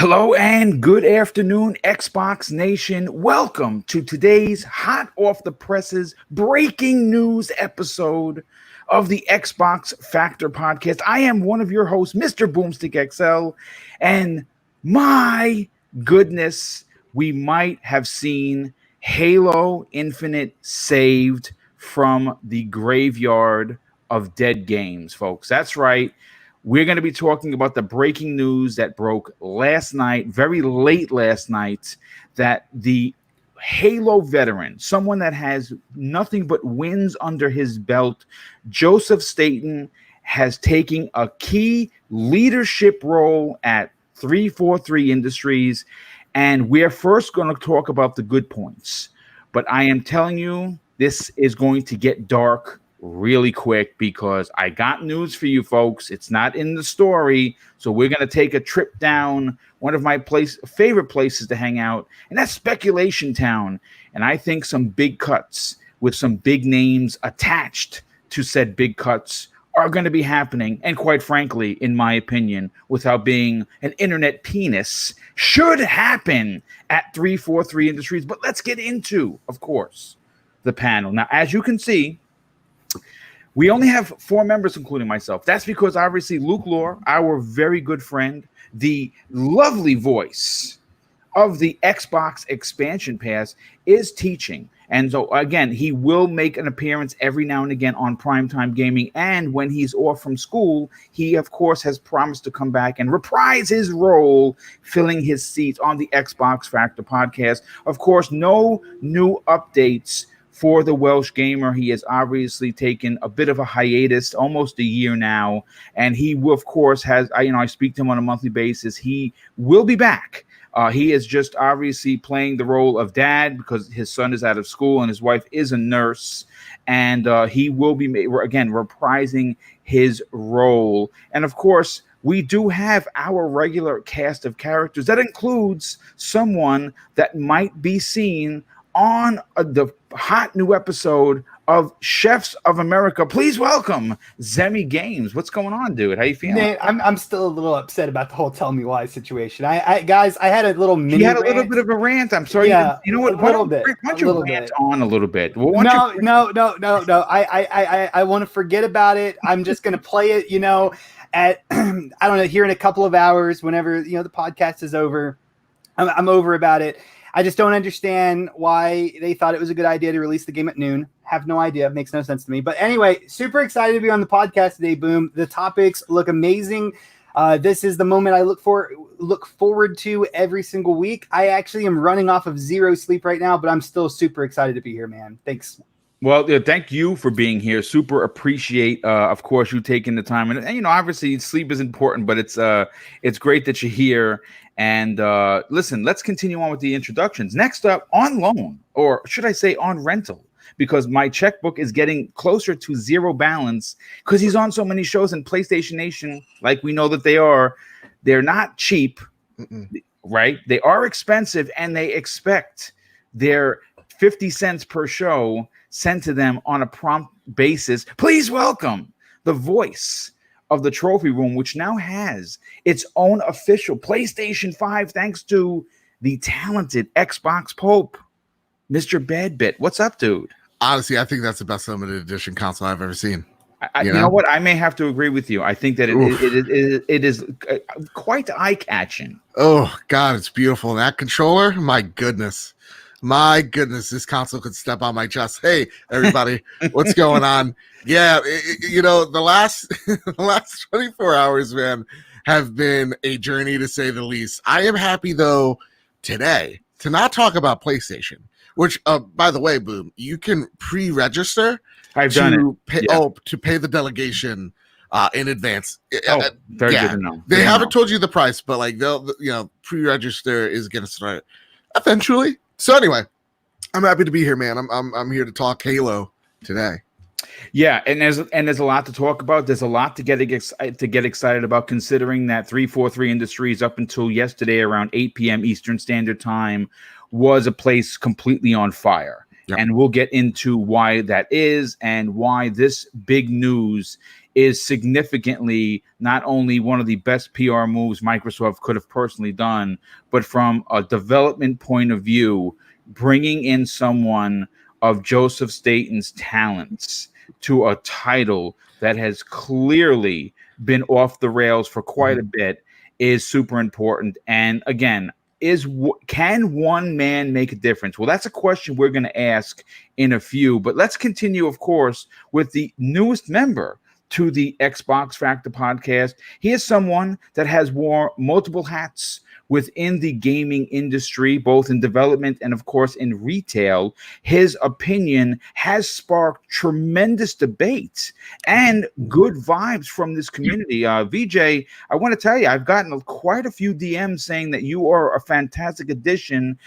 Hello and good afternoon, Xbox Nation. Welcome to today's hot off the presses breaking news episode of the Xbox Factor podcast. I am one of your hosts, Mr. Boomstick XL, and my goodness, we might have seen Halo Infinite saved from the graveyard of dead games, folks. That's right. We're going to be talking about the breaking news that broke last night, very late last night, that the Halo veteran, someone that has nothing but wins under his belt, Joseph Staten, has taken a key leadership role at 343 Industries. And we're first going to talk about the good points. But I am telling you, this is going to get dark really quick because I got news for you folks. It's not in the story, so we're going to take a trip down one of my favorite places to hang out, and that's Speculation Town. And I think some big cuts with some big names attached to said big cuts are going to be happening, and quite frankly, in my opinion, without being an internet penis, should happen at 343 Industries. But let's get into, of course, the panel. Now, as you can see, we only have 4 members, including myself. That's because obviously Luke Lore, our very good friend, the lovely voice of the Xbox Expansion Pass, is teaching. And so, again, he will make an appearance every now and again on Primetime Gaming. And when he's off from school, he, of course, has promised to come back and reprise his role, filling his seat on the Xbox Factor podcast. Of course, no new updates for the Welsh gamer. He has obviously taken a bit of a hiatus, almost a year now, and he will, of course, I speak to him on a monthly basis. He will be back. He is just obviously playing the role of dad because his son is out of school and his wife is a nurse, and he will be again reprising his role. And of course, we do have our regular cast of characters that includes someone that might be seen on the hot new episode of Chefs of America. Please welcome Zemi Games. What's going on, dude? How you feeling? Nate, I'm still a little upset about the whole "Tell Me Why" situation. Guys, I had a little mini. You had a rant. little bit of a rant. I'm sorry. Yeah, you know what? Why don't you rant on a little bit? Well, no. I want to forget about it. I'm just gonna play it. At I don't know, here in a couple of hours, whenever the podcast is over. I'm over about it. I just don't understand why they thought it was a good idea to release the game at noon. Have no idea. It makes no sense to me. But anyway, super excited to be on the podcast today, Boom. The topics look amazing. This is the moment I look forward to every single week. I actually am running off of 0 sleep right now, but I'm still super excited to be here, man. Thanks. Well, thank you for being here. Super appreciate, of course, you taking the time. And obviously, sleep is important, but it's great that you're here. And listen, let's continue on with the introductions. Next up, on loan, or should I say on rental, because my checkbook is getting closer to zero balance because he's on so many shows. And PlayStation Nation, like we know that they're not cheap, right? They are expensive, and they expect their 50 cents per show sent to them on a prompt basis. Please welcome the voice of the trophy room, which now has its own official PlayStation 5, thanks to the talented Xbox Pope, Mr. Badbit. What's up, dude? Honestly, I think that's the best limited edition console I've ever seen. You know what? I may have to agree with you. I think that it is quite eye-catching. Oh, God, it's beautiful. And that controller, my goodness, this console could step on my chest. Hey, everybody, what's going on? Yeah, the last 24 hours, man, have been a journey to say the least. I am happy, though, today to not talk about PlayStation, which, by the way, Boom, you can pre-register. I've done it. To pay the delegation in advance. Very good to know. They haven't told you the price, but they'll pre-register is going to start eventually. So anyway, I'm happy to be here, man. I'm here to talk Halo today. Yeah, and there's a lot to talk about. There's a lot to get excited about, considering that 343 Industries up until yesterday around 8 p.m. Eastern Standard Time was a place completely on fire. And we'll get into why that is and why this big news is significantly not only one of the best PR moves Microsoft could have personally done, but from a development point of view, bringing in someone of Joseph Staten's talents to a title that has clearly been off the rails for quite a bit is super important. And again, can one man make a difference? Well, that's a question we're going to ask in a few, but let's continue, of course, with the newest member to the Xbox Factor podcast. He is someone that has worn multiple hats within the gaming industry, both in development and, of course, in retail. His opinion has sparked tremendous debate and good vibes from this community. VJ, I want to tell you, I've gotten quite a few DMs saying that you are a fantastic addition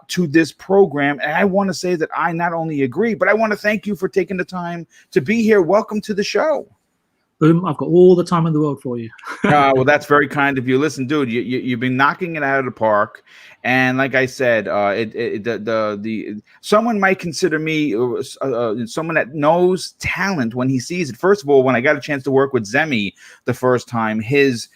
to this program. And I want to say that I not only agree, but I want to thank you for taking the time to be here. Welcome to the show. Boom, I've got all the time in the world for you. Well, that's very kind of you. Listen, dude, you've been knocking it out of the park. And like I said, someone might consider me someone that knows talent when he sees it. First of all, when I got a chance to work with Zemi the first time, his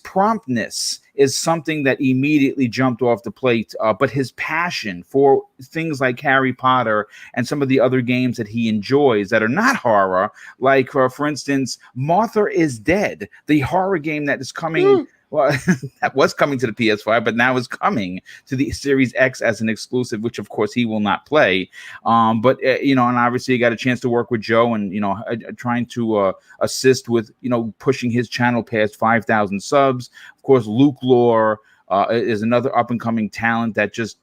promptness is something that immediately jumped off the plate, but his passion for things like Harry Potter and some of the other games that he enjoys that are not horror, like, for instance, Martha is Dead, the horror game that is coming. Well, that was coming to the PS5, but now is coming to the Series X as an exclusive, which of course he will not play. But and obviously you got a chance to work with Joe and, trying to assist with, pushing his channel past 5,000 subs. Of course, Luke Lore is another up and coming talent that just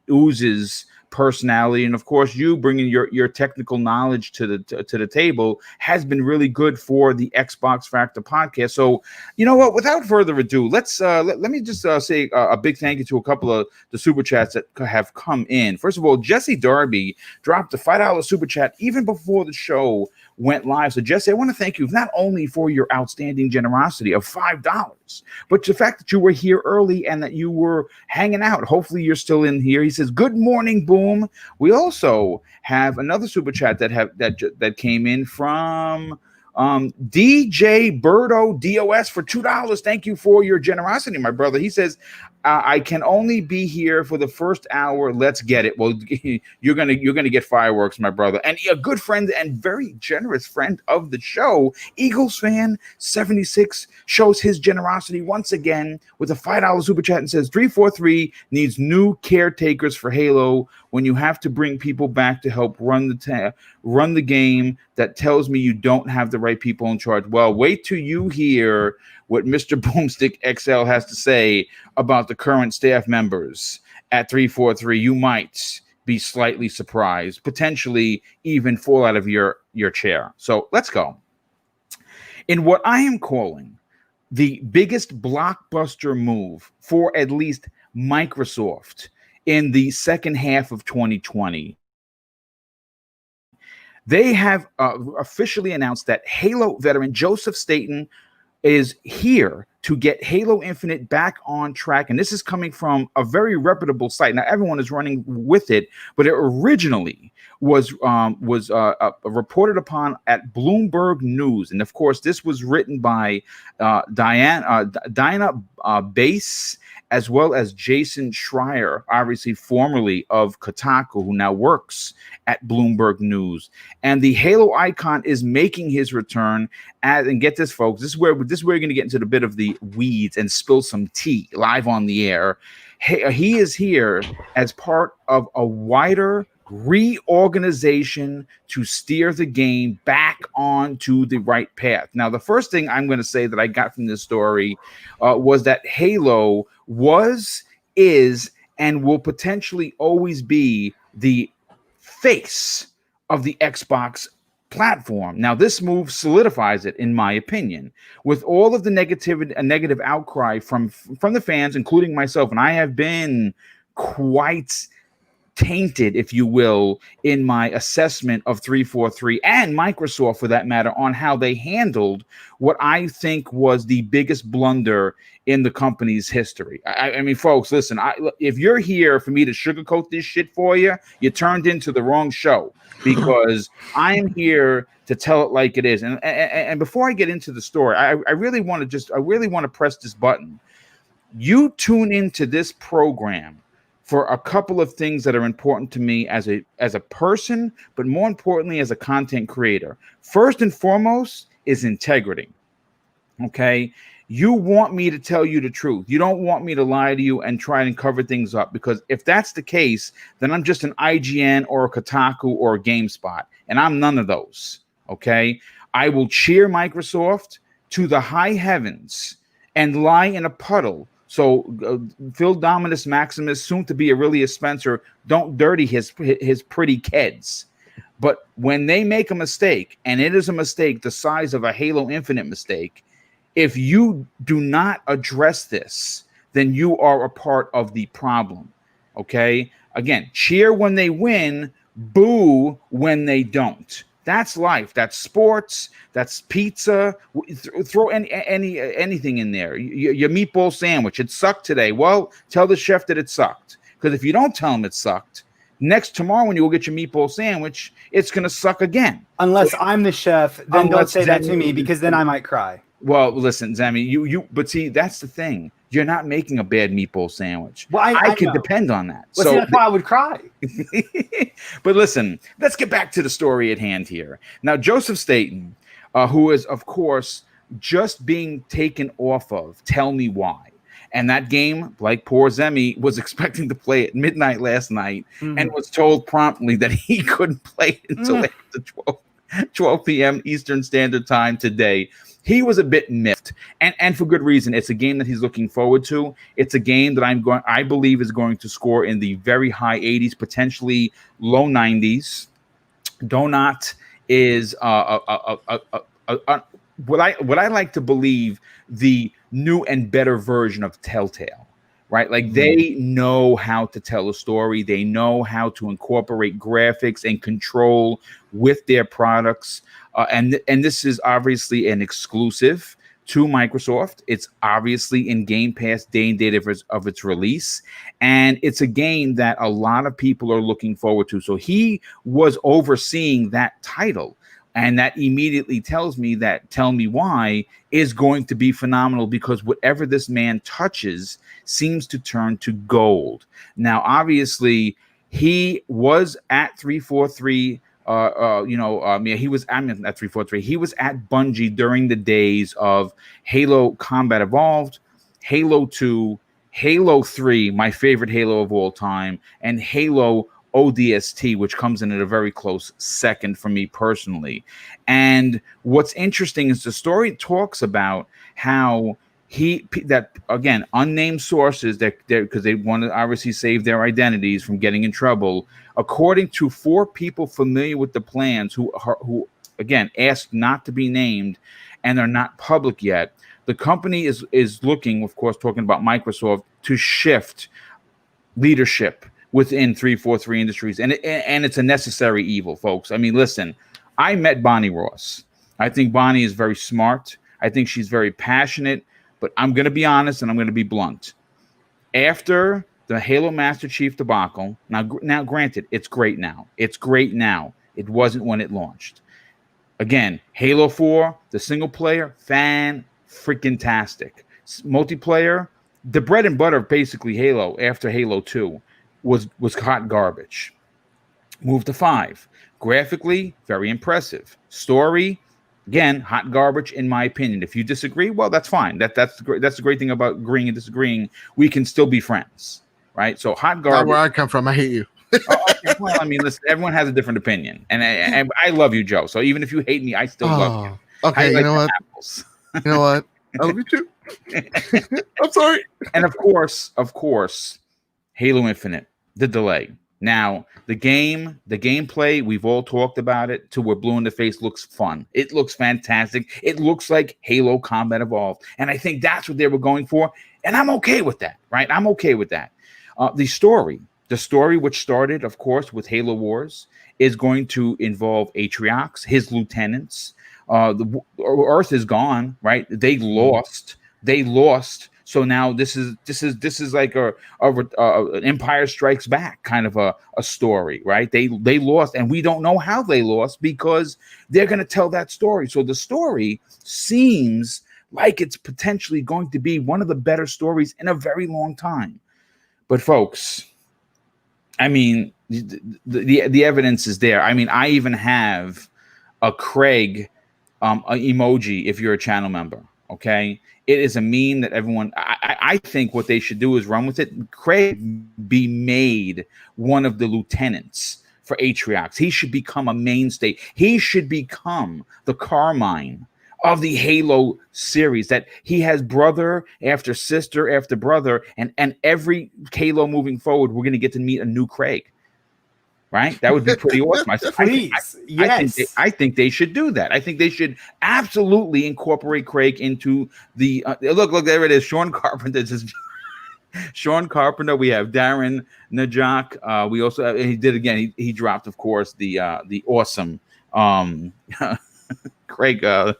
oozes personality, and of course you bringing your technical knowledge to the table has been really good for the Xbox Factor podcast. So you know what, without further ado, let's let me just say a big thank you to a couple of the super chats that have come in. First of all, Jesse Darby dropped a $5 super chat even before the show went live. So Jesse, I want to thank you not only for your outstanding generosity of $5, but the fact that you were here early and that you were hanging out. Hopefully you're still in here. He says, good morning, Boom. We also have another super chat that came in from DJ Birdo DOS for $2. Thank you for your generosity, my brother. He says, I can only be here for the first hour. Let's get it. Well, you're gonna get fireworks, my brother. And a good friend and very generous friend of the show, Eagles fan 76, shows his generosity once again with a $5 super chat and says 343 needs new caretakers for Halo. When you have to bring people back to help run the game, that tells me you don't have the right people in charge. Well, wait till you hear what Mr. Boomstick XL has to say about the current staff members at 343. You might be slightly surprised, potentially even fall out of your chair. So let's go. In what I am calling the biggest blockbuster move for at least Microsoft in the second half of 2020, they have officially announced that Halo veteran Joseph Staten is here to get Halo Infinite back on track. And this is coming from a very reputable site. Now, everyone is running with it, but it originally was reported upon at Bloomberg News. And of course, this was written by Diana Bass, as well as Jason Schreier, obviously formerly of Kotaku, who now works at Bloomberg News. And the Halo icon is making his return. And get this, folks, this is where you're going to get into a bit of the weeds and spill some tea live on the air. He is here as part of a wider reorganization to steer the game back onto the right path. Now, the first thing I'm going to say that I got from this story was that Halo is, and will potentially always be the face of the Xbox platform. Now, this move solidifies it, in my opinion, with all of the negative outcry from the fans, including myself, and I have been quite tainted, if you will, in my assessment of 343 and Microsoft, for that matter, on how they handled what I think was the biggest blunder in the company's history. I mean, folks, listen, if you're here for me to sugarcoat this shit for you, you turned into the wrong show, because I am here to tell it like it is. And before I get into the story, I really want to press this button. You tune into this program for a couple of things that are important to me as a person, but more importantly as a content creator. First and foremost is integrity. Okay? You want me to tell you the truth. You don't want me to lie to you and try and cover things up, because if that's the case, then I'm just an IGN or a Kotaku or a GameSpot, and I'm none of those. Okay? I will cheer Microsoft to the high heavens and lie in a puddle. So Phil Dominus Maximus, soon to be Aurelius Spencer, don't dirty his pretty kids. But when they make a mistake, and it is a mistake the size of a Halo Infinite mistake, if you do not address this, then you are a part of the problem. Okay? Again, cheer when they win, boo when they don't. That's life. That's sports. That's pizza. Throw anything in there. Your meatball sandwich. It sucked today. Well, tell the chef that it sucked. Because if you don't tell him it sucked, tomorrow when you go get your meatball sandwich, it's going to suck again. Unless I'm the chef, then don't say that to me, because then I might cry. Well, listen, Zami, but see, that's the thing. You're not making a bad meatball sandwich. Well, I could depend on that. Well, see, that's why I would cry. But listen, let's get back to the story at hand here. Now, Joseph Staten, who is, of course, just being taken off of Tell Me Why. And that game, like poor Zemi, was expecting to play at midnight last night, and was told promptly that he couldn't play it until after 12 p.m. Eastern Standard Time today. He was a bit miffed, and for good reason. It's a game that he's looking forward to. It's a game that I believe is going to score in the very high 80s, potentially low 90s. Donut is what I like to believe the new and better version of Telltale, right? Like they know how to tell a story. They know how to incorporate graphics and control with their products. And this is obviously an exclusive to Microsoft. It's obviously in Game Pass day and date of its release. And it's a game that a lot of people are looking forward to. So he was overseeing that title. And that immediately tells me that Tell Me Why is going to be phenomenal, because whatever this man touches seems to turn to gold. Now, obviously, he was at 343. He was at 343. He was at Bungie during the days of Halo Combat Evolved, Halo 2, Halo 3, my favorite Halo of all time, and Halo ODST, which comes in at a very close second for me personally. And what's interesting is the story talks about how again, unnamed sources because they want to obviously save their identities from getting in trouble. According to 4 people familiar with the plans who again asked not to be named and are not public yet, the company is looking, of course, talking about Microsoft, to shift leadership within 343 Industries, and it's a necessary evil, folks. I mean, listen, I met Bonnie Ross. I think Bonnie is very smart. I think she's very passionate, but I'm going to be honest and I'm going to be blunt. After the Halo Master Chief debacle, now granted, it's great now. It's great now. It wasn't when it launched. Again, Halo 4, the single player, fan-freaking-tastic. Multiplayer, the bread and butter of basically Halo after Halo 2 was hot garbage. Move to 5. Graphically, very impressive. Story, again, hot garbage in my opinion. If you disagree, well, that's fine. That's the great thing about agreeing and disagreeing. We can still be friends, right? So hot garbage. Not where I come from. I hate you. Okay, well, I mean, listen, everyone has a different opinion, and I love you, Joe. So even if you hate me, I still love you. Okay, you know what? Apples. You know what? I love you too. I'm sorry. And of course, Halo Infinite, the delay. Now, the gameplay, we've all talked about it till we're blue in the face, looks fun. It looks fantastic. It looks like Halo Combat Evolved. And I think that's what they were going for. And I'm okay with that, right? I'm okay with that. The story, The story, which started, of course, with Halo Wars, is going to involve Atriox, his lieutenants. The Earth is gone, right? They lost. They lost. So now this is like an Empire Strikes Back kind of a story, right? They lost, and we don't know how they lost because they're going to tell that story. So the story seems like it's potentially going to be one of the better stories in a very long time. But folks, I mean, the evidence is there. I mean, I even have a Craig a emoji if you're a channel member. Okay, it is a meme that everyone. I think what they should do is run with it. Craig be made one of the lieutenants for Atriox. He should become a mainstay. He should become the Carmine of the Halo series, that he has brother after sister after brother, and every Halo moving forward, we're going to get to meet a new Craig, right? That would be pretty awesome. I think they should do that. I think they should absolutely incorporate Craig into the look, there it is. Sean Carpenter. Sean Carpenter. We have Darren Najak. We also have, he did again. He dropped, of course, the awesome Craig. Oh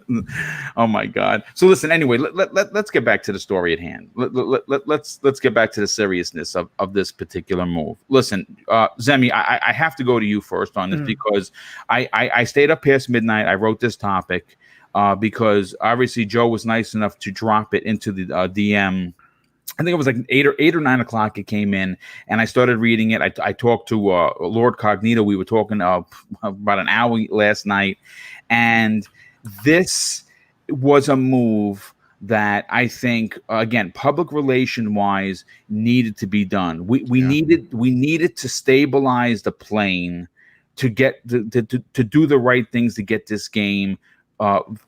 my God. So listen, anyway, let's get back to the story at hand. Let's get back to the seriousness of this particular move. Listen, Zemi, I have to go to you first on this because I stayed up past midnight. I wrote this topic because obviously Joe was nice enough to drop it into the DM. I think it was like 8 or 9 o'clock. It came in, and I started reading it. I talked to Lord Cognito. We were talking about an hour last night, and this was a move that I think, again, public relation wise, needed to be done. We needed to stabilize the plane to get to do the right things to get this game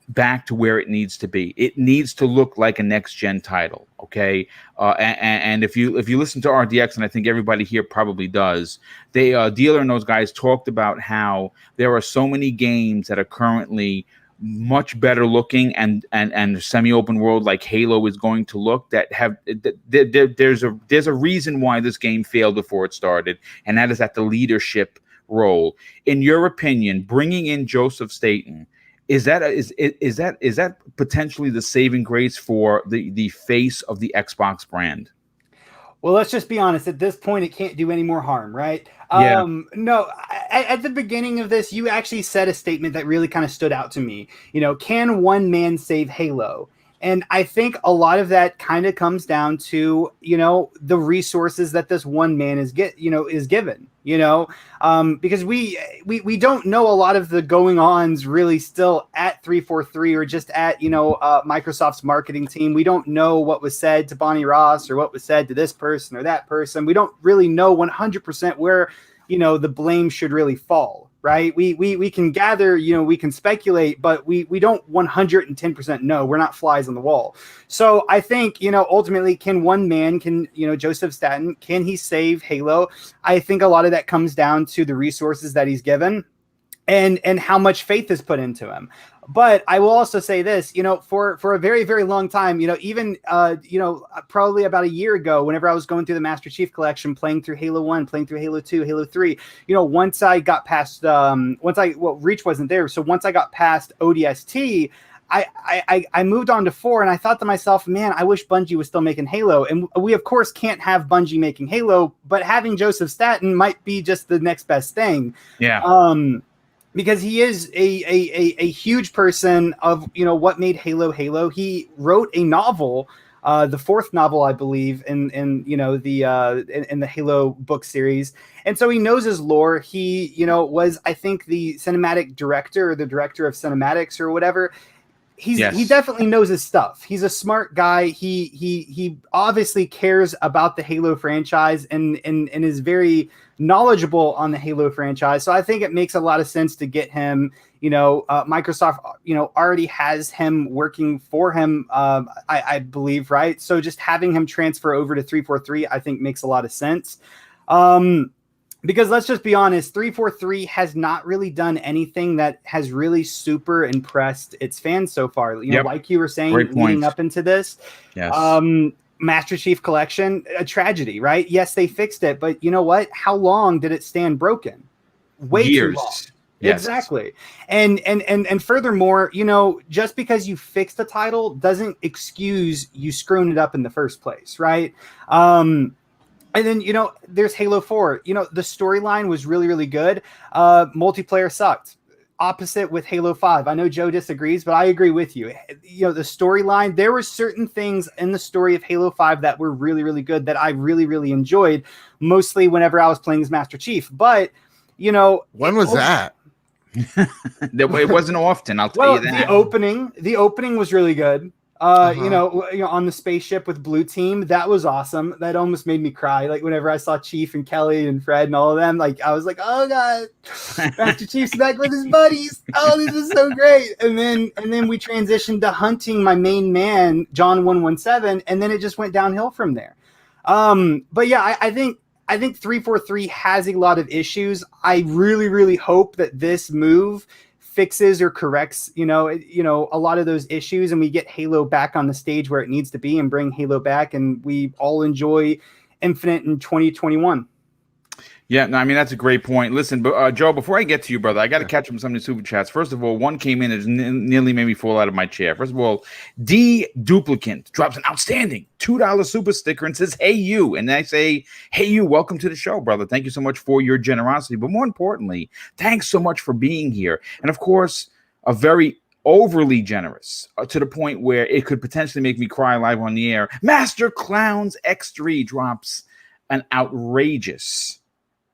back to where it needs to be. It needs to look like a next gen title, okay? And if you listen to RDX, and I think everybody here probably does, they Dealer and those guys talked about how there are so many games that are currently much better looking and semi-open world like Halo is going to look, that have there's a reason why this game failed before it started, and that is at the leadership role. In your opinion, bringing in Joseph Staten, is that potentially the saving grace for the face of the Xbox brand? Well, let's just be honest. At this point, it can't do any more harm, right? Yeah. No, at the beginning of this, you actually said a statement that really kind of stood out to me. You know, can one man save Halo? And I think a lot of that kind of comes down to, you know, the resources that this one man is given, because we don't know a lot of the going ons really still at 343 or just at, Microsoft's marketing team. We don't know what was said to Bonnie Ross or what was said to this person or that person. We don't really know 100% where, the blame should really fall. Right. We can gather, we can speculate, but we don't 110% know. We're not flies on the wall. So I think, ultimately, can one man, Joseph Staten, can he save Halo? I think a lot of that comes down to the resources that he's given and how much faith is put into him. But I will also say this, for a very, very long time, even, probably about a year ago, whenever I was going through the Master Chief Collection, playing through Halo 1, playing through Halo 2, Halo 3, once I got past, Reach wasn't there. So once I got past ODST, I moved on to 4, and I thought to myself, man, I wish Bungie was still making Halo. And we, of course, can't have Bungie making Halo, but having Joseph Staten might be just the next best thing. Yeah. Because he is a huge person of, what made Halo Halo. He wrote a novel, the 4th novel, I believe, in the Halo book series. And so he knows his lore. He, was, I think, the cinematic director or the director of cinematics or whatever. He definitely knows his stuff. He's a smart guy. He obviously cares about the Halo franchise and is very knowledgeable on the Halo franchise. So I think it makes a lot of sense to get him. Microsoft, already has him working for him, I believe, right? So just having him transfer over to 343, I think makes a lot of sense. Because let's just be honest, 343 has not really done anything that has really super impressed its fans so far. Like you were saying, leading up into this. Yes. Master Chief Collection, a tragedy, right? Yes, they fixed it, but you know what? How long did it stand broken? Way too long. Yes. Exactly. And furthermore, you know, just because you fixed a title doesn't excuse you screwing it up in the first place, right? And then, you know, there's Halo 4. You know, the storyline was really, really good. Multiplayer sucked. Opposite with Halo 5. I know Joe disagrees, but I agree with you. You know, the storyline, there were certain things in the story of Halo 5 that were really, really good that I really, really enjoyed, mostly whenever I was playing as Master Chief. But, you know, When was that? It wasn't often, I'll tell you that. The opening was really good. You know, on the spaceship with Blue Team, that was awesome. That almost made me cry. Like whenever I saw Chief and Kelly and Fred and all of them, like I was like, oh god, Master Chief's back with his buddies. Oh, this is so great. And then we transitioned to hunting my main man, John 117, and then it just went downhill from there. But yeah, I think 343 has a lot of issues. I really, really hope that this move fixes or corrects, you know, a lot of those issues, and we get Halo back on the stage where it needs to be and bring Halo back, and we all enjoy Infinite in 2021. Yeah, no, I mean, that's a great point. Listen, but Joe, before I get to you, brother, I got to catch up on some of the super chats. First of all, one came in and nearly made me fall out of my chair. First of all, D Duplicant drops an outstanding $2 super sticker and says, hey, you. And I say, hey, you, welcome to the show, brother. Thank you so much for your generosity. But more importantly, thanks so much for being here. And of course, a very overly generous to the point where it could potentially make me cry live on the air. Master Clowns X3 drops an outrageous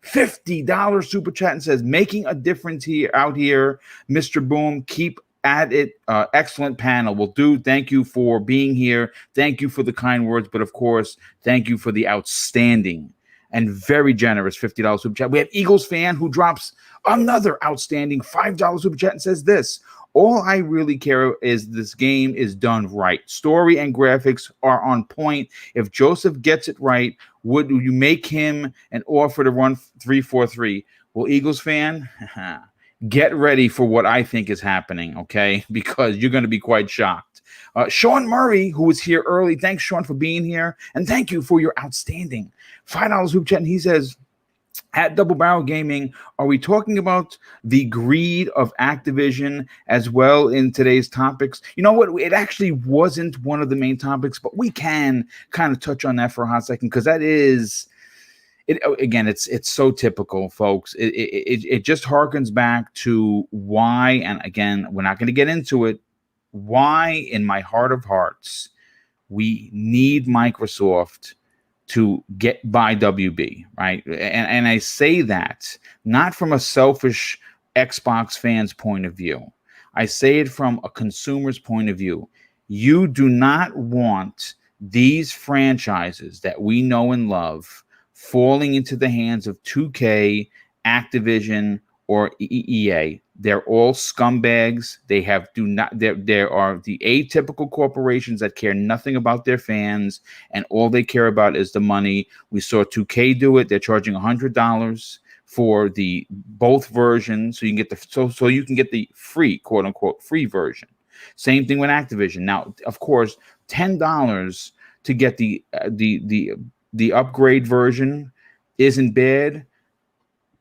$50 super chat and says, making a difference out here, Mr. Boom. Keep at it. Excellent panel. Will do. Thank you for being here. Thank you for the kind words. But of course, thank you for the outstanding and very generous $50 super chat. We have Eagles fan who drops another outstanding $5 super chat and says this: all I really care is this game is done right. Story and graphics are on point. If Joseph gets it right, would you make him an offer to run 343? Well, Eagles fan, get ready for what I think is happening, okay? Because you're going to be quite shocked. Sean Murray, who was here early, thanks, Sean, for being here. And thank you for your outstanding $5 hoop chat. And he says, at Double Barrel Gaming, are we talking about the greed of Activision as well in today's topics? You know what? It actually wasn't one of the main topics, but we can kind of touch on that for a hot second, because that is it. Again, it's so typical, folks. It just harkens back to why, and again, we're not going to get into it, why in my heart of hearts we need Microsoft to get by WB, right? And I say that not from a selfish Xbox fan's point of view. I say it from a consumer's point of view. You do not want these franchises that we know and love falling into the hands of 2K, Activision, or EA. They're all scumbags. There are the atypical corporations that care nothing about their fans, and all they care about is the money. We saw 2K do it. They're charging $100 for the both versions, so you can get so you can get the free, quote unquote, free version. Same thing with Activision. Now, of course, $10 to get the upgrade version isn't bad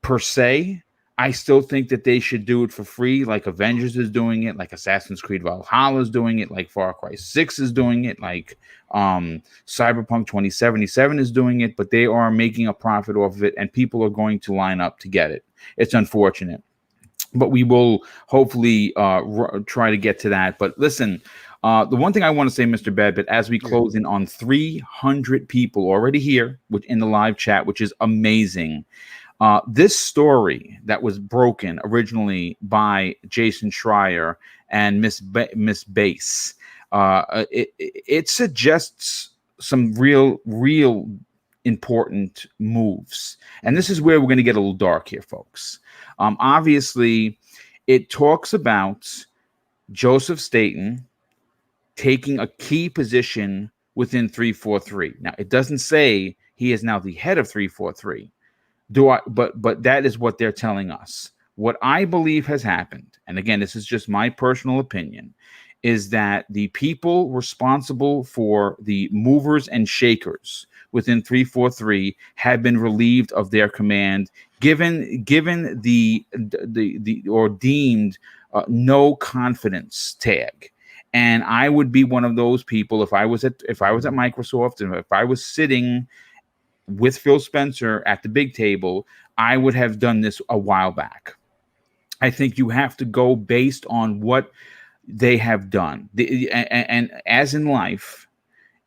per se. I still think that they should do it for free, like Avengers is doing it, like Assassin's Creed Valhalla is doing it, like Far Cry 6 is doing it, like Cyberpunk 2077 is doing it, but they are making a profit off of it, and people are going to line up to get it. It's unfortunate, but we will hopefully try to get to that. But listen, the one thing I want to say, Mr. Bedbit, as we close in on 300 people already here in the live chat, which is amazing. This story that was broken originally by Jason Schreier and Miss Bass, it suggests some real important moves. And this is where we're going to get a little dark here, folks. Obviously, it talks about Joseph Staten taking a key position within 343. Now, it doesn't say he is now the head of 343. But that is what they're telling us. What I believe has happened, and again, this is just my personal opinion, is that the people responsible for the movers and shakers within 343 have been relieved of their command, given the or deemed no confidence tag. And I would be one of those people if I was at Microsoft, and if I was sitting with Phil Spencer at the big table, I would have done this a while back. I think you have to go based on what they have done. And as in life,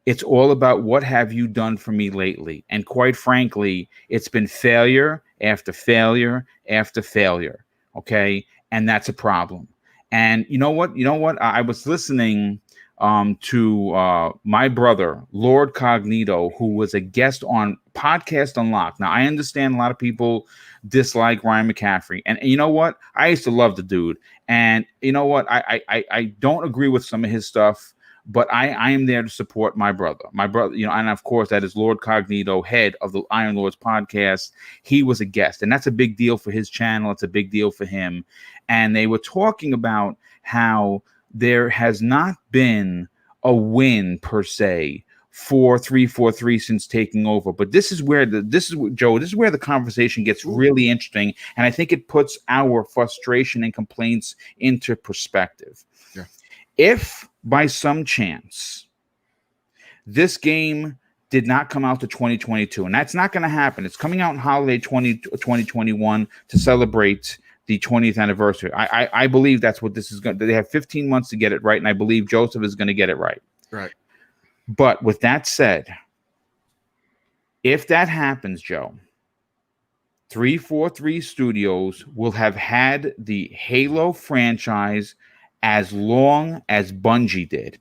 it's all about what have you done for me lately. And quite frankly, it's been failure after failure after failure. Okay. And that's a problem. And you know what? I was listening to my brother, Lord Cognito, who was a guest on Podcast Unlocked. Now, I understand a lot of people dislike Ryan McCaffrey. And you know what? I used to love the dude. And you know what? I don't agree with some of his stuff, but I am there to support my brother. My brother, and of course, that is Lord Cognito, head of the Iron Lords podcast. He was a guest, and that's a big deal for his channel. It's a big deal for him. And they were talking about how there has not been a win per se for 343 since taking over. But this is where the conversation gets really interesting. And I think it puts our frustration and complaints into perspective. Yeah. If by some chance this game did not come out to 2022, and that's not going to happen. It's coming out in holiday 2021 to celebrate the 20th anniversary. I believe that's what this is going to. They have 15 months to get it right, and I believe Joseph is going to get it right. Right. But with that said, if that happens, Joe, 343 Studios will have had the Halo franchise as long as Bungie did.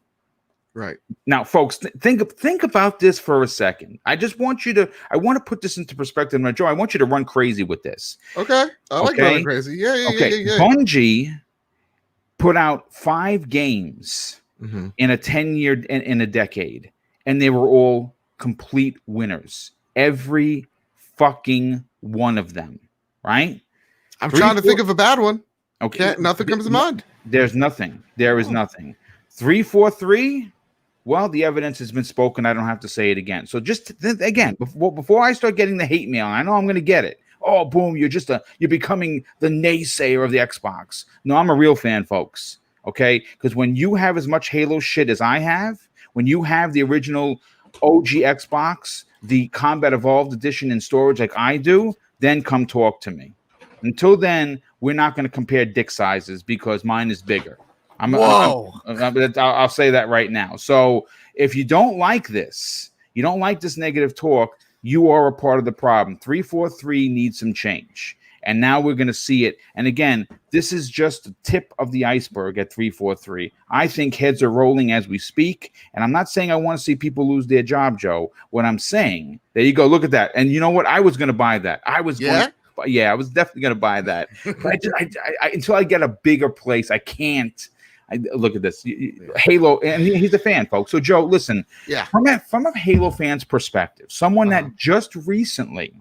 Right. Now, folks, think about this for a second. I want to put this into perspective. Now, Joe, I want you to run crazy with this. Okay. I like running crazy. Yeah. Bungie put out 5 games in a 10-year, in a decade, and they were all complete winners. Every fucking one of them, right? I'm trying to think of a bad one. Okay. Nothing comes to mind. There's nothing. There is nothing. 343. Well, the evidence has been spoken. I don't have to say it again. So just again, before I start getting the hate mail, I know I'm going to get it. Oh, boom! You're becoming the naysayer of the Xbox. No, I'm a real fan, folks. Okay, because when you have as much Halo shit as I have, when you have the original OG Xbox, the Combat Evolved Edition in storage like I do, then come talk to me. Until then, we're not going to compare dick sizes because mine is bigger. I'll say that right now. So if you don't like this, you don't like this negative talk, you are a part of the problem. 343 needs some change. And now we're going to see it. And again, this is just the tip of the iceberg at 343. I think heads are rolling as we speak. And I'm not saying I want to see people lose their job, Joe. What I'm saying, there you go. Look at that. And you know what? I was going to buy that. I was definitely going to buy that. But until I get a bigger place, I can't. Look at this. Halo, and he's a fan, folks. So, Joe, listen. Yeah. From a Halo fan's perspective, someone that just recently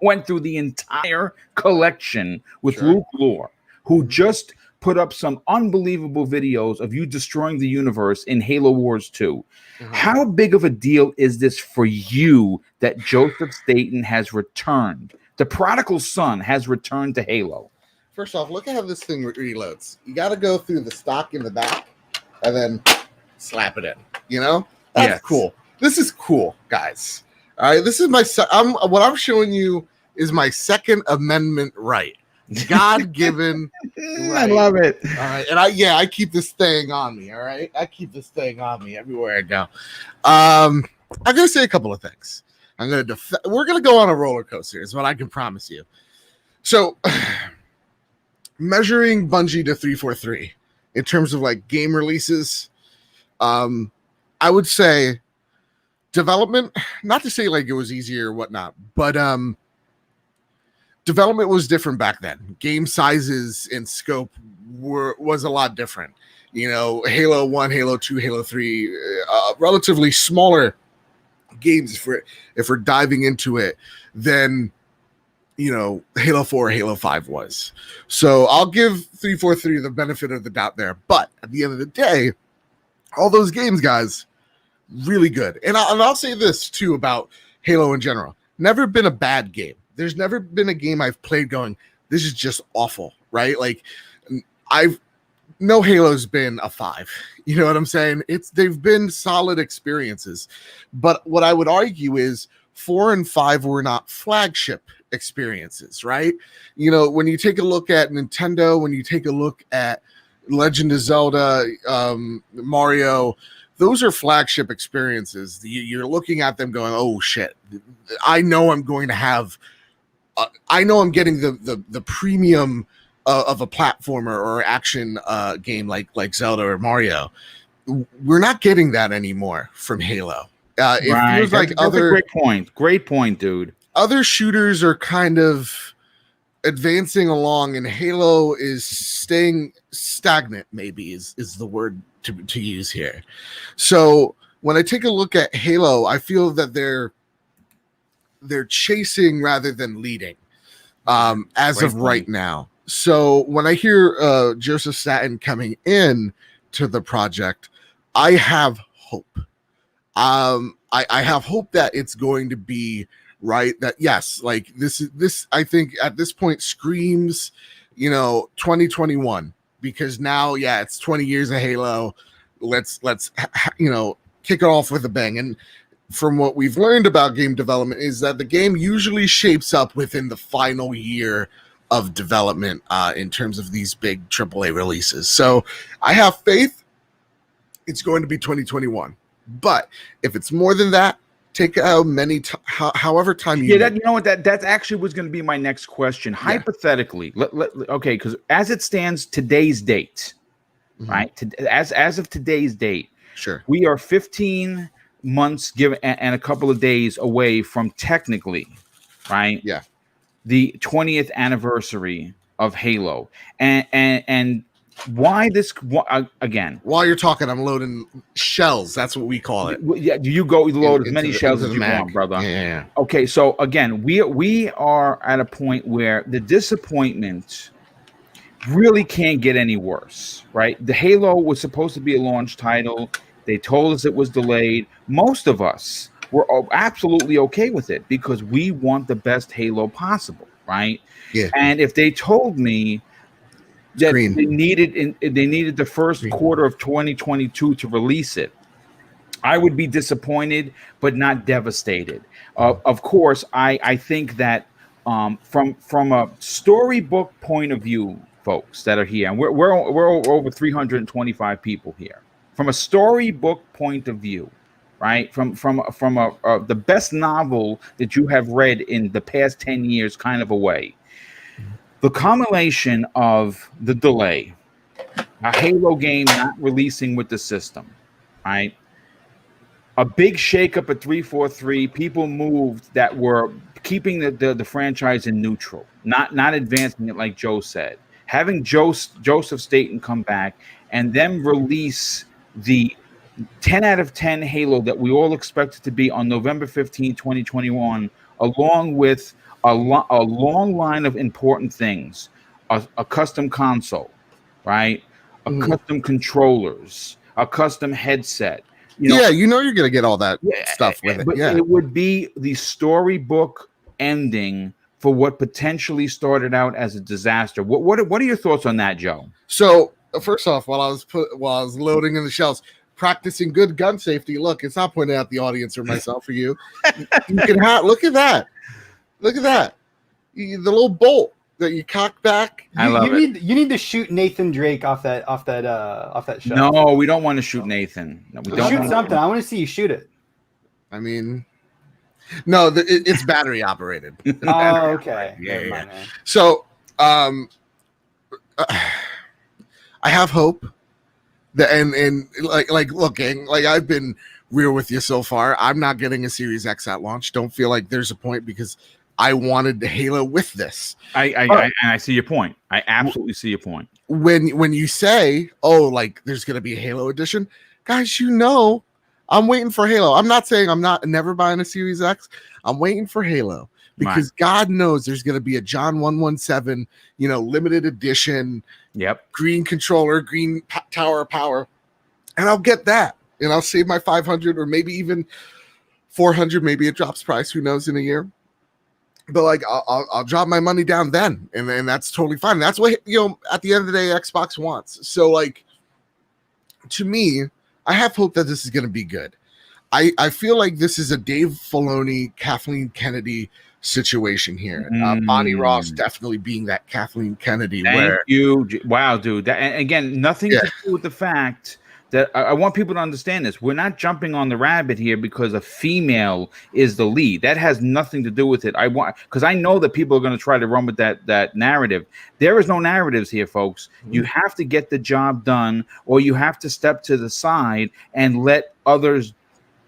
went through the entire collection with Luke Lore, who just put up some unbelievable videos of you destroying the universe in Halo Wars 2. How big of a deal is this for you that Joseph Staten has returned? The prodigal son has returned to Halo. First off, look at how this thing reloads. You got to go through the stock in the back and then slap it in. That's cool. This is cool, guys. All right, this is what I'm showing you is my Second Amendment right. God-given right. I love it. All right, and I keep this thing on me. All right, I keep this thing on me everywhere I go. I'm gonna say a couple of things. We're gonna go on a roller coaster, is what I can promise you. So. Measuring Bungie to 343 in terms of like game releases, I would say development, not to say like it was easier or whatnot, but development was different back then. Game sizes and scope was a lot different. Halo 1, Halo 2, Halo 3, relatively smaller games if we're diving into it than Halo 4 or Halo 5 was. So I'll give 343 the benefit of the doubt there. But at the end of the day, all those games, guys, really good. And I'll say this too about Halo in general. Never been a bad game. There's never been a game I've played going, this is just awful, right? Like no Halo's been a 5. You know what I'm saying? They've been solid experiences. But what I would argue is 4 and 5 were not flagship experiences, right? You know, when you take a look at Nintendo, when you take a look at Legend of Zelda, Mario, those are flagship experiences. You're looking at them going, oh shit, I know I'm going to have, I know I'm getting the premium of a platformer or action game like Zelda or Mario. We're not getting that anymore from Halo. It feels like that's a great point. Great point, dude. Other shooters are kind of advancing along, and Halo is staying stagnant, maybe is the word to use here. So when I take a look at Halo, I feel that they're chasing rather than leading as of right now. So when I hear Joseph Staten coming in to the project, I have hope. I have hope that it's going to be right. That yes, like this I think at this point screams, 2021, because now, yeah, it's 20 years of Halo. Let's kick it off with a bang. And from what we've learned about game development is that the game usually shapes up within the final year of development in terms of these big AAA releases. So I have faith it's going to be 2021. But if it's more than that, take however time you need. You know what, that actually was going to be my next question. Yeah. Hypothetically, okay, because as it stands today's date, right? As of today's date, sure, we are 15 months and a couple of days away from technically, right? Yeah, the 20th anniversary of Halo, and why this again? While you're talking, I'm loading shells. That's what we call it. Yeah, you go load as many shells as you want, brother. Yeah. Okay, so again, we are at a point where the disappointment really can't get any worse, right? The Halo was supposed to be a launch title. They told us it was delayed. Most of us were absolutely okay with it because we want the best Halo possible, right? Yeah. And if they told me that they needed the first quarter of 2022 to release it, I would be disappointed, but not devastated. Of course, I think that from a storybook point of view, folks that are here, and we're over 325 people here. From a storybook point of view, right? From the best novel that you have read in the past 10 years, kind of a way. The combination of the delay, a Halo game not releasing with the system, right? A big shakeup at 343. People moved that were keeping the franchise in neutral, not advancing it like Joe said. Having Joseph Staten come back and then release the 10 out of 10 Halo that we all expected to be on November 15, 2021, along with a long line of important things, a custom console, right? Custom controllers, a custom headset. You're going to get all that stuff with it. But it would be the storybook ending for what potentially started out as a disaster. What are your thoughts on that, Joe? So first off, while I was loading in the shells, practicing good gun safety. Look, it's not pointing out the audience or myself or you. You can look at that. Look at that. The little bolt that you cock back. You need to shoot Nathan Drake off that shot. No, we don't want to shoot Nathan. No, we don't shoot something. I want to see you shoot it. I mean, no, it's battery operated. Oh, okay. Yeah. So, I have hope that, and like looking, like I've been real with you so far. I'm not getting a Series X at launch. Don't feel like there's a point because I wanted the Halo with this. I see your point. I absolutely see your point. When you say, oh, like there's gonna be a Halo edition, guys, I'm waiting for Halo. I'm not saying I'm never buying a Series X. I'm waiting for Halo because God knows there's going to be a John 117, limited edition, green controller, green tower of power, and I'll get that, and I'll save my 500 or maybe even 400. Maybe it drops price. Who knows in a year? But like, I'll drop my money down then, and that's totally fine. That's what at the end of the day, Xbox wants. So like, to me, I have hope that this is going to be good. I feel like this is a Dave Filoni, Kathleen Kennedy situation here. Bonnie Ross definitely being that Kathleen Kennedy. Thank you. Wow, dude. That, and again, nothing to do with the fact that I want people to understand this. We're not jumping on the rabbit here because a female is the lead. That has nothing to do with it. Because I know that people are going to try to run with that narrative. There is no narratives here, folks. You have to get the job done, or you have to step to the side and let others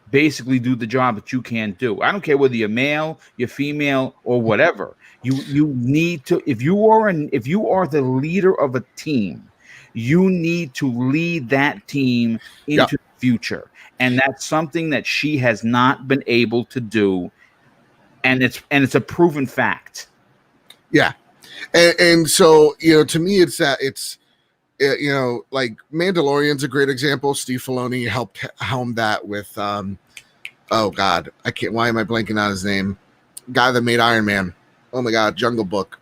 basically do the job that you can't do. I don't care whether you're male, you're female, or whatever. You need to, if you are the leader of a team, you need to lead that team into the future. And that's something that she has not been able to do. And it's a proven fact. Yeah. And so, to me, it's that like Mandalorian's a great example. Steve Filoni helped helm that with, oh God, why am I blanking on his name? Guy that made Iron Man. Oh my God, Jungle Book.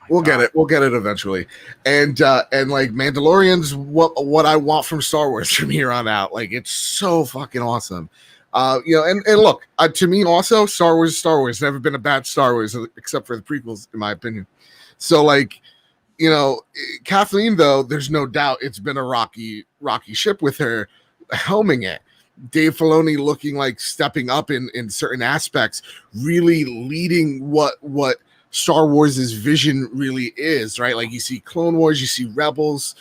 We'll get it eventually. And like Mandalorian's what I want from Star Wars from here on out. Like, it's so fucking awesome. And look, to me also, Star Wars is Star Wars. Never been a bad Star Wars except for the prequels, in my opinion. So like, Kathleen, though, there's no doubt it's been a rocky ship with her helming it. Dave Filoni looking like stepping up in certain aspects, really leading what Star Wars' vision really is, right? Like, you see Clone Wars, you see Rebels,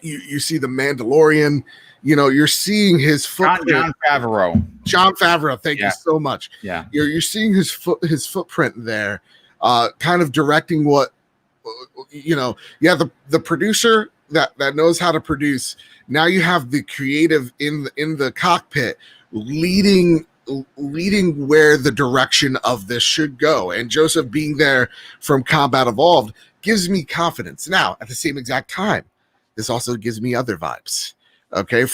you see the Mandalorian, you're seeing his footprint. John Favreau, thank you so much. Yeah. You're seeing his footprint there, kind of directing what, the producer that knows how to produce. Now you have the creative in the cockpit leading where the direction of this should go. And Joseph being there from Combat Evolved gives me confidence. Now, at the same exact time, this also gives me other vibes. Okay.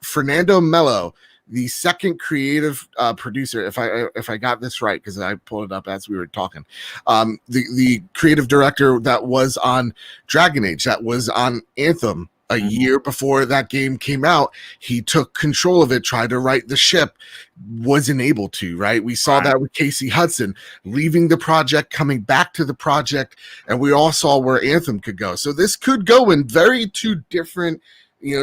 Fernando Mello, the second creative producer, if I got this right, because I pulled it up as we were talking, the creative director that was on Dragon Age, that was on Anthem a year before that game came out, he took control of it, tried to right the ship, wasn't able to, right? We saw that with Casey Hudson leaving the project, coming back to the project, and we all saw where Anthem could go. So this could go in very two different,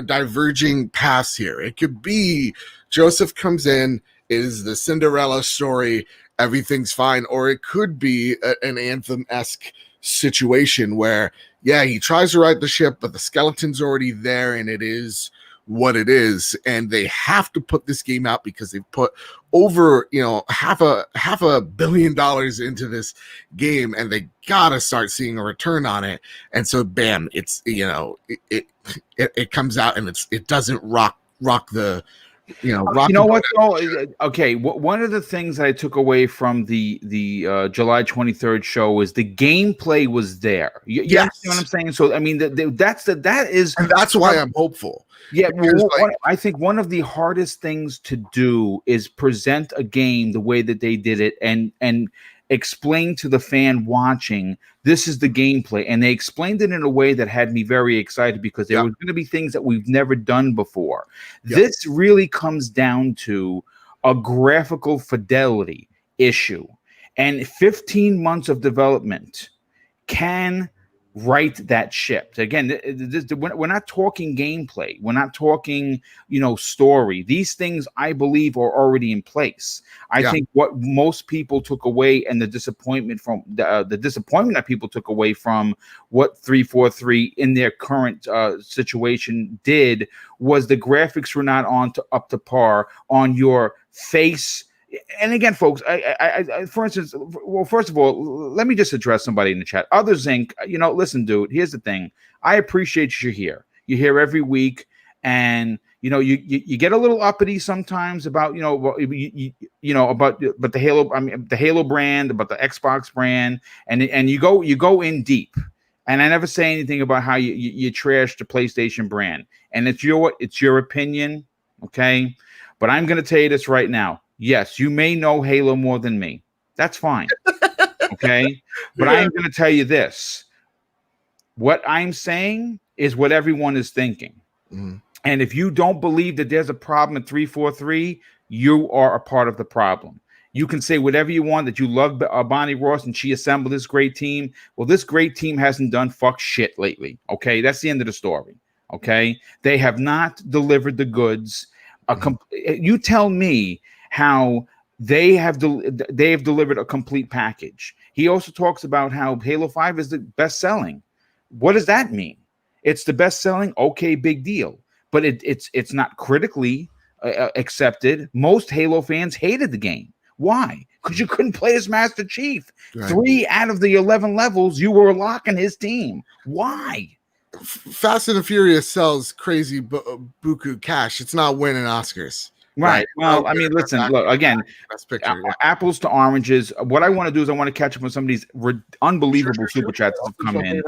diverging paths here. It could be Joseph comes in, is the Cinderella story, everything's fine, or it could be an Anthem-esque situation where, he tries to right the ship, but the skeleton's already there, and it is what it is, and they have to put this game out because they've put over half a billion dollars into this game, and they gotta start seeing a return on it. And so, bam, it's it comes out, and it doesn't rock the. What though? Okay, one of the things that I took away from the July 23rd show is the gameplay was there. You understand what I'm saying? So I mean, that is, and that's why I'm hopeful. Yeah, I think one of the hardest things to do is present a game the way that they did it, and explain to the fan watching, this is the gameplay. And they explained it in a way that had me very excited, because there was going to be things that we've never done before. This really comes down to a graphical fidelity issue, and 15 months of development can right that ship. Again, we're not talking gameplay. We're not talking, story. These things, I believe, are already in place. I think what most people took away, and the disappointment that people took away from what 343 in their current situation did, was the graphics were not up to par on your face. And again, folks, I for instance, well, first of all, let me just address somebody in the chat. Others Inc., listen, dude, here's the thing. I appreciate you're here. You're here every week, and you get a little uppity sometimes about about the Halo, the Halo brand, about the Xbox brand, and you go in deep. And I never say anything about how you trash the PlayStation brand, and it's your opinion, okay? But I'm going to tell you this right now. Yes, you may know Halo more than me. That's fine, okay? But I'm going to tell you this. What I'm saying is what everyone is thinking. Mhm. And if you don't believe that there's a problem at 343, you are a part of the problem. You can say whatever you want, that you love Bonnie Ross and she assembled this great team. Well, this great team hasn't done fuck shit lately. Okay, that's the end of the story. Okay, they have not delivered the goods. You tell me how they have delivered a complete package. He also talks about how Halo 5 is the best selling. What does that mean? It's the best selling. Okay, big deal. But it's not critically accepted. Most Halo fans hated the game. Why? Because you couldn't play as Master Chief. Right. 3 out of the 11 levels, you were locking his team. Why? Fast and the Furious sells crazy buku cash. It's not winning Oscars. Right. Well, I mean, listen, look, again, apples to oranges. What I want to do is I want to catch up on some of these unbelievable super chats that have come in.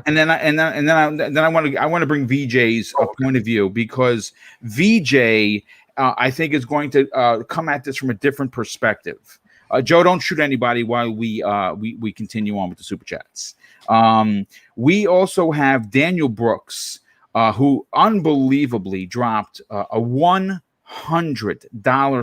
And then I want to bring VJ's point of view, because VJ I think is going to come at this from a different perspective. Joe, don't shoot anybody while we continue on with the super chats. We also have Daniel Brooks, who unbelievably dropped a $100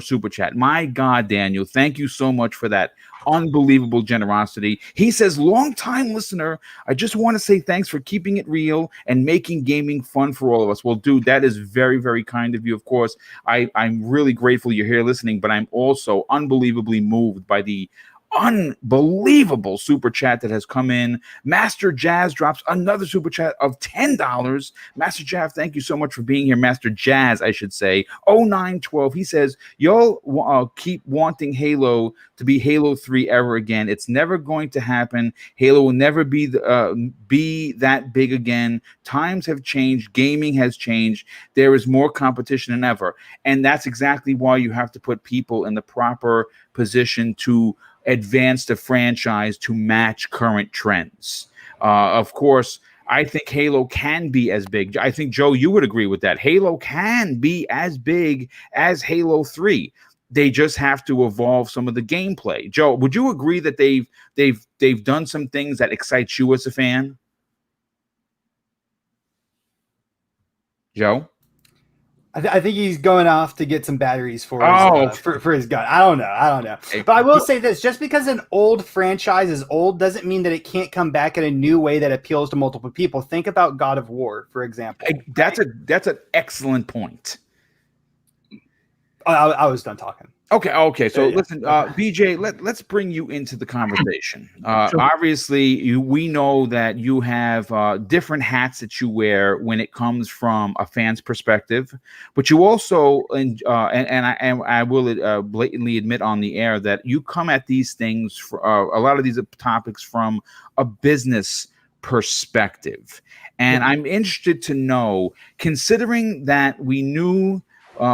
super chat. My God, Daniel, thank you so much for that unbelievable generosity. He says, long time listener, I just want to say thanks for keeping it real and making gaming fun for all of us. Well, dude, that is very, very kind of you. Of course, I'm really grateful you're here listening, but I'm also unbelievably moved by the unbelievable super chat that has come in. Master Jazz drops another super chat of $10. Master Jazz, thank you so much for being here. Master Jazz, I should say. 0912, he says, y'all keep wanting Halo to be Halo 3 ever again. It's never going to happen. Halo will never be that big again. Times have changed. Gaming has changed. There is more competition than ever. And that's exactly why you have to put people in the proper position to advance the franchise to match current trends. Of course, I think Halo can be as big. I think, Joe, you would agree with that. Halo can be as big as Halo 3. They just have to evolve some of the gameplay. Joe, would you agree that they've done some things that excite you as a fan? Joe? I think he's going off to get some batteries for his gun. I don't know. But I will say this: just because an old franchise is old doesn't mean that it can't come back in a new way that appeals to multiple people. Think about God of War, for example. That's an excellent point. I was done talking. Okay. So listen, BJ, let's bring you into the conversation. Sure. Obviously, we know that you have different hats that you wear when it comes from a fan's perspective, but you also, and I will blatantly admit on the air that you come at these things, a lot of these topics, from a business perspective. And I'm interested to know, considering that we knew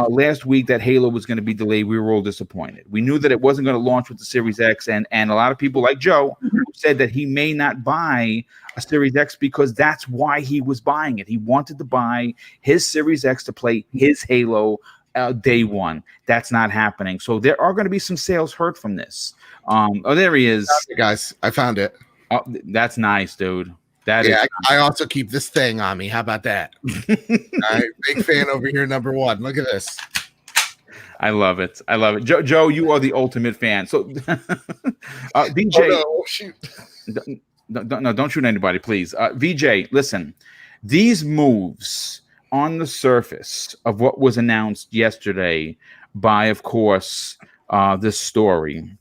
last week that Halo was going to be delayed, we were all disappointed. We knew that it wasn't going to launch with the Series X, and a lot of people like Joe said that he may not buy a Series X because that's why he was buying it. He wanted to buy his Series X to play his Halo day one. That's not happening. So there are going to be some sales hurt from this. There he is. Guys, I found it. Oh, that's nice, dude. I also keep this thing on me. How about that? All right, big fan over here, number one. Look at this. I love it. Joe, you are the ultimate fan. So, VJ, shoot. No, don't shoot anybody, please. VJ, listen. These moves on the surface of what was announced yesterday by, of course, this story,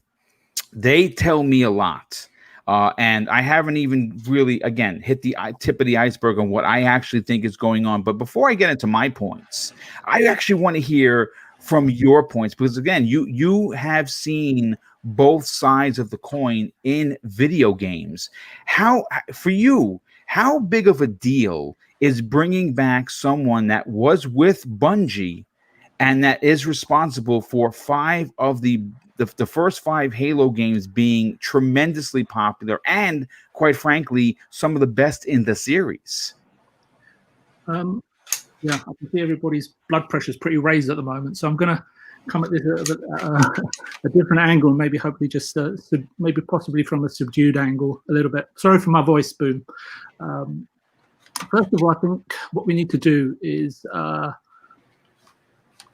they tell me a lot. And I haven't even really, again, hit the tip of the iceberg on what I actually think is going on. But before I get into my points, I actually want to hear from your points, because, again, you have seen both sides of the coin in video games. For you, how big of a deal is bringing back someone that was with Bungie and that is responsible for 5 of the first 5 Halo games being tremendously popular and, quite frankly, some of the best in the series. Yeah, I can see everybody's blood pressure is pretty raised at the moment, so I'm going to come at this a different angle, and maybe hopefully just maybe possibly from a subdued angle a little bit. Sorry for my voice, Boom. First of all, I think what we need to do is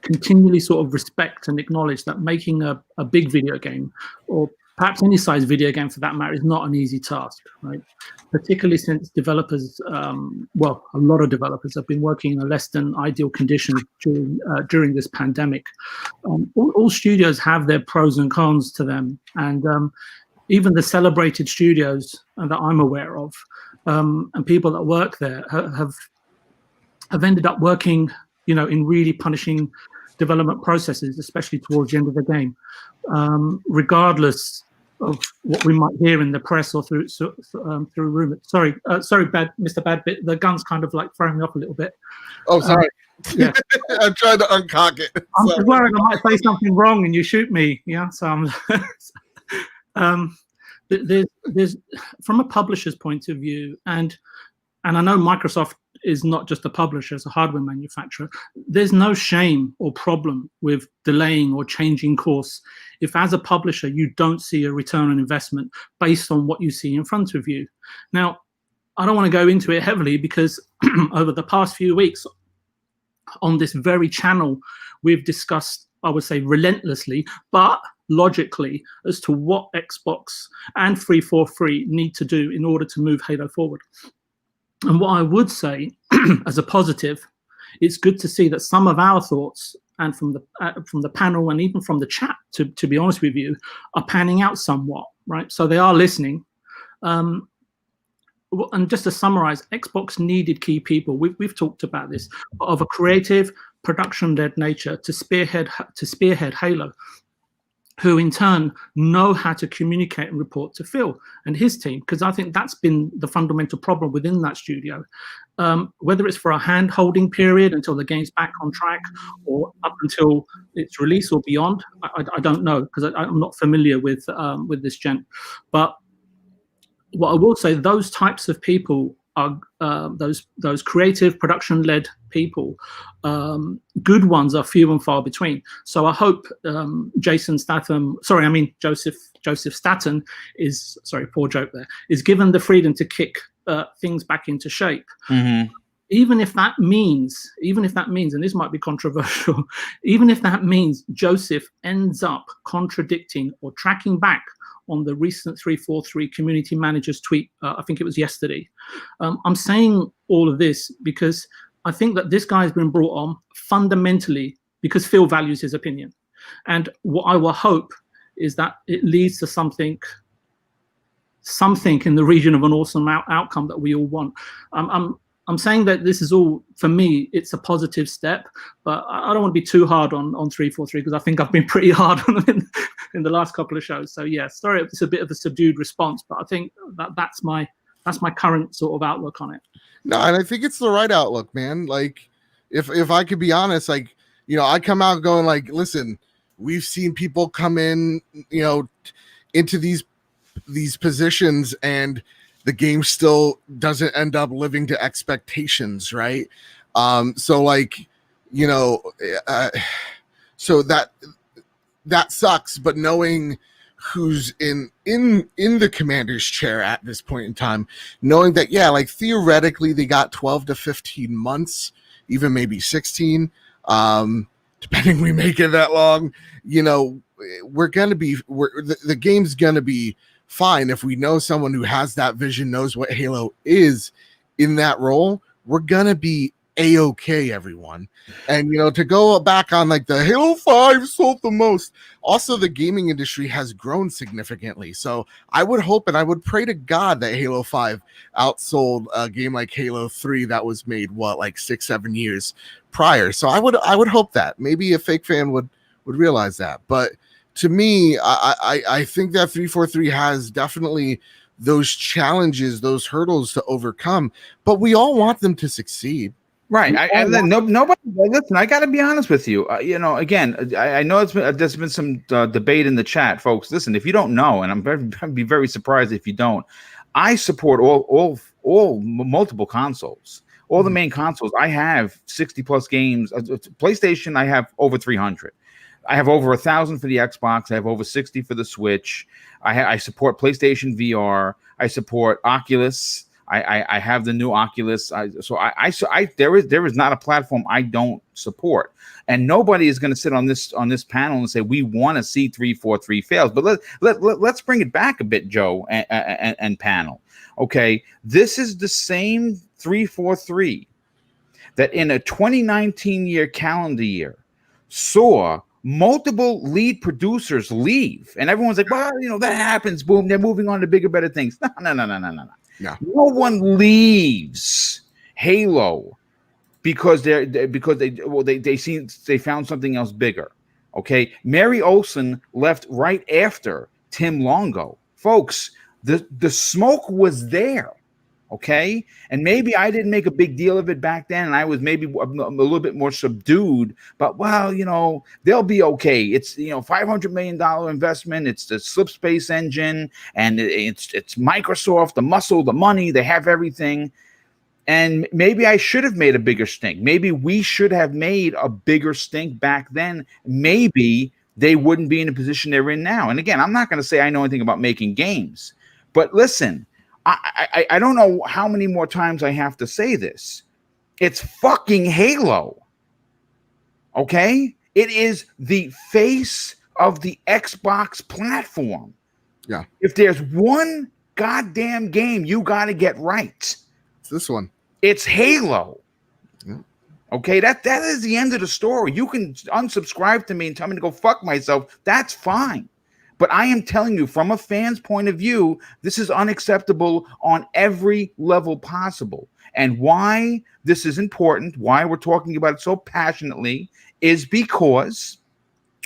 continually sort of respect and acknowledge that making a big video game, or perhaps any size video game for that matter, is not an easy task, right? Particularly since developers, well, a lot of developers have been working in a less than ideal condition during this pandemic. All studios have their pros and cons to them, and even the celebrated studios that I'm aware of, and people that work there have ended up working, in really punishing development processes, especially towards the end of the game, regardless of what we might hear in the press or through rumors. Sorry, Mr. Badbit. The gun's kind of like throwing me off a little bit. Oh, sorry. Yeah, I'm trying to uncock it. I'm just worried I might say something wrong and you shoot me. Yeah, so there's from a publisher's point of view, and I know Microsoft is not just a publisher, it's a hardware manufacturer. There's no shame or problem with delaying or changing course if, as a publisher, you don't see a return on investment based on what you see in front of you. Now, I don't want to go into it heavily because over the past few weeks on this very channel, we've discussed, I would say relentlessly, but logically, as to what Xbox and 343 need to do in order to move Halo forward. And what I would say, as a positive, it's good to see that some of our thoughts, and from the panel and even from the chat, to be honest with you, are panning out somewhat, right? So they are listening. And just to summarize, Xbox needed key people. We've talked about this, of a creative, production-led nature to spearhead Halo, who in turn know how to communicate and report to Phil and his team, because I think that's been the fundamental problem within that studio. Whether it's for a hand-holding period until the game's back on track, or up until its release or beyond, I don't know, because I'm not familiar with this gent. But what I will say, those types of people are those creative, production-led people. Good ones are few and far between. So I hope Joseph Staten is, sorry, poor joke there, is given the freedom to kick things back into shape. Mm-hmm. Even if that means, and this might be controversial, even if that means Joseph ends up contradicting or tracking back on the recent 343 community manager's tweet, I think it was yesterday. I'm saying all of this because I think that this guy has been brought on fundamentally because Phil values his opinion. And what I will hope is that it leads to something in the region of an awesome outcome that we all want. I'm saying that this is all, for me, it's a positive step, but I don't want to be too hard on 343 because I think I've been pretty hard on them in the last couple of shows. So yeah, sorry, it's a bit of a subdued response, but I think that's my current sort of outlook on it. No, and I think it's the right outlook, man. Like, if I could be honest, like, I come out going like, listen, we've seen people come in, into these positions and the game still doesn't end up living to expectations, right? So like, so that sucks, but knowing who's in the commander's chair at this point in time, knowing that, yeah, like theoretically they got 12 to 15 months, even maybe 16, depending we make it that long, the game's gonna be fine. If we know someone who has that vision, knows what Halo is in that role, we're gonna be a-okay, everyone. And to go back on like the Halo 5 sold the most, also the gaming industry has grown significantly. So I would hope and I would pray to God that Halo 5 outsold a game like Halo 3 that was made like 6-7 years prior. So I would hope that maybe a fake fan would realize that. But to me, I think that 343 has definitely those challenges, those hurdles to overcome, but we all want them to succeed. Right. Nobody. Listen, I got to be honest with you. Again, I know there's been some debate in the chat, folks. Listen, if you don't know, and I'd be very surprised if you don't, I support all multiple consoles, all the main consoles. I have 60 plus games. PlayStation, I have over 300. I have over 1,000 for the Xbox. I have over 60 for the Switch. I support PlayStation VR. I support Oculus. I have the new Oculus. There is not a platform I don't support, and nobody is going to sit on this panel and say we want to see 343 fails. But let's bring it back a bit, Joe and panel. Okay, this is the same 343 that in a 2019 year calendar year saw multiple lead producers leave, and everyone's like, well, that happens. Boom, they're moving on to bigger, better things. No. No one leaves Halo because they found something else bigger. Okay, Mary Olsen left right after Tim Longo. Folks, the smoke was there. Okay, and maybe I didn't make a big deal of it back then, and I was maybe a little bit more subdued. But they'll be okay. It's $500 million investment. It's the slip space engine, and it's Microsoft, the muscle, the money. They have everything. And maybe I should have made a bigger stink. Maybe we should have made a bigger stink back then. Maybe they wouldn't be in the position they're in now. And again, I'm not going to say I know anything about making games, but listen. I don't know how many more times I have to say this. It's fucking Halo. Okay? It is the face of the Xbox platform. Yeah. If there's one goddamn game you got to get right, it's this one. It's Halo. Yeah. Okay? That is the end of the story. You can unsubscribe to me and tell me to go fuck myself. That's fine. But I am telling you, from a fan's point of view, this is unacceptable on every level possible. And why this is important, why we're talking about it so passionately, is because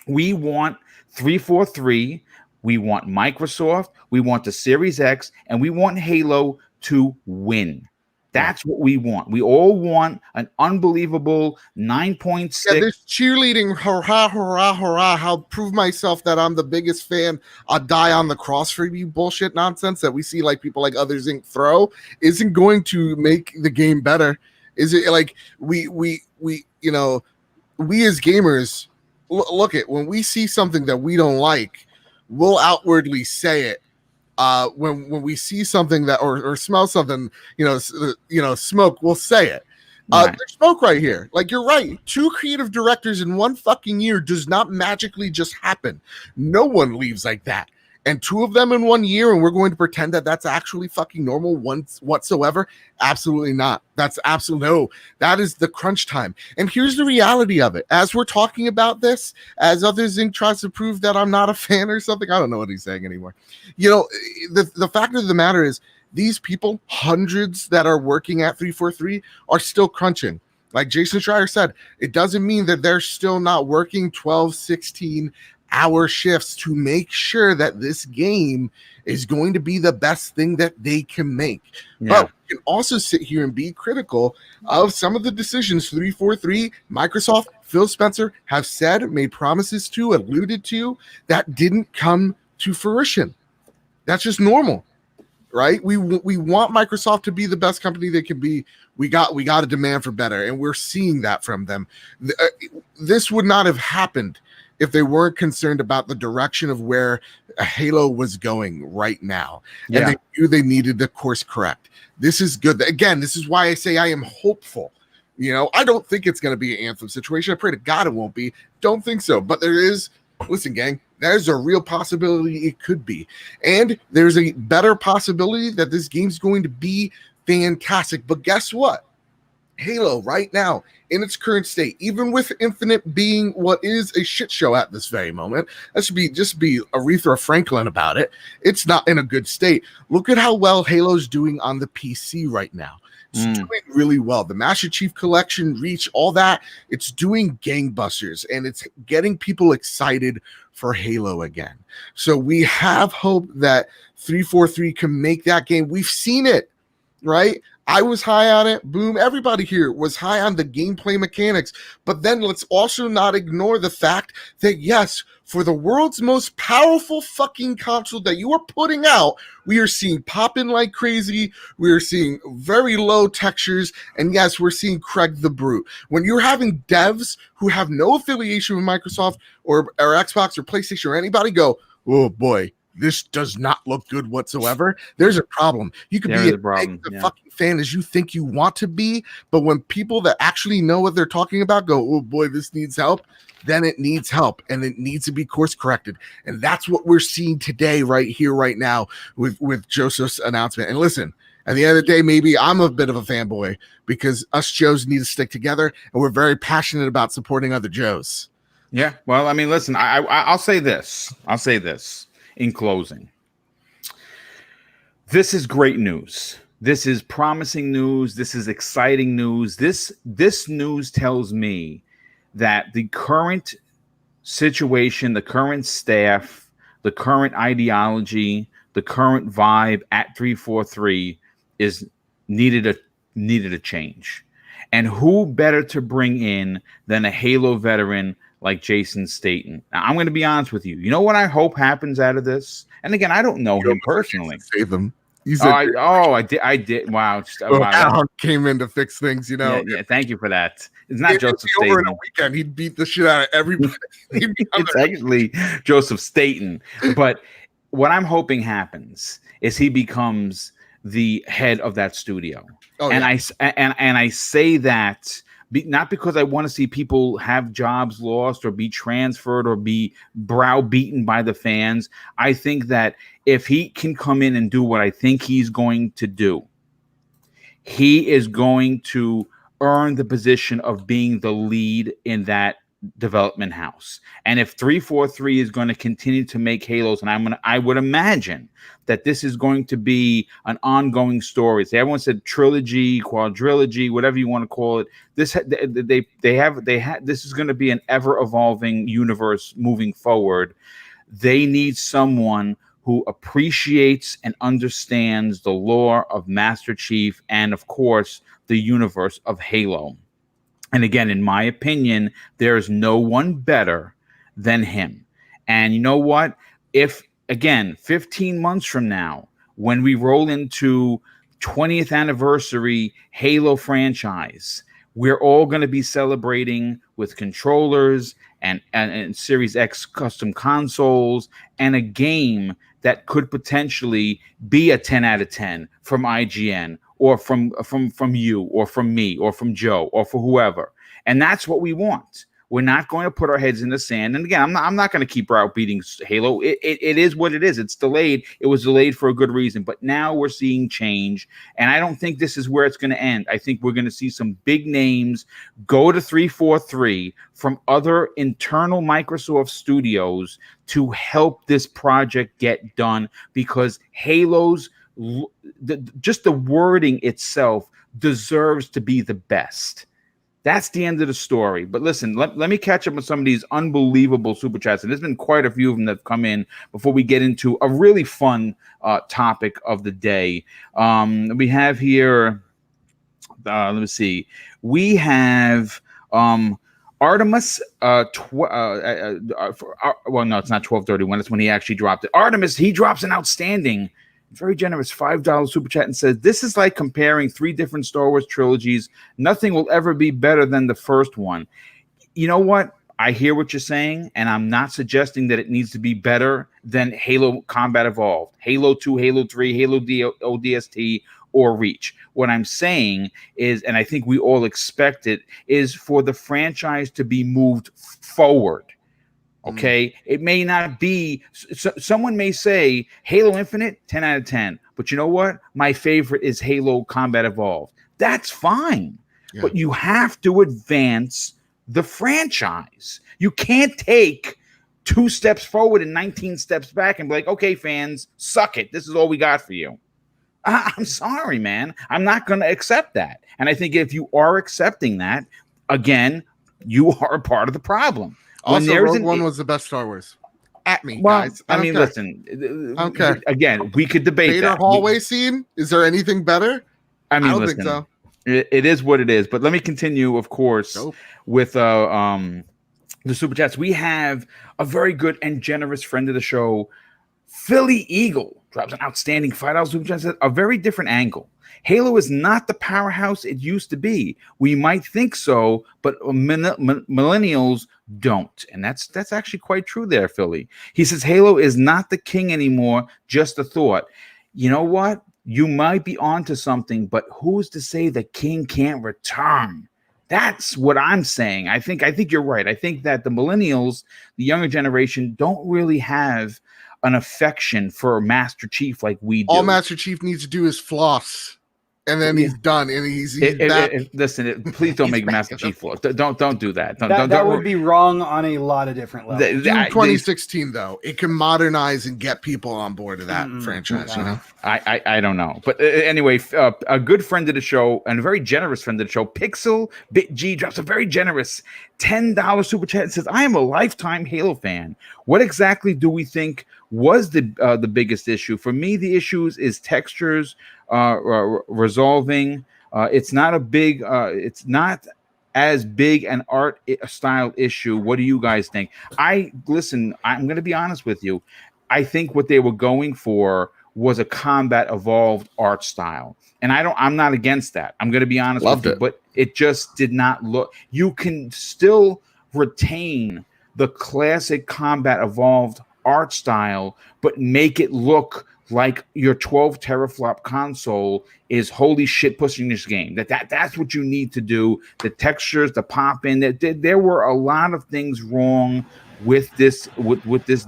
we want 343, we want Microsoft, we want the Series X, and we want Halo to win. That's what we want. We all want an unbelievable 9.6. Yeah, this cheerleading, hurrah, hurrah, hurrah, I'll prove myself that I'm the biggest fan. I'll die on the cross for you bullshit nonsense that we see like people like Others Inc. throw isn't going to make the game better. Is it like we as gamers, look at when we see something that we don't like, we'll outwardly say it. When we see something that or smell something, smoke, we'll say it. There's smoke right here. Like, you're right. 2 creative directors in 1 fucking year does not magically just happen. No one leaves like that. And 2 of them in 1 year, and we're going to pretend that that's actually fucking normal once whatsoever? Absolutely not. That's absolutely no. That is the crunch time. And here's the reality of it. As we're talking about this, as Others Inc. tries to prove that I'm not a fan or something, I don't know what he's saying anymore. The fact of the matter is, these people, hundreds that are working at 343, are still crunching. Like Jason Schreier said, it doesn't mean that they're still not working 12, 16-hour shifts to make sure that this game is going to be the best thing that they can make. Yeah. But we can also sit here and be critical of some of the decisions 343, Microsoft, Phil Spencer have said, made promises to, alluded to, that didn't come to fruition. That's just normal. Right? We want Microsoft to be the best company they can be. We got a demand for better, and we're seeing that from them. This would not have happened if they weren't concerned about the direction of where Halo was going right now. Yeah. And they knew they needed the course correct. This is good. Again, this is why I say I am hopeful. I don't think it's going to be an Anthem situation. I pray to God it won't be. Don't think so. But there is, listen, gang, there's a real possibility it could be. And there's a better possibility that this game's going to be fantastic. But guess what? Halo right now, in its current state, even with Infinite being what is a shit show at this very moment, that should just be Aretha Franklin about it. It's not in a good state. Look at how well Halo's doing on the PC right now. It's doing really well. The Master Chief Collection, Reach, all that, it's doing gangbusters, and it's getting people excited for Halo again. So we have hope that 343 can make that game. We've seen it, right? I was high on it. Boom. Everybody here was high on the gameplay mechanics. But then let's also not ignore the fact that, yes, for the world's most powerful fucking console that you are putting out, we are seeing popping like crazy. We are seeing very low textures. And yes, we're seeing Craig the Brute. When you're having devs who have no affiliation with Microsoft or Xbox or PlayStation or anybody go, oh boy, this does not look good whatsoever, there's a problem. You could be as big a fucking fan as you think you want to be, but when people that actually know what they're talking about go, oh boy, this needs help, then it needs help, and it needs to be course corrected. And that's what we're seeing today, right here, right now, with Joseph's announcement. And listen, at the end of the day, maybe I'm a bit of a fanboy because us Joes need to stick together, and we're very passionate about supporting other Joes. Yeah, well, I mean, listen, I'll say this. I'll say this. In closing, this is great news. This is promising news. This is exciting news. This news tells me that the current situation, the current staff, the current ideology, the current vibe at 343 is needed a change. And who better to bring in than a Halo veteran like Jason Staten? Now, I'm going to be honest with you. You know what I hope happens out of this? And again, I don't know him personally. Save them. I did. Wow. Alan came in to fix things, you know. Yeah, thank you for that. It's not Joseph Staten. Over in a weekend, he'd beat the shit out of everybody. It's actually Joseph Staten. But what I'm hoping happens is he becomes the head of that studio. And I say that not because I want to see people have jobs lost or be transferred or be browbeaten by the fans. I think that if he can come in and do what I think he's going to do, he is going to earn the position of being the lead in that development house. And if 343 is going to continue to make Halos, and I would imagine that this is going to be an ongoing story. So everyone said trilogy, quadrilogy, whatever you want to call it. This is going to be an ever evolving universe moving forward. They need someone who appreciates and understands the lore of Master Chief and, of course, the universe of Halo. And again, in my opinion, there is no one better than him. And you know what? If, again, 15 months from now, when we roll into 20th anniversary Halo franchise, we're all going to be celebrating with controllers and Series X custom consoles and a game that could potentially be a 10 out of 10 from IGN or from you or from me or from Joe or for whoever. And that's what we want. We're not going to put our heads in the sand. And again, I'm not going to keep browbeating Halo. It is what it is. It's delayed. It was delayed for a good reason. But now we're seeing change. And I don't think this is where it's going to end. I think we're going to see some big names go to 343 from other internal Microsoft studios to help this project get done, because Halo's just the wording itself deserves to be the best. That's the end of the story. But listen, let me catch up with some of these unbelievable super chats. And there's been quite a few of them that have come in before we get into a really fun topic of the day. We have here, let me see. We have Artemis. Well, no, it's not 1231. It's when he actually dropped it. Artemis, he drops an outstanding, very generous $5 super chat and says, this is like comparing 3 different Star Wars trilogies. Nothing will ever be better than the first one. You know what? I hear what you're saying, and I'm not suggesting that it needs to be better than Halo Combat Evolved, Halo 2, Halo 3, Halo ODST, or Reach. What I'm saying is, and I think we all expect it, is for the franchise to be moved forward. Okay, it may not be. Someone may say Halo Infinite, 10 out of 10. But you know what? My favorite is Halo Combat Evolved. That's fine. Yeah. But you have to advance the franchise. You can't take 2 steps forward and 19 steps back and be like, okay, fans, suck it. This is all we got for you. I'm sorry, man. I'm not going to accept that. And I think if you are accepting that, again, you are a part of the problem. Also, Rogue One was the best Star Wars. At me, well, guys. I mean, care. listen. Okay. Again, we could debate Vader that. hallway scene. Is there anything better? I mean, don't listen. think so. It is what it is. But let me continue, of course, with the super chats. We have a very good and generous friend of the show, Philly Eagle, drops an outstanding $5 super chat. Says, a very different angle. Halo is not the powerhouse it used to be. We might think so, but millennials don't. And that's actually quite true there, Philly. He says Halo is not the king anymore, just a thought. You know what? You might be onto something, but who's to say the king can't return? That's what I'm saying. I think you're right. I think that the millennials, the younger generation, don't really have an affection for Master Chief like we do. All Master Chief needs to do is floss, and then he's done. And he's back. Listen, please don't make Master Chief floss. Don't do that. That would be wrong on a lot of different levels. 2016 though, it can modernize and get people on board of that franchise. You know, I don't know, but anyway, a good friend of the show and a very generous friend of the show, Pixel Bit G, drops a very generous $10 super chat and says, "I am a lifetime Halo fan. What exactly do we think was the biggest issue? For me, the issues is textures, resolving. It's not as big an art style issue. What do you guys think?" I'm going to be honest with you. I think what they were going for was a combat evolved art style. And I'm not against that. I'm going to be honest with you, but it just did not look. You can still retain the classic combat evolved art style, but make it look like your 12 teraflop console is holy shit pushing this game. That's what you need to do. The textures, the pop in. There were a lot of things wrong with this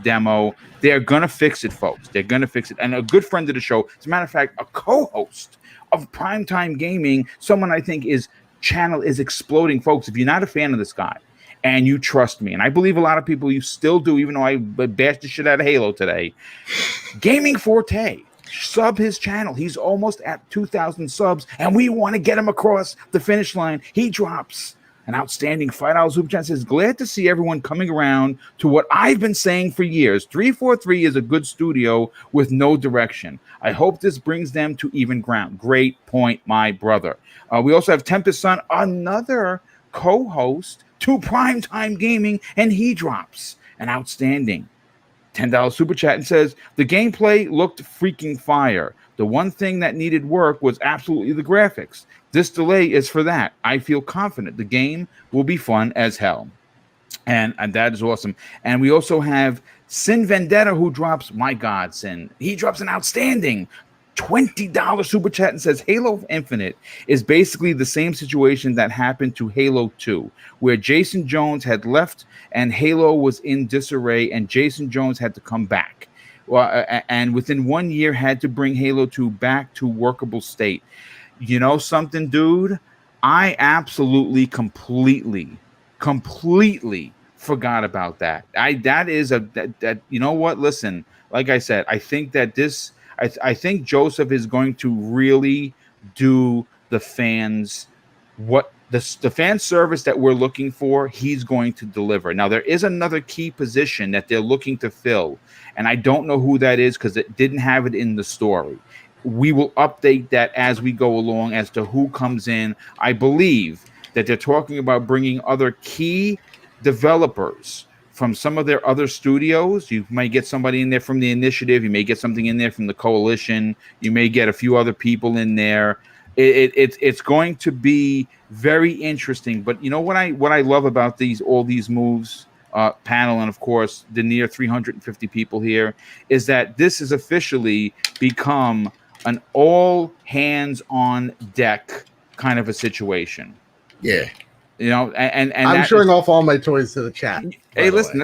demo. They're gonna fix it, folks. They're gonna fix it. And a good friend of the show, as a matter of fact, a co-host of Primetime Gaming, someone I think is channel is exploding, folks. If you're not a fan of this guy and you trust me, and I believe a lot of people you still do, even though I bashed the shit out of Halo today, Gaming Forte, sub his channel. He's almost at 2,000 subs, and we want to get him across the finish line. He drops an outstanding $5 super chat. Says, glad to see everyone coming around to what I've been saying for years. 343 is a good studio with no direction. I hope this brings them to even ground. Great point, my brother. We also have Tempest Son, another co-host to Primetime Gaming, and he drops an outstanding $10 super chat and says, the gameplay looked freaking fire. The one thing that needed work was absolutely the graphics. This delay is for that. I feel confident the game will be fun as hell. And that is awesome. And we also have Sin Vendetta, who drops, my God, Sin. He drops an outstanding $20 super chat and says, Halo Infinite is basically the same situation that happened to Halo 2, where Jason Jones had left and Halo was in disarray and Jason Jones had to come back. And within 1 year had to bring Halo 2 back to workable state. You know something, dude? I absolutely, completely forgot about that. You know what? Listen, like I said, I think that I think Joseph is going to really do the fans what the fan service that we're looking for. He's going to deliver. Now, there is another key position that they're looking to fill, and I don't know who that is because it didn't have it in the story. We will update that as we go along as to who comes in. I believe that they're talking about bringing other key developers from some of their other studios. You might get somebody in there from the Initiative. You may get something in there from the Coalition. You may get a few other people in there. It's going to be very interesting. But you know what I love about all these moves, panel, and of course the near 350 people here, is that this has officially become an all hands on deck kind of a situation. Yeah. You know, and I'm showing off all my toys to the chat. Hey, listen,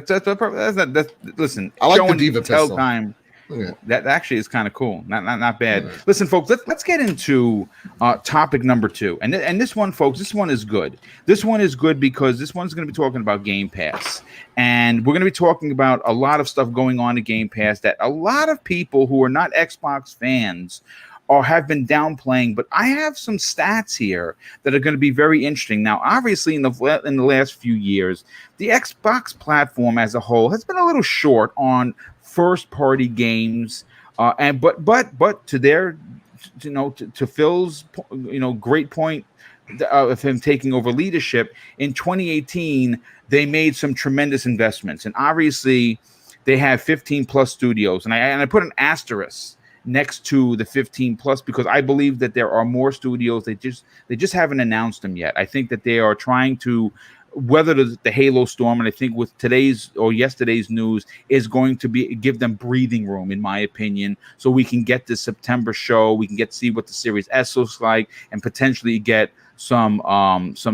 listen. I like the Diva pistol. Time. Yeah. That actually is kind of cool. Not bad. Yeah. Listen, folks, let's get into topic number 2. And this one, folks, this one is good. This one is good because this one's going to be talking about Game Pass. And we're going to be talking about a lot of stuff going on in Game Pass that a lot of people who are not Xbox fans or have been downplaying, but I have some stats here that are going to be very interesting. Now, obviously, in the last few years, the Xbox platform as a whole has been a little short on first-party games, but to their, to Phil's, great point of him taking over leadership in 2018, they made some tremendous investments, and obviously they have 15 plus studios, and I put an asterisk next to the 15 plus because I believe that there are more studios. They just haven't announced them yet. I think that they are trying to weather the Halo storm, and I think with today's or yesterday's news is going to give them breathing room, in my opinion, so we can get this September show. We can get to see what the Series S looks like, and potentially get some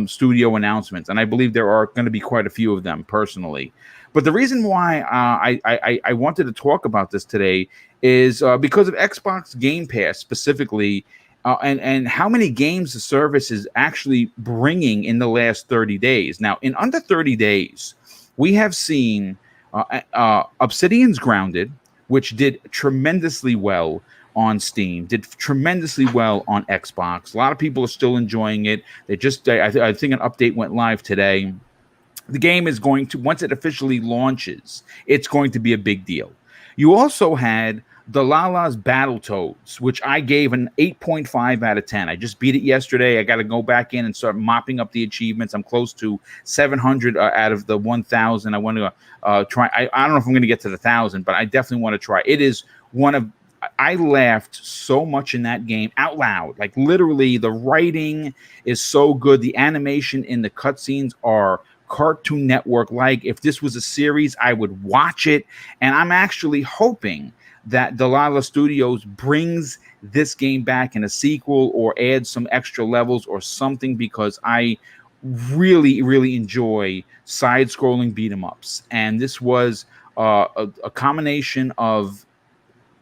studio announcements. And I believe there are going to be quite a few of them personally. But the reason why I wanted to talk about this today is because of Xbox Game Pass specifically, and how many games the service is actually bringing in the last 30 days. Now, in under 30 days, we have seen Obsidian's Grounded, which did tremendously well on Steam, did tremendously well on Xbox. A lot of people are still enjoying it. I think an update went live today. The game is going to, once it officially launches, it's going to be a big deal. You also had Delala's Battletoads, which I gave an 8.5 out of 10. I just beat it yesterday. I got to go back in and start mopping up the achievements. I'm close to 700 out of the 1,000. I want to try. I don't know if I'm going to get to the 1,000, but I definitely want to try. It is one of, I laughed so much in that game out loud. Like literally, the writing is so good. The animation in the cutscenes are Cartoon Network like. If this was a series, I would watch it. And I'm actually hoping that Delilah Studios brings this game back in a sequel or adds some extra levels or something, because I really, really enjoy side-scrolling beat-em-ups. And this was a combination of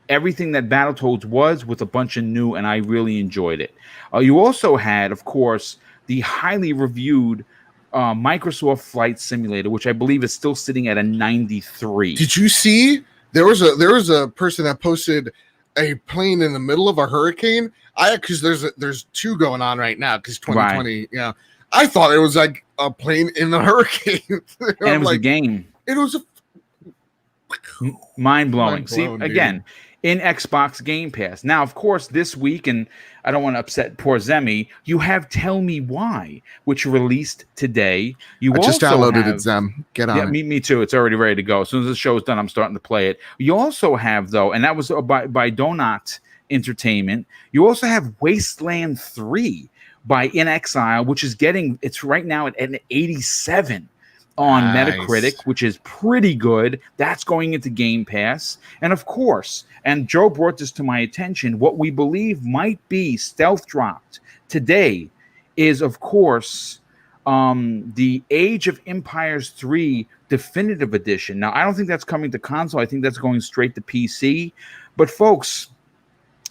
everything that Battletoads was with a bunch of new, and I really enjoyed it. You also had, of course, the highly reviewed Microsoft Flight Simulator, which I believe is still sitting at a 93. Did you see there was a person that posted a plane in the middle of a hurricane? Because there's two going on right now because 2020. Right. Yeah, I thought it was like a plane in the hurricane. And it was like, a game. It was mind-blowing. See, again, in Xbox Game Pass. Now, of course, this week, and I don't want to upset poor Zemi, you have Tell Me Why, which released today. I just downloaded it, Zem. Get on it. Me too. It's already ready to go. As soon as the show is done, I'm starting to play it. You also have, though, and that was by Donut Entertainment, you also have Wasteland 3 by In Exile, which is it's right now at an 87 on Metacritic, which is pretty good. That's going into Game Pass. And of course, and Joe brought this to my attention, what we believe might be stealth dropped today is, of course, the Age of Empires 3 Definitive Edition. Now, I don't think that's coming to console. I think that's going straight to PC. But folks,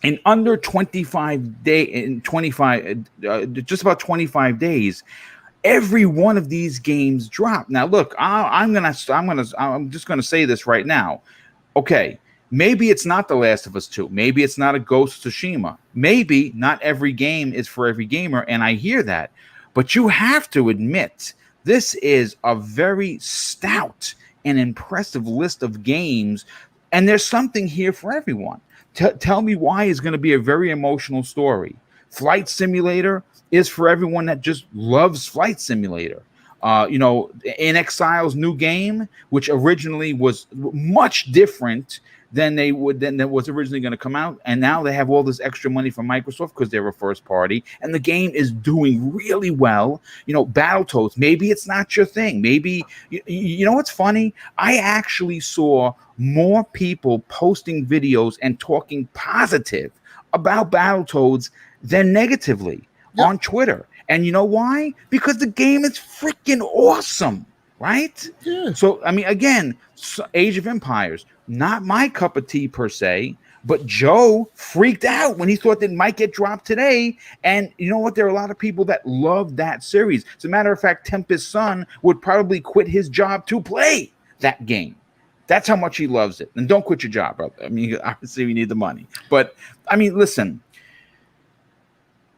in under 25 days, just about 25 days, every one of these games drop. Now, look, I'm just gonna say this right now. Okay, maybe it's not The Last of Us 2. Maybe it's not a Ghost of Tsushima. Maybe not every game is for every gamer, and I hear that. But you have to admit, this is a very stout and impressive list of games, and there's something here for everyone. Tell Me Why is going to be a very emotional story. Flight Simulator is for everyone that just loves Flight Simulator. In Exile's new game, which originally was much different than that was originally going to come out, and now they have all this extra money from Microsoft because they're a first party, and the game is doing really well. Battletoads, maybe it's not your thing. Maybe you know what's funny? I actually saw more people posting videos and talking positive about Battletoads than negatively on Twitter. And you know why? Because the game is freaking awesome, right? Yeah. So, I mean, again, Age of Empires, not my cup of tea per se, but Joe freaked out when he thought that it might get dropped today. And you know what? There are a lot of people that love that series. As a matter of fact, Tempest's son would probably quit his job to play that game. That's how much he loves it. And don't quit your job, brother. I mean, obviously we need the money. But, I mean, listen,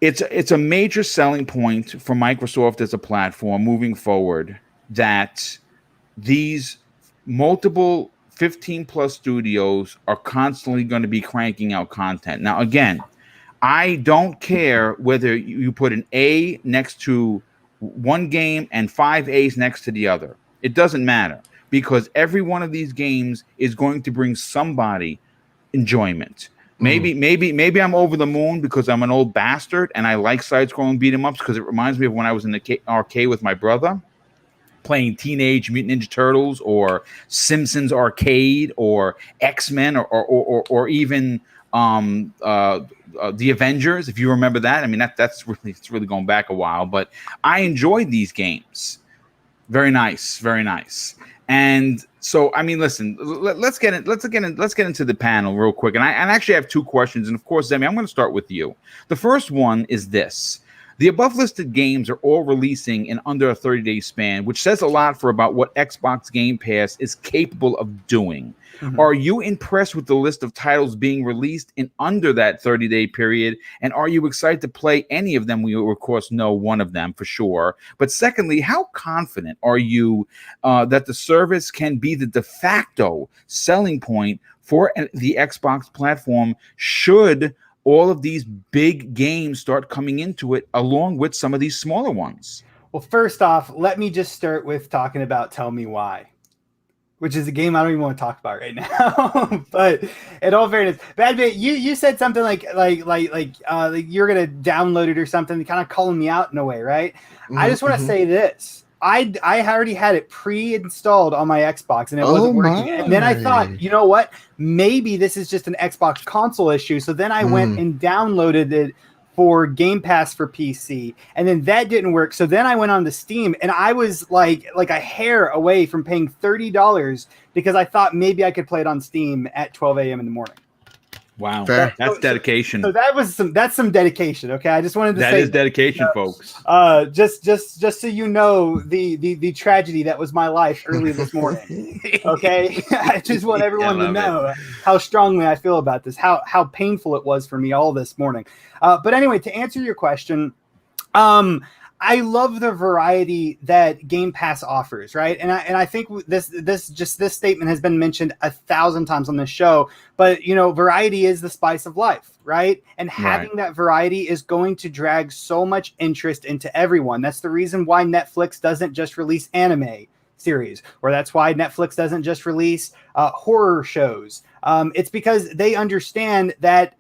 it's a major selling point for Microsoft as a platform moving forward that these multiple 15 plus studios are constantly going to be cranking out content. Now, again, I don't care whether you put an A next to one game and 5 A's next to the other. It doesn't matter because every one of these games is going to bring somebody enjoyment. Maybe I'm over the moon because I'm an old bastard and I like side-scrolling beat 'em ups because it reminds me of when I was in the arcade with my brother playing Teenage Mutant Ninja Turtles or Simpsons Arcade or X-Men or even the Avengers, if you remember that. I mean, that's really going back a while, but I enjoyed these games. Very nice, very nice. And so, I mean, listen, let's get into the panel real quick. And I actually have two questions. And of course, Zemi, I'm going to start with you. The first one is this. The above listed games are all releasing in under a 30-day span, which says a lot for about what Xbox Game Pass is capable of doing. Mm-hmm. Are you impressed with the list of titles being released in under that 30-day period? And are you excited to play any of them? We, of course, know one of them for sure. But secondly, how confident are you that the service can be the de facto selling point for the Xbox platform should all of these big games start coming into it along with some of these smaller ones? Well, first off, let me just start with talking about Tell Me Why, which is a game I don't even want to talk about right now. But in all fairness, Badman, you said something like you're gonna download it or something, kind of calling me out in a way, right? Mm-hmm. I just want to say this. I already had it pre-installed on my Xbox and it wasn't working. And then I thought, you know what? Maybe this is just an Xbox console issue. So then I went and downloaded it for Game Pass for PC, and then that didn't work. So then I went on to Steam, and I was like a hair away from paying $30 because I thought maybe I could play it on Steam at 12 a.m. in the morning. Wow, that's dedication. So that's some dedication. Okay, I just wanted to say that is dedication, folks. Just so you know the tragedy that was my life early this morning. Okay, I just want everyone to know how strongly I feel about this, how painful it was for me all this morning. But anyway, to answer your question, I love the variety that Game Pass offers, right? And I think this statement has been mentioned 1,000 times on this show, but variety is the spice of life, right? And having that variety is going to drag so much interest into everyone. That's the reason why Netflix doesn't just release anime series, or that's why Netflix doesn't just release horror shows. It's because they understand that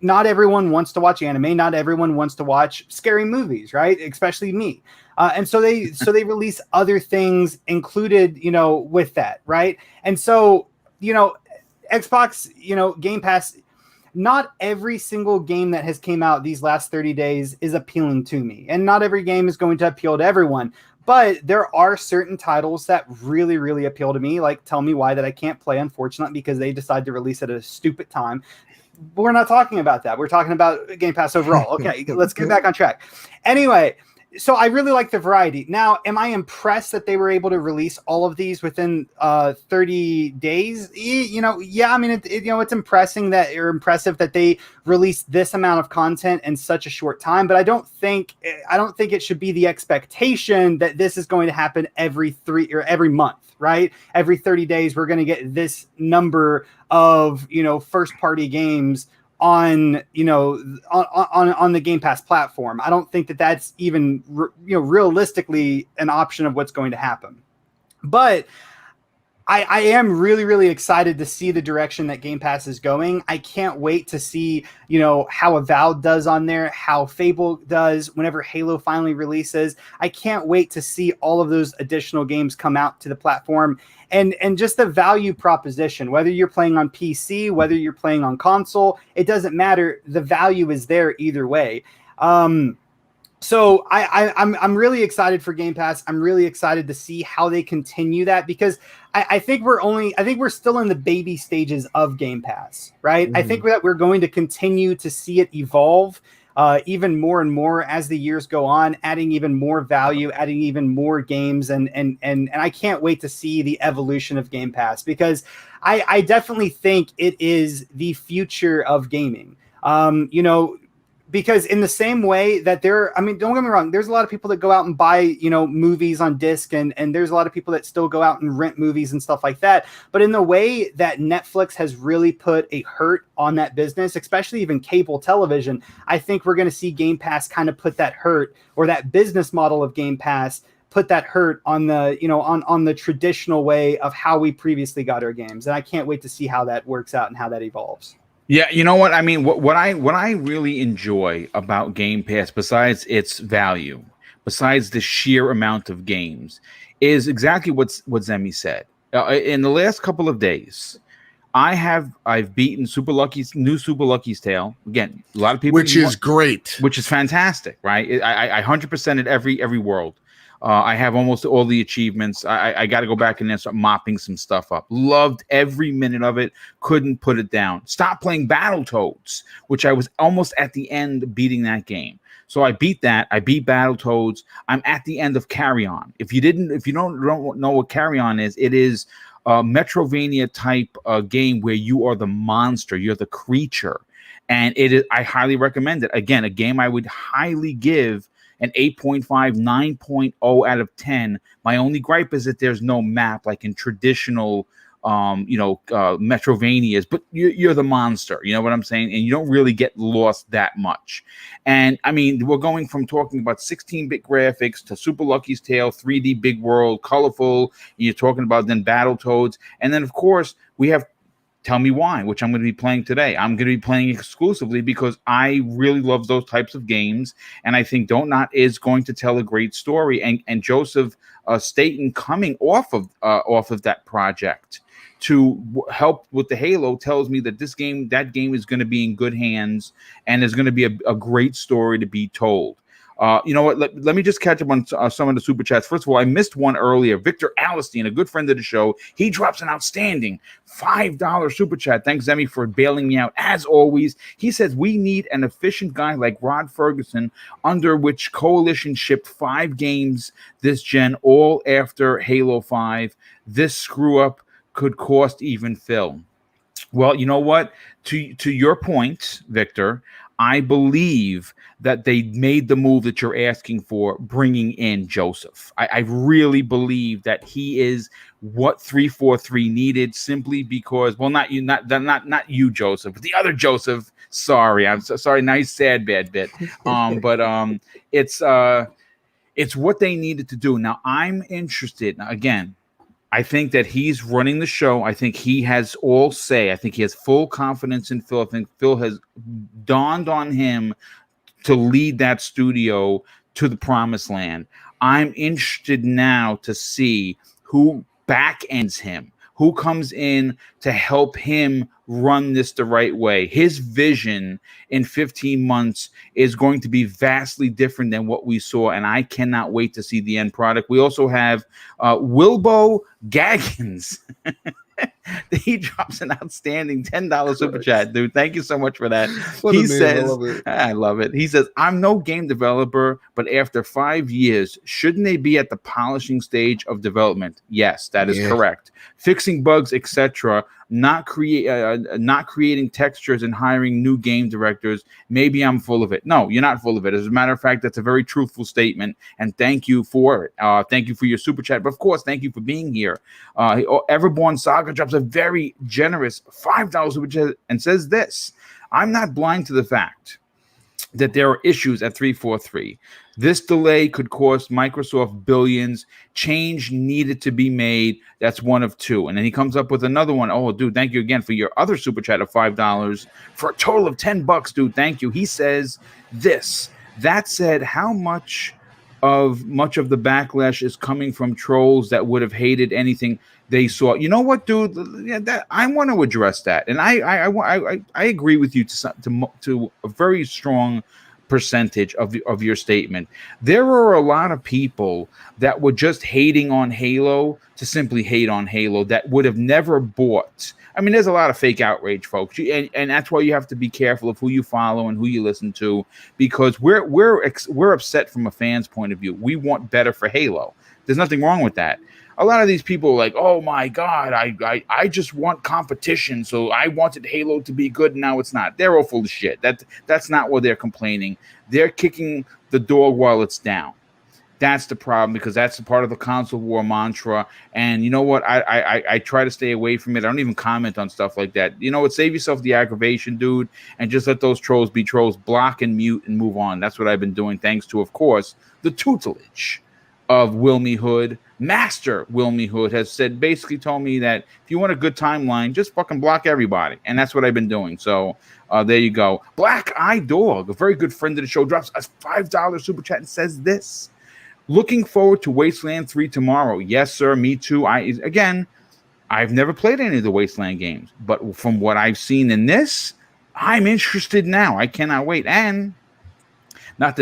not everyone wants to watch anime. Not everyone wants to watch scary movies, right? Especially me. And so they release other things included, with that, right? And so, Xbox, Game Pass, not every single game that has came out these last 30 days is appealing to me. And not every game is going to appeal to everyone. But there are certain titles that really, really appeal to me, like Tell Me Why, that I can't play, unfortunately, because they decided to release it at a stupid time. But we're not talking about that. We're talking about Game Pass overall. Okay, let's get back on track. Anyway, so I really like the variety. Now, am I impressed that they were able to release all of these within 30 days? Yeah. I mean, it's impressive that they released this amount of content in such a short time. But I don't think it should be the expectation that this is going to happen every month. Right? Every 30 days, we're going to get this number of, first party games on the Game Pass platform. I don't think that that's even, realistically an option of what's going to happen. But I am really, really excited to see the direction that Game Pass is going. I can't wait to see, how Avowed does on there, how Fable does whenever Halo finally releases. I can't wait to see all of those additional games come out to the platform and just the value proposition, whether you're playing on PC, whether you're playing on console, it doesn't matter. The value is there either way. So I'm really excited for Game Pass. I'm really excited to see how they continue that, because I think we're still in the baby stages of Game Pass, right? Mm-hmm. I think that we're going to continue to see it evolve even more and more as the years go on, adding even more value, adding even more games, and I can't wait to see the evolution of Game Pass, because I definitely think it is the future of gaming. because in the same way that I mean, don't get me wrong, there's a lot of people that go out and buy, you know, movies on disc, and there's a lot of people that still go out and rent movies and stuff like that. But in the way that Netflix has really put a hurt on that business, especially even cable television, I think we're going to see Game Pass kind of put that hurt, or that business model of Game Pass put that hurt on the, you know, on the traditional way of how we previously got our games. And I can't wait to see how that works out and how that evolves. Yeah, you know what I mean. What I really enjoy about Game Pass, besides its value, besides the sheer amount of games, is exactly what Zemi said. In the last couple of days, I've beaten new Super Lucky's Tale. Again, a lot of people, which is great, which is fantastic, right? I 100% at every world. I have almost all the achievements. I got to go back and then start mopping some stuff up. Loved every minute of it. Couldn't put it down. Stopped playing Battletoads, which I was almost at the end beating that game. So I beat that. I beat Battletoads. I'm at the end of Carry On. If you don't know what Carry On is, it is a Metrovania type game where you are the monster. You're the creature. And I highly recommend it. Again, a game I would highly give an 8.5, 9.0 out of 10. My only gripe is that there's no map like in traditional, Metrovanias, but you're the monster. You know what I'm saying? And you don't really get lost that much. And I mean, we're going from talking about 16-bit graphics to Super Lucky's Tale, 3D big world, colorful. You're talking about then Battletoads. And then, of course, we have Tell Me Why, which I'm going to be playing today. I'm going to be playing exclusively because I really love those types of games, and I think Don't Not is going to tell a great story. And Joseph Staten coming off of that project to help with the Halo tells me that that game is going to be in good hands, and there's going to be a great story to be told. You know what? Let me just catch up on some of the super chats. First of all, I missed one earlier. Victor Alistine, a good friend of the show, he drops an outstanding $5 super chat. Thanks, Zemi, for bailing me out. As always, he says, we need an efficient guy like Rod Ferguson, under which Coalition shipped 5 games this gen, all after Halo 5. This screw-up could cost even Phil. Well, you know what? To your point, Victor, I believe that they made the move that you're asking for, bringing in Joseph. I really believe that he is what 343 needed, simply because, well, not you, Joseph, but the other Joseph. Sorry, I'm so sorry. Nice, sad, bad bit. But it's what they needed to do. Now, I'm interested. Now, again, I think that he's running the show. I think he has all say. I think he has full confidence in Phil. I think Phil has dawned on him to lead that studio to the promised land. I'm interested now to see who back ends him, who comes in to help him run this the right way. His vision in 15 months is going to be vastly different than what we saw, and I cannot wait to see the end product. We also have Wilbo Gaggins. He drops an outstanding $10 super chat, dude. Thank you so much for that. He says, I love it. He says, I'm no game developer, but after 5 years, shouldn't they be at the polishing stage of development? Yes, that is correct. Fixing bugs, etc., not creating textures and hiring new game directors. Maybe I'm full of it. No, you're not full of it. As a matter of fact, that's a very truthful statement, and thank you for it. Thank you for your super chat, but of course, thank you for being here. Everborn Saga drops a very generous $5 super chat and says this: I'm not blind to the fact that there are issues at 343. This delay could cost Microsoft billions. Change needed to be made. That's one of two. And then he comes up with another one. Oh, dude, thank you again for your other super chat of $5 for a total of $10, dude. Thank you. He says this. That said, how much of the backlash is coming from trolls that would have hated anything they saw? You know what, dude? Yeah, that I want to address that, and I agree with you to a very strong percentage of your statement. There are a lot of people that were just hating on Halo to simply hate on Halo that would have never bought. I mean, there's a lot of fake outrage, folks, and that's why you have to be careful of who you follow and who you listen to, because we're upset from a fan's point of view. We want better for Halo. There's nothing wrong with that. a lot of these people are like, oh my God, I just want competition. So I wanted Halo to be good. And now it's not. They're all full of shit. That's not what they're complaining. They're kicking the dog while it's down. That's the problem, because that's a part of the console war mantra. And you know what? I try to stay away from it. I don't even comment on stuff like that. You know what? Save yourself the aggravation, dude, and just let those trolls be trolls. Block and mute and move on. That's what I've been doing, thanks to, of course, the tutelage of Wilmy Hood. Master Wilmy Hood has basically told me that if you want a good timeline, just fucking block everybody. And that's what I've been doing. So there you go. Black Eye Dog, a very good friend of the show, drops a $5 super chat and says this. Looking forward to Wasteland 3 tomorrow. Yes, sir. Me too. I've never played any of the Wasteland games, but from what I've seen in this, I'm interested now. I cannot wait. And not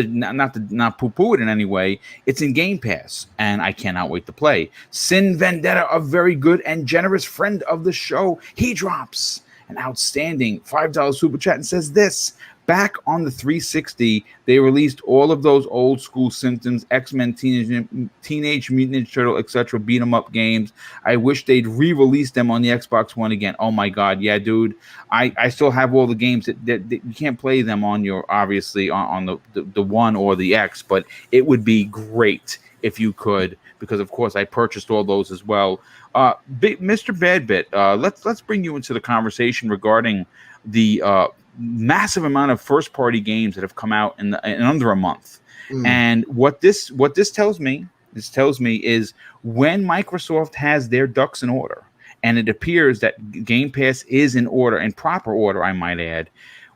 poo-poo it in any way, it's in Game Pass, and I cannot wait to play. Sin Vendetta, a very good and generous friend of the show, he drops an outstanding $5 super chat and says this. Back on the 360, they released all of those old school Symptoms, X-Men, Teenage Mutant Ninja Turtle, etc. beat 'em up games. I wish they'd re-release them on the Xbox One again. Oh my God, yeah, dude. I still have all the games that you can't play them on your, obviously, on the One or the X, but it would be great if you could, because of course I purchased all those as well. Mr. Badbit, let's bring you into the conversation regarding the massive amount of first-party games that have come out in under a month. And what this tells me is when Microsoft has their ducks in order, and it appears that Game Pass is in order, in proper order, I might add,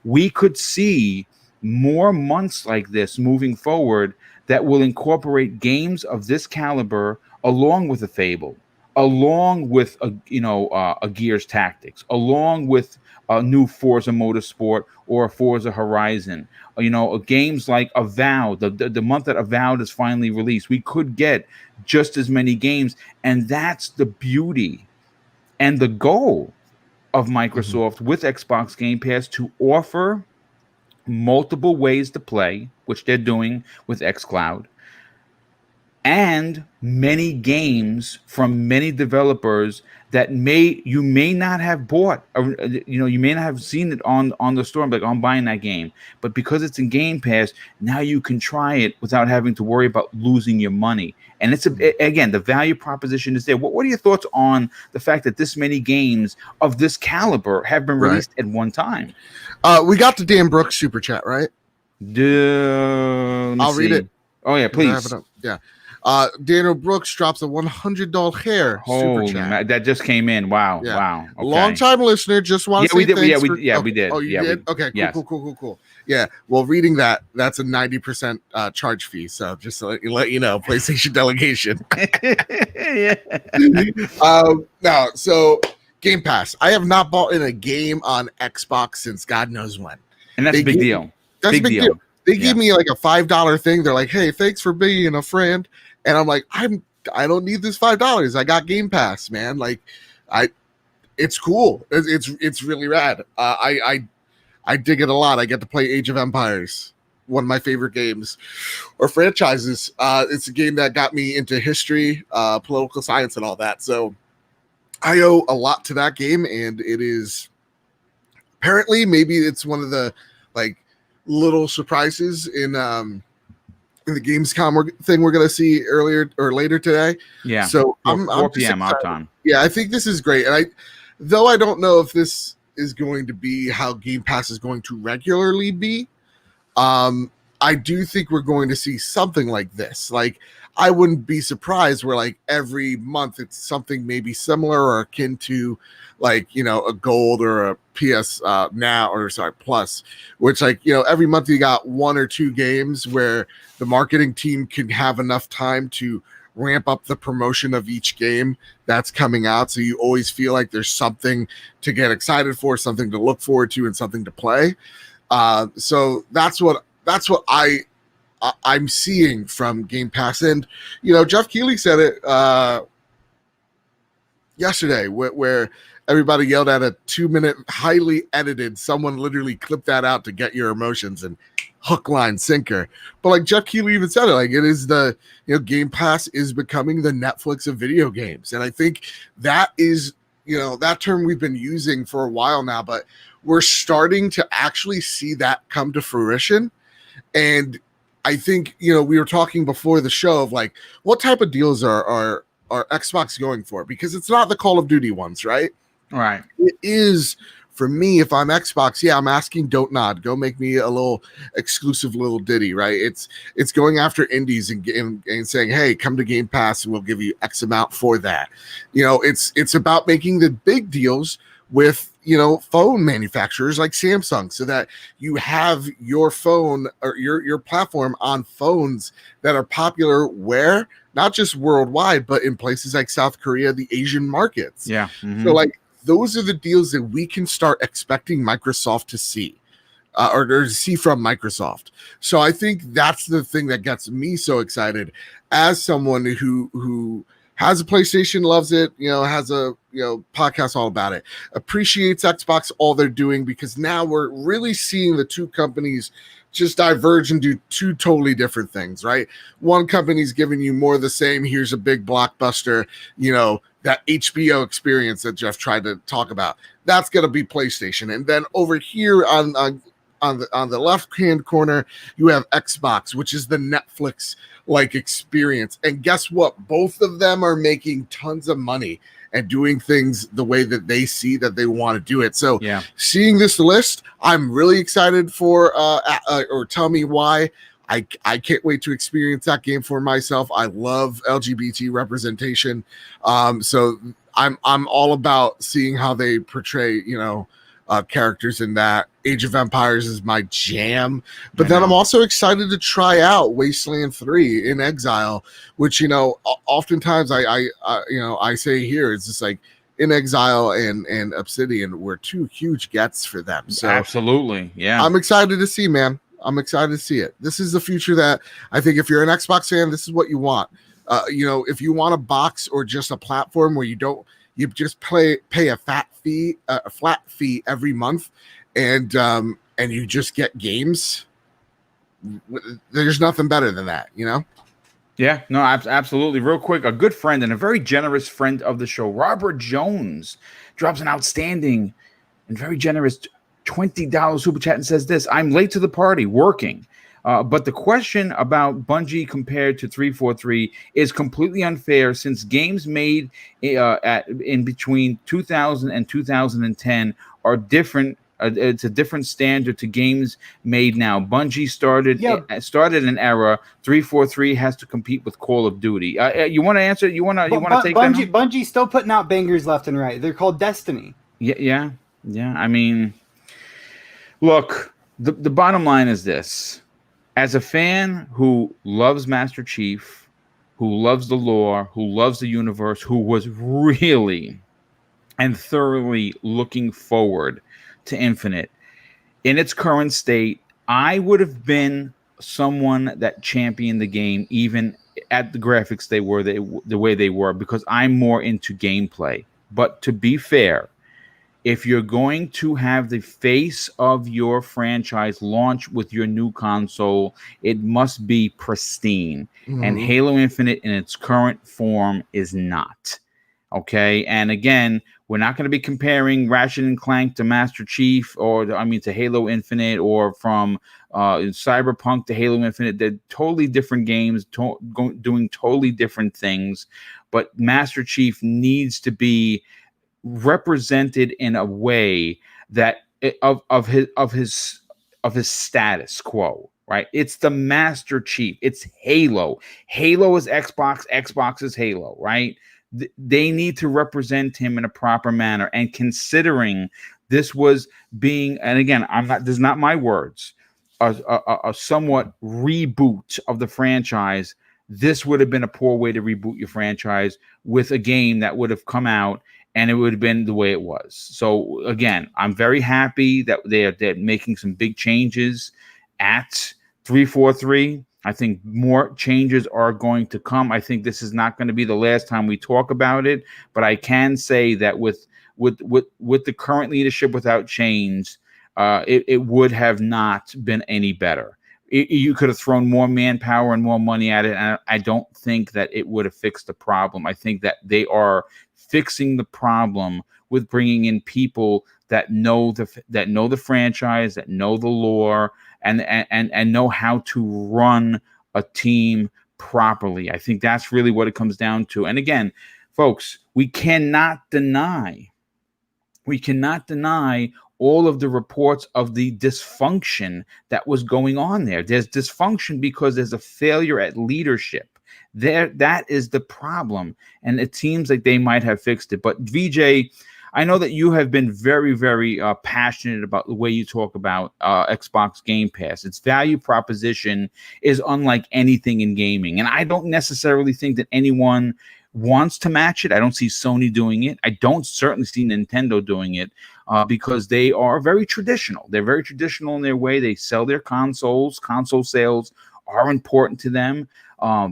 we could see more months like this moving forward that will incorporate games of this caliber along with a Fable, along with a Gears Tactics, along with a new Forza Motorsport or a Forza Horizon, games like Avowed, the month that Avowed is finally released. We could get just as many games, and that's the beauty and the goal of Microsoft with Xbox Game Pass, to offer multiple ways to play, which they're doing with xCloud, and many games from many developers that you may not have bought, you may not have seen it on the store and be like, I'm buying that game. But because it's in Game Pass, now you can try it without having to worry about losing your money. And again, the value proposition is there. What are your thoughts on the fact that this many games of this caliber have been released at one time? We got the Dan Brooks super chat, right? I'll read it. Oh yeah, please. Yeah. Daniel Brooks drops a $100 hair super chat. That just came in. Wow. Yeah. Wow. Okay. Long time listener. Just want to say we did. Thanks we did. Oh, you did? Okay. Cool, yes. Cool. Yeah. Well, reading that's a 90% charge fee. So just to let you know, PlayStation delegation. No. So Game Pass. I have not bought in a game on Xbox since God knows when. And that's a big deal. That's a big deal. They give me like a $5 thing. They're like, hey, thanks for being a friend. And I'm like, I don't need this $5. I got Game Pass, man. Like, it's cool. It's really rad. I dig it a lot. I get to play Age of Empires, one of my favorite games or franchises. It's a game that got me into history, political science, and all that. So I owe a lot to that game, and it is apparently maybe it's one of the like little surprises in the Gamescom thing we're going to see earlier or later today. Yeah. So I'm 4 p.m. our time. Yeah, I think this is great. And though I don't know if this is going to be how Game Pass is going to regularly be, I do think we're going to see something like this. Like, I wouldn't be surprised where like every month it's something maybe similar or akin to like, a gold or a PS Plus, which like, every month you got one or two games where the marketing team can have enough time to ramp up the promotion of each game that's coming out. So you always feel like there's something to get excited for, something to look forward to, and something to play. So that's what I'm seeing from Game Pass. And, Jeff Keighley said it yesterday where everybody yelled at a 2-minute, highly edited, someone literally clipped that out to get your emotions. And hook, line, sinker. But like Jeff Keighley even said it, like it is the, Game Pass is becoming the Netflix of video games. And I think that is, that term we've been using for a while now, but we're starting to actually see that come to fruition. And I think, we were talking before the show of like, what type of deals are Xbox going for? Because it's not the Call of Duty ones, right? Right. It is, for me, if I'm Xbox, I'm asking Don't Nod, go make me a little exclusive little ditty, right? It's going after indies and saying, hey, come to Game Pass and we'll give you X amount for that. It's about making the big deals with phone manufacturers like Samsung, so that you have your phone or your platform on phones that are popular where not just worldwide, but in places like South Korea, the Asian markets. Yeah. Mm-hmm. So like those are the deals that we can start expecting Microsoft to see. Or to see from Microsoft. So I think that's the thing that gets me so excited as someone who has a PlayStation, loves it, has a podcast all about it, appreciates Xbox, all they're doing, because now we're really seeing the two companies just diverge and do two totally different things, right? One company's giving you more of the same. Here's a big blockbuster, that HBO experience that Jeff tried to talk about. That's going to be PlayStation. And then over here on the left-hand corner, you have Xbox, which is the Netflix-like experience. And guess what? Both of them are making tons of money and doing things the way that they see that they want to do it. So seeing this list, I'm really excited for, or tell me why. I can't wait to experience that game for myself. I love LGBT representation. So I'm all about seeing how they portray, characters in that. Age of Empires is my jam, but then I'm also excited to try out Wasteland 3 in Exile, which oftentimes I say here it's just like In Exile and Obsidian were two huge gets for them. So absolutely, yeah, I'm excited to see, man. I'm excited to see it. This is the future that I think if you're an Xbox fan, this is what you want. If you want a box or just a platform where you just pay a flat fee every month, and you just get games. There's nothing better than that, Yeah, no, absolutely. Real quick, a good friend and a very generous friend of the show, Robert Jones, drops an outstanding and very generous $20 super chat and says this: I'm late to the party working. But the question about Bungie compared to 343 is completely unfair, since games made in between 2000 and 2010 are different. It's a different standard to games made now. Bungie started an era. 343 has to compete with Call of Duty. You want to answer? You want to take Bungie? that? Bungie's still putting out bangers left and right. They're called Destiny. Yeah. I mean, look, the bottom line is this. As a fan who loves Master Chief, who loves the lore, who loves the universe, who was really and thoroughly looking forward to Infinite in its current state, I would have been someone that championed the game even at the graphics the way they were, because I'm more into gameplay. But to be fair, if you're going to have the face of your franchise launch with your new console, it must be pristine. Mm-hmm. And Halo Infinite in its current form is not. Okay. And again, we're not going to be comparing Ratchet and Clank to Master Chief to Halo Infinite, or from Cyberpunk to Halo Infinite. They're totally different games, doing totally different things. But Master Chief needs to be represented in a way that of his status quo, right? It's the Master Chief. It's Halo. Halo is Xbox. Xbox is Halo, right? They need to represent him in a proper manner. And considering this was being, and again, this is not my words, a somewhat reboot of the franchise. This would have been a poor way to reboot your franchise with a game that would have come out and it would have been the way it was. So again, I'm very happy that they're making some big changes at 343. I think more changes are going to come. I think this is not going to be the last time we talk about it, but I can say that with the current leadership without change, it would have not been any better. You could have thrown more manpower and more money at it, and I don't think that it would have fixed the problem. I think that they are fixing the problem with bringing in people that know the franchise, that know the lore, and know how to run a team properly. I think that's really what it comes down to. And again, folks, we cannot deny all of the reports of the dysfunction that was going on there. There's dysfunction because there's a failure at leadership. That is the problem. And it seems like they might have fixed it. But VJ, I know that you have been very, very passionate about the way you talk about Xbox Game Pass. Its value proposition is unlike anything in gaming. And I don't necessarily think that anyone wants to match it. I don't see Sony doing it. I don't certainly see Nintendo doing it because they are very traditional. They're very traditional in their way. They sell their consoles. Console sales are important to them.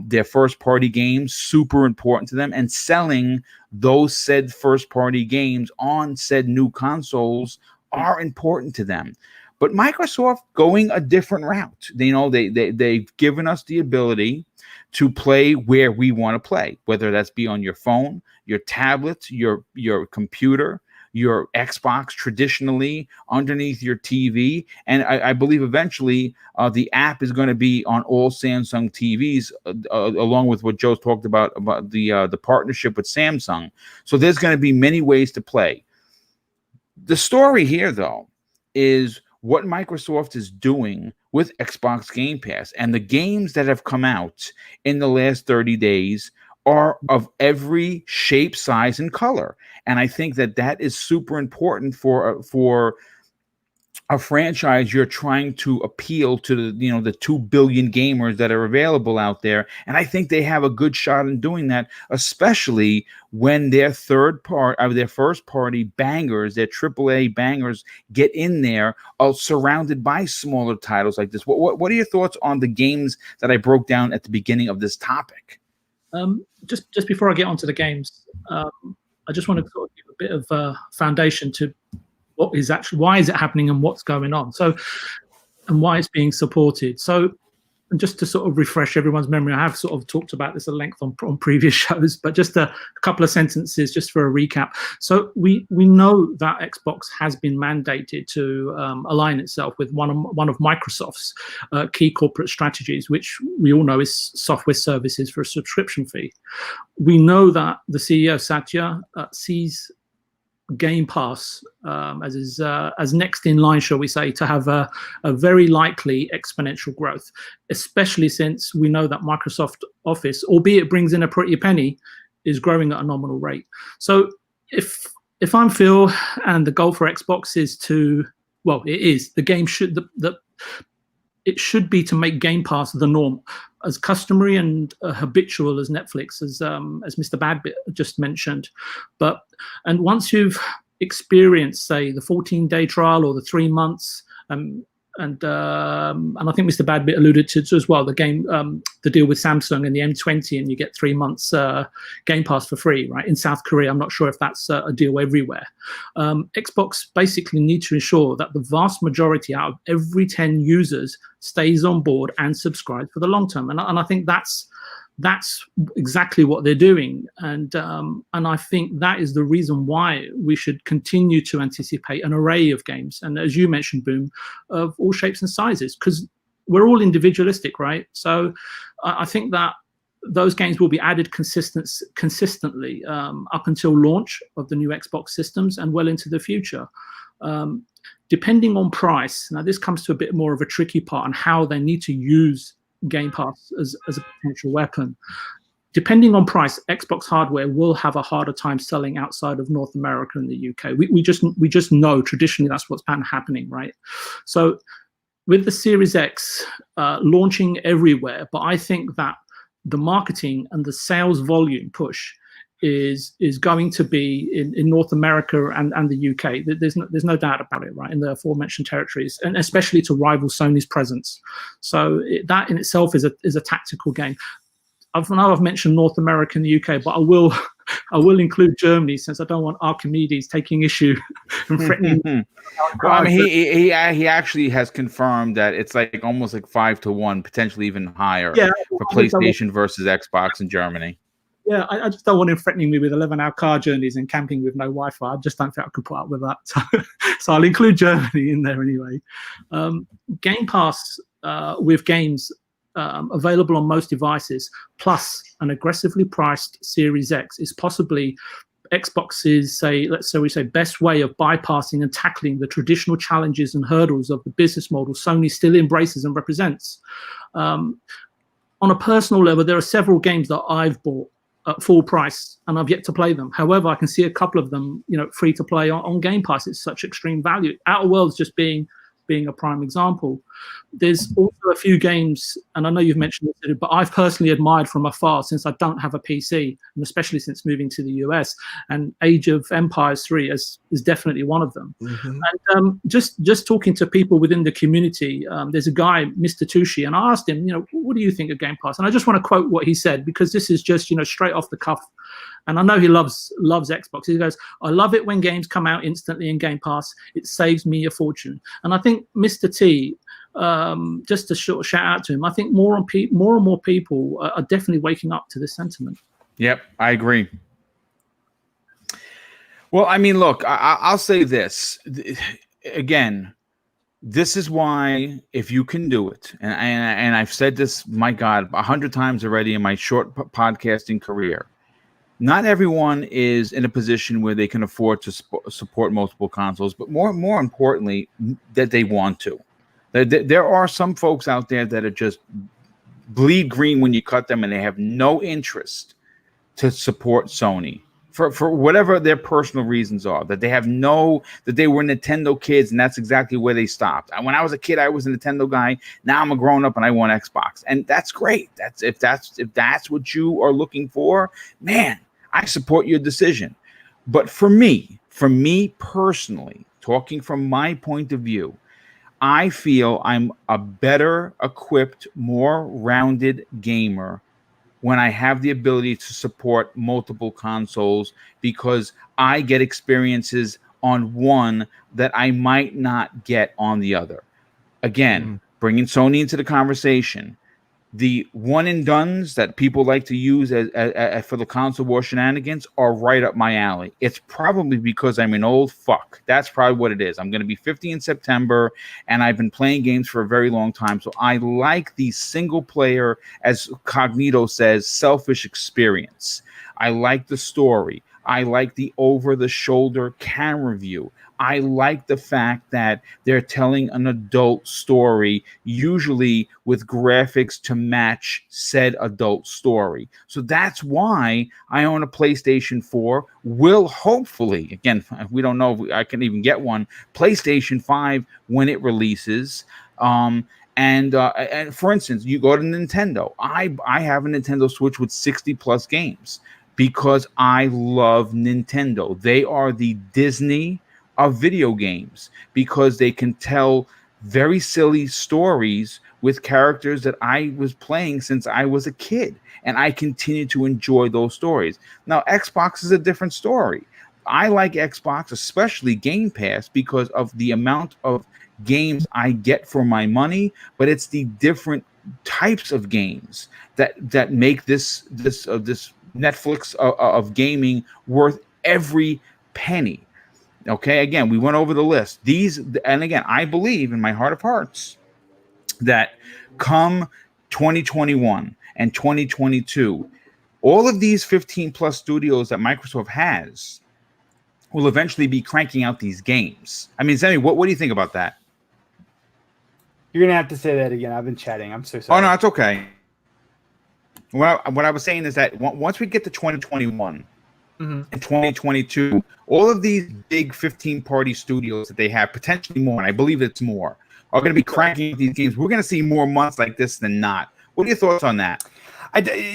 Their first-party games, super important to them. And selling those said first-party games on said new consoles are important to them. But Microsoft going a different route. They've given us the ability to play where we want to play, whether that's be on your phone, your tablet, your computer, your Xbox, traditionally underneath your TV. And I believe eventually the app is going to be on all Samsung TVs, along with what Joe's talked about the partnership with Samsung. So there's going to be many ways to play. The story here, though, is what Microsoft is doing with Xbox Game Pass. And the games that have come out in the last 30 days are of every shape, size, and color. And I think that is super important for a franchise you're trying to appeal to the 2 billion gamers that are available out there. And I think they have a good shot in doing that, especially when their first party bangers, their AAA bangers get in there, surrounded by smaller titles like this. What are your thoughts on the games that I broke down at the beginning of this topic? Just before I get onto the games, I just want to sort of give a bit of foundation to why is it happening and what's going on, and why it's being supported. So, and just to sort of refresh everyone's memory, I have sort of talked about this at length on previous shows, but just a couple of sentences just for a recap. So we know that Xbox has been mandated to align itself with one of Microsoft's key corporate strategies, which we all know is software services for a subscription fee. We know that the CEO Satya sees Game Pass as next in line, shall we say, to have a very likely exponential growth, especially since we know that Microsoft Office, albeit brings in a pretty penny, is growing at a nominal rate. So if I'm Phil and the goal for Xbox is it should be to make Game Pass the norm, as customary and habitual as Netflix, as Mr. Badbit just mentioned. And once you've experienced, say, the 14-day trial or the 3 months, and I think Mr. Badbit alluded to as well the deal with Samsung and the M20, and you get 3 months Game Pass for free, right? In South Korea, I'm not sure if that's a deal everywhere. Xbox basically need to ensure that the vast majority out of every 10 users stays on board and subscribes for the long term, and I think that's exactly what they're doing, and I think that is the reason why we should continue to anticipate an array of games, and as you mentioned, Boom, of all shapes and sizes, because we're all individualistic, right? So I think that those games will be added consistently up until launch of the new Xbox systems and well into the future. Depending on price, now this comes to a bit more of a tricky part on how they need to use Game Pass as a potential weapon. Depending on price, Xbox hardware will have a harder time selling outside of North America and the UK. We just know traditionally that's what's been happening, right? So with the Series X launching everywhere, but I think that the marketing and the sales volume push is going to be in North America and the UK. There's no doubt about it, right? In the aforementioned territories, and especially to rival Sony's presence. So that in itself is a tactical game. I know I've mentioned North America and the UK, but I will I will include Germany since I don't want Archimedes taking issue and threatening. Well, I mean, he actually has confirmed that it's like almost like 5-1, potentially even higher for PlayStation versus Xbox in Germany. Yeah, I just don't want him threatening me with 11-hour car journeys and camping with no Wi-Fi. I just don't think I could put up with that. So I'll include Germany in there anyway. Game Pass with games available on most devices, plus an aggressively priced Series X, is possibly Xbox's, let's say best way of bypassing and tackling the traditional challenges and hurdles of the business model Sony still embraces and represents. On a personal level, there are several games that I've bought at full price and I've yet to play them. However, I can see a couple of them, free to play on Game Pass. It's such extreme value. Outer Worlds just being a prime example. There's also a few games, and I know you've mentioned it, but I've personally admired from afar since I don't have a PC, and especially since moving to the US. And Age of Empires 3 is definitely one of them. Mm-hmm. And just talking to people within the community, there's a guy, Mr. Tushi, and I asked him, what do you think of Game Pass? And I just want to quote what he said, because this is just, straight off the cuff. And I know he loves Xbox. He goes, I love it when games come out instantly in Game Pass. It saves me a fortune. And I think Mr. T, just to shout out to him, I think more and more people are definitely waking up to this sentiment. Yep, I agree. Well, I mean, look, I'll say this. Again, this is why, if you can do it, and I've said this, my God, 100 times already in my short podcasting career, not everyone is in a position where they can afford to support multiple consoles, but more importantly, that they want to. There are some folks out there that are just bleed green when you cut them, and they have no interest to support Sony for whatever their personal reasons are. That they were Nintendo kids, and that's exactly where they stopped. When I was a kid, I was a Nintendo guy. Now I'm a grown up, and I want Xbox, and that's great. If that's what you are looking for, man, I support your decision. But for me personally, talking from my point of view, I feel I'm a better equipped, more rounded gamer when I have the ability to support multiple consoles, because I get experiences on one that I might not get on the other. Again, bringing Sony into the conversation, the one and dones that people like to use as for the console war shenanigans are right up my alley. It's probably because I'm an old fuck. That's probably what it is. I'm going to be 50 in September, and I've been playing games for a very long time. So I like the single player, as Cognito says, selfish experience. I like the story. I like the over-the-shoulder camera view. I like the fact that they're telling an adult story, usually with graphics to match said adult story. So that's why I own a PlayStation 4. Will hopefully, again, we don't know if I can even get one, PlayStation 5 when it releases. And for instance, you go to Nintendo. I have a Nintendo Switch with 60 plus games because I love Nintendo. They are the Disney of video games, because they can tell very silly stories with characters that I was playing since I was a kid, and I continue to enjoy those stories. Now, Xbox is a different story. I like Xbox, especially Game Pass, because of the amount of games I get for my money, but it's the different types of games that make this Netflix of gaming worth every penny. Okay, again, we went over the list. And again, I believe in my heart of hearts that come 2021 and 2022, all of these 15 plus studios that Microsoft has will eventually be cranking out these games. I mean, Sammy, what do you think about that? You're going to have to say that again. I've been chatting. I'm so sorry. Oh, no, it's okay. Well, what I was saying is that once we get to 2021, in 2022, all of these big 15-party studios that they have, potentially more, and I believe it's more, are going to be cracking these games. We're going to see more months like this than not. What are your thoughts on that?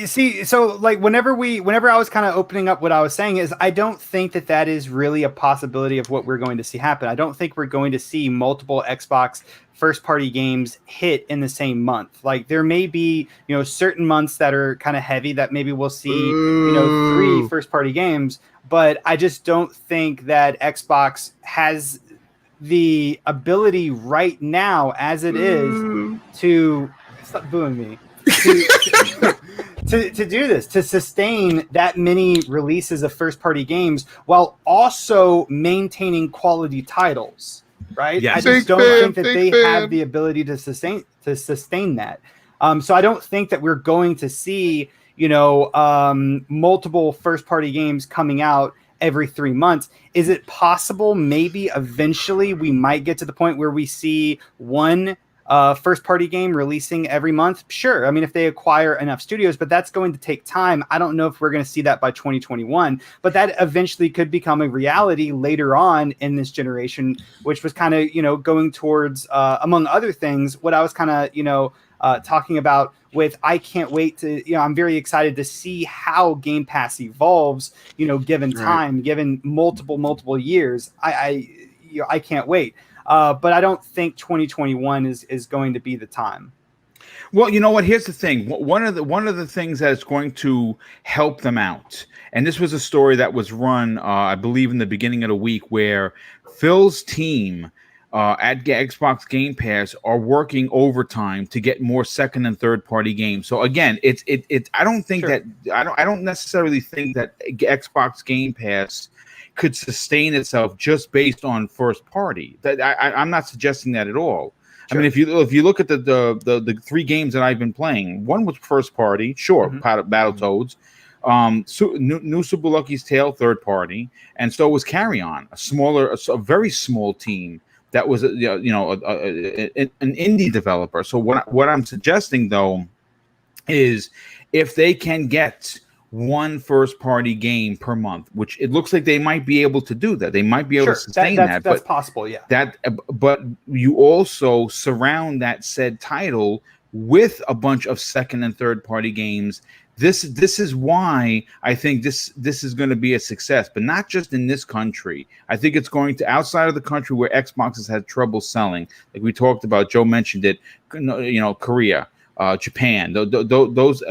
See, so like whenever I was kind of opening up, what I was saying is I don't think that is really a possibility of what we're going to see happen. I don't think we're going to see multiple Xbox first party games hit in the same month. Like there may be, certain months that are kind of heavy that maybe we'll see, 3 first party games, but I just don't think that Xbox has the ability right now as it is to stop booing me. To do this, to sustain that many releases of first-party games while also maintaining quality titles, right? Yes. I just don't think that they have the ability to sustain that. So I don't think that we're going to see, multiple first-party games coming out every 3 months. Is it possible maybe eventually we might get to the point where we see one first party game releasing every month? Sure. I mean, if they acquire enough studios, but that's going to take time. I don't know if we're going to see that by 2021, but that eventually could become a reality later on in this generation, which was kind of, going towards, among other things, what I was kind of, talking about with, I can't wait to, I'm very excited to see how Game Pass evolves, given time, given multiple years. I can't wait. But I don't think 2021 is going to be the time. Well, you know what? Here's the thing. One of the things that is going to help them out, and this was a story that was run, I believe, in the beginning of the week, where Phil's team at Xbox Game Pass are working overtime to get more second and third party games. So again, it's I don't think that I don't necessarily think that Xbox Game Pass could sustain itself just based on first party. That I'm not suggesting that at all. Sure. I mean, if you look at the 3 games that I've been playing, one was first party, sure, Battletoads, New Super Lucky's Tale, third party, and so was Carry On, a very small team that was an indie developer. So what I'm suggesting though is if they can get one first party game per month, which it looks like they might be able to do that. They might be able to sustain that. That's possible, yeah. But you also surround that said title with a bunch of second and third party games. This is why I think this is going to be a success, but not just in this country. I think it's going to outside of the country where Xbox has had trouble selling. Like we talked about, Joe mentioned it, Korea. Japan, those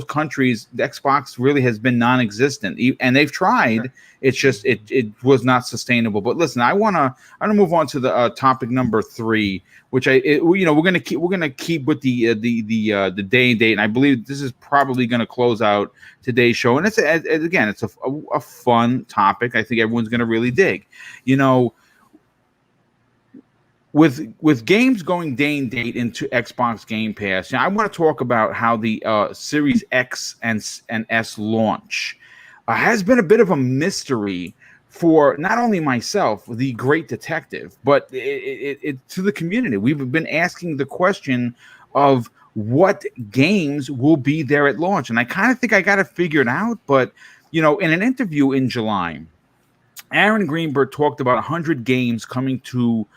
countries, the Xbox really has been non-existent, and they've tried. Sure. It's just it was not sustainable. But listen, I want to move on to the topic number 3, which we're gonna keep with the day and date, and I believe this is probably going to close out today's show. And it's a fun topic. I think everyone's going to really dig. With games going day and date into Xbox Game Pass, I want to talk about how the Series X and S launch has been a bit of a mystery for not only myself, the great detective, but it to the community. We've been asking the question of what games will be there at launch, and I kind of think I got it figured out. But in an interview in July, Aaron Greenberg talked about 100 games coming to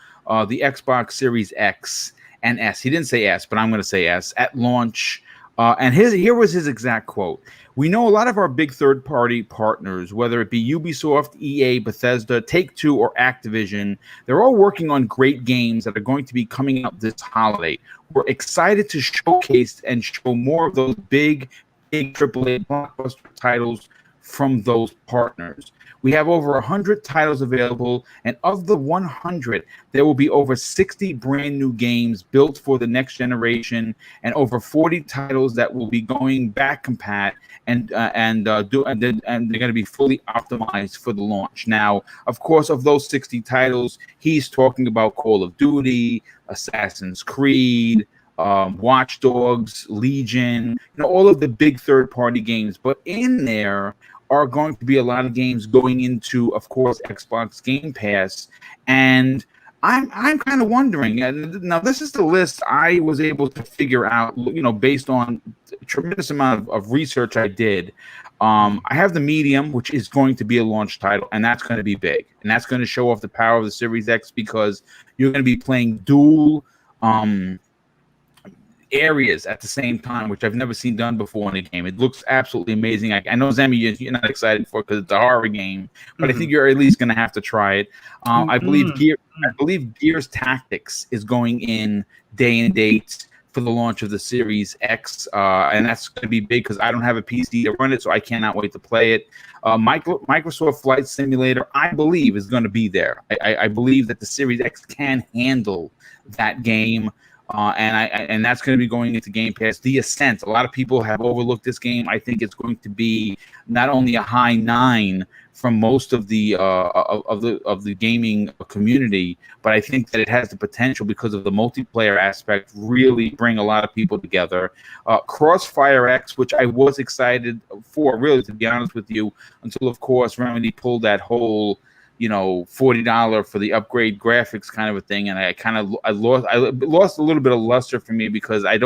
the Xbox Series X and S. He didn't say S, but I'm going to say S at launch. And here was his exact quote. We know a lot of our big third-party partners, whether it be Ubisoft, EA, Bethesda, Take-Two, or Activision, they're all working on great games that are going to be coming out this holiday. We're excited to showcase and show more of those big AAA blockbuster titles from those partners. We have over 100 titles available, and of the 100, there will be over 60 brand new games built for the next generation, and over 40 titles that will be going back compat and they're going to be fully optimized for the launch. Now, of course, of those 60 titles, he's talking about Call of Duty, Assassin's Creed, Watch Dogs, Legion, all of the big third-party games. But in there are going to be a lot of games going into, of course, Xbox Game Pass. And I'm kind of wondering, now this is the list I was able to figure out, based on a tremendous amount of research I did. I have the Medium, which is going to be a launch title, and that's going to be big. And that's going to show off the power of the Series X because you're going to be playing dual areas at the same time, which I've never seen done before in a game. It looks absolutely amazing. I know, Zemi, you're not excited for it because it's a horror game, but I think you're at least going to have to try it. I believe Gears Tactics is going in day and date for the launch of the Series X, and that's going to be big because I don't have a PC to run it, so I cannot wait to play it. Microsoft Flight Simulator, I believe, is going to be there. I believe that the Series X can handle that game, and that's going to be going into Game Pass. The Ascent, a lot of people have overlooked this game. I think it's going to be not only a high 9 from most of the gaming community, but I think that it has the potential, because of the multiplayer aspect, really bring a lot of people together. Crossfire X, which I was excited for, really, to be honest with you, until of course Remedy pulled that whole $40 for the upgrade graphics kind of a thing, and I lost a little bit of luster for me, because I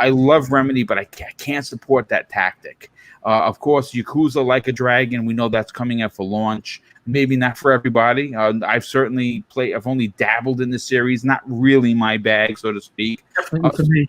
love Remedy, but I can't support that tactic. Of course, Yakuza Like a Dragon, we know that's coming out for launch. Maybe not for everybody. I've only dabbled in the series, not really my bag, so to speak. Definitely for me.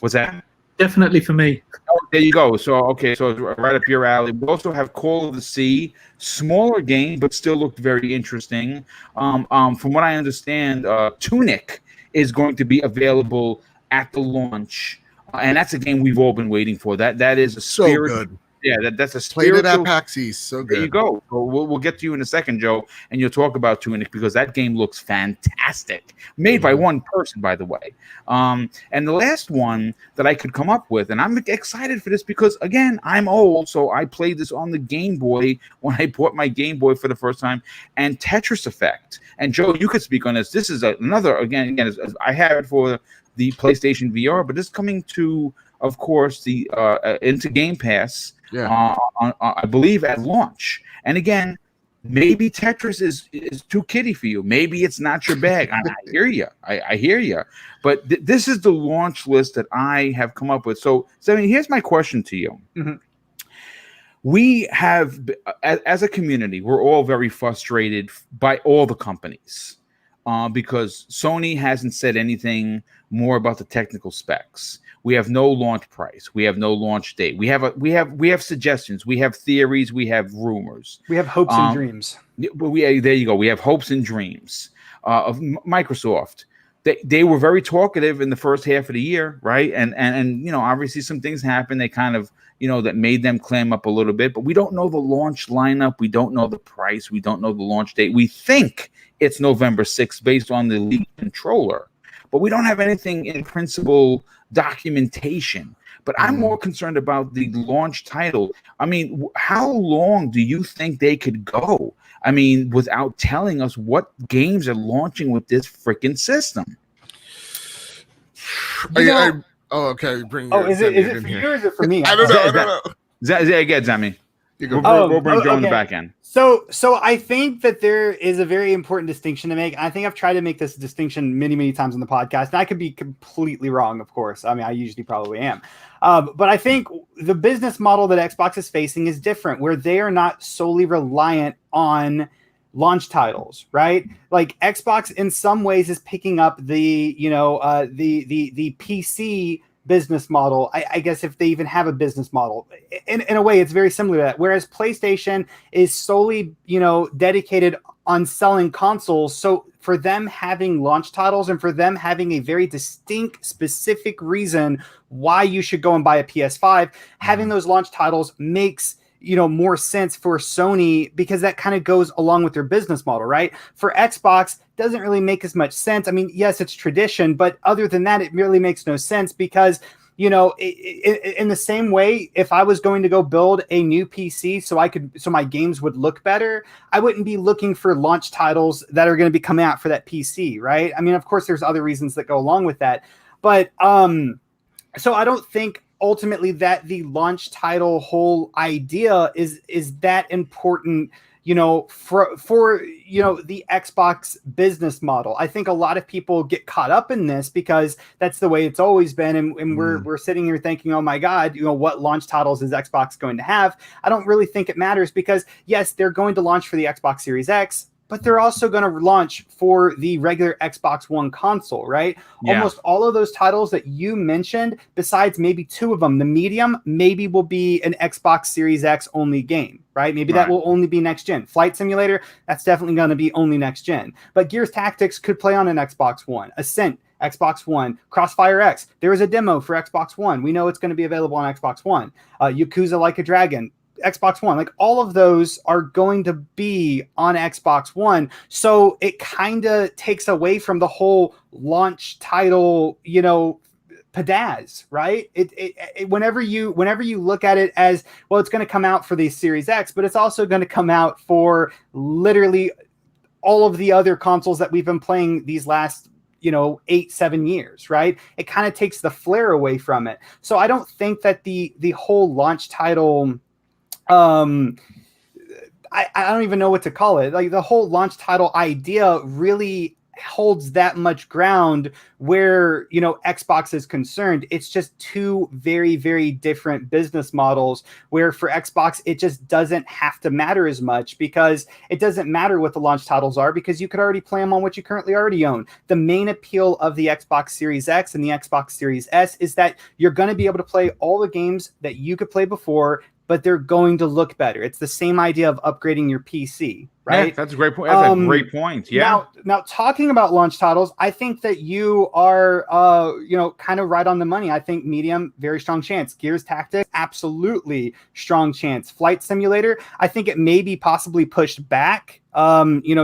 What's that? Definitely for me. Oh, there you go. So it's right up your alley. We also have Call of the Sea, smaller game, but still looked very interesting. From what I understand, Tunic is going to be available at the launch, and that's a game we've all been waiting for. That is a spirit. So good. Yeah, that's a spiritual. Played it at PAX East. So good. There you go. So we'll get to you in a second, Joe, and you'll talk about Tunic, because that game looks fantastic. Made by one person, by the way. And the last one that I could come up with, and I'm excited for this because, again, I'm old, so I played this on the Game Boy when I bought my Game Boy for the first time, and Tetris Effect. And Joe, you could speak on this. This is another, again, I have it for the PlayStation VR, but this is coming to, of course, the into Game Pass. Yeah. I believe at launch. And again, maybe Tetris is too kiddie for you. Maybe it's not your bag. I hear you. I hear you. But this is the launch list that I have come up with. So here's my question to you. Mm-hmm. We have, as a community, we're all very frustrated by all the companies because Sony hasn't said anything more about the technical specs. We have no launch price. We have no launch date. We have suggestions. We have theories. We have rumors. We have hopes and dreams. But there you go. We have hopes and dreams of Microsoft. They were very talkative in the first half of the year, right? And obviously some things happened. They kind of that made them clam up a little bit. But we don't know the launch lineup. We don't know the price. We don't know the launch date. We think it's November 6th based on the leaked controller. But we don't have anything in principle documentation. But I'm more concerned about the launch title. I mean, how long do you think they could go? I mean, without telling us what games are launching with this freaking system. Okay. Is it for you or is it for me? I don't know. Again, Zami. We'll bring Joe in the back end. So I think that there is a very important distinction to make. I think I've tried to make this distinction many, many times on the podcast, and I could be completely wrong, of course. I mean, I usually probably am. But I think the business model that Xbox is facing is different, where they are not solely reliant on launch titles, right? Like Xbox in some ways is picking up the PC business model, I guess, if they even have a business model. In a way, it's very similar to that. Whereas PlayStation is solely, dedicated on selling consoles. So for them having launch titles and for them having a very distinct, specific reason why you should go and buy a PS5, having those launch titles makes more sense for Sony, because that kind of goes along with their business model, right? For Xbox, doesn't really make as much sense. I mean, yes, it's tradition, but other than that, it really makes no sense because, in the same way, if I was going to go build a new PC so my games would look better, I wouldn't be looking for launch titles that are going to be coming out for that PC, right? I mean, of course, there's other reasons that go along with that, but so I don't think ultimately that the launch title whole idea is that important, for the Xbox business model. I think a lot of people get caught up in this because that's the way it's always been, and we're sitting here thinking, oh my God, what launch titles is Xbox going to have? I don't really think it matters because yes, they're going to launch for the Xbox Series X. but they're also going to launch for the regular Xbox One console, right? Yeah. Almost all of those titles that you mentioned, besides maybe 2 of them, the Medium maybe will be an Xbox Series X only game, right? Maybe that will only be next gen. Flight Simulator, that's definitely going to be only next gen. But Gears Tactics could play on an Xbox One. Ascent, Xbox One. Crossfire X, there is a demo for Xbox One. We know it's going to be available on Xbox One. Yakuza Like a Dragon, Xbox One. Like, all of those are going to be on Xbox One. So it kind of takes away from the whole launch title, you know, pizzazz, right? Whenever you look at it as, well, it's going to come out for the Series X, but it's also going to come out for literally all of the other consoles that we've been playing these last 8-7 years, right? It kind of takes the flair away from it. So I don't think that the whole launch title, I don't even know what to call it. Like, the whole launch title idea really holds that much ground where, Xbox is concerned. It's just 2 very, very different business models, where for Xbox, it just doesn't have to matter as much, because it doesn't matter what the launch titles are, because you could already play them on what you currently already own. The main appeal of the Xbox Series X and the Xbox Series S is that you're going to be able to play all the games that you could play before, but they're going to look better. It's the same idea of upgrading your PC, right? Yeah, that's a great point. That's a great point. Yeah. Now, talking about launch titles, I think that you are, kind of right on the money. I think Medium, very strong chance. Gears Tactics, absolutely strong chance. Flight Simulator, I think it may be possibly pushed back,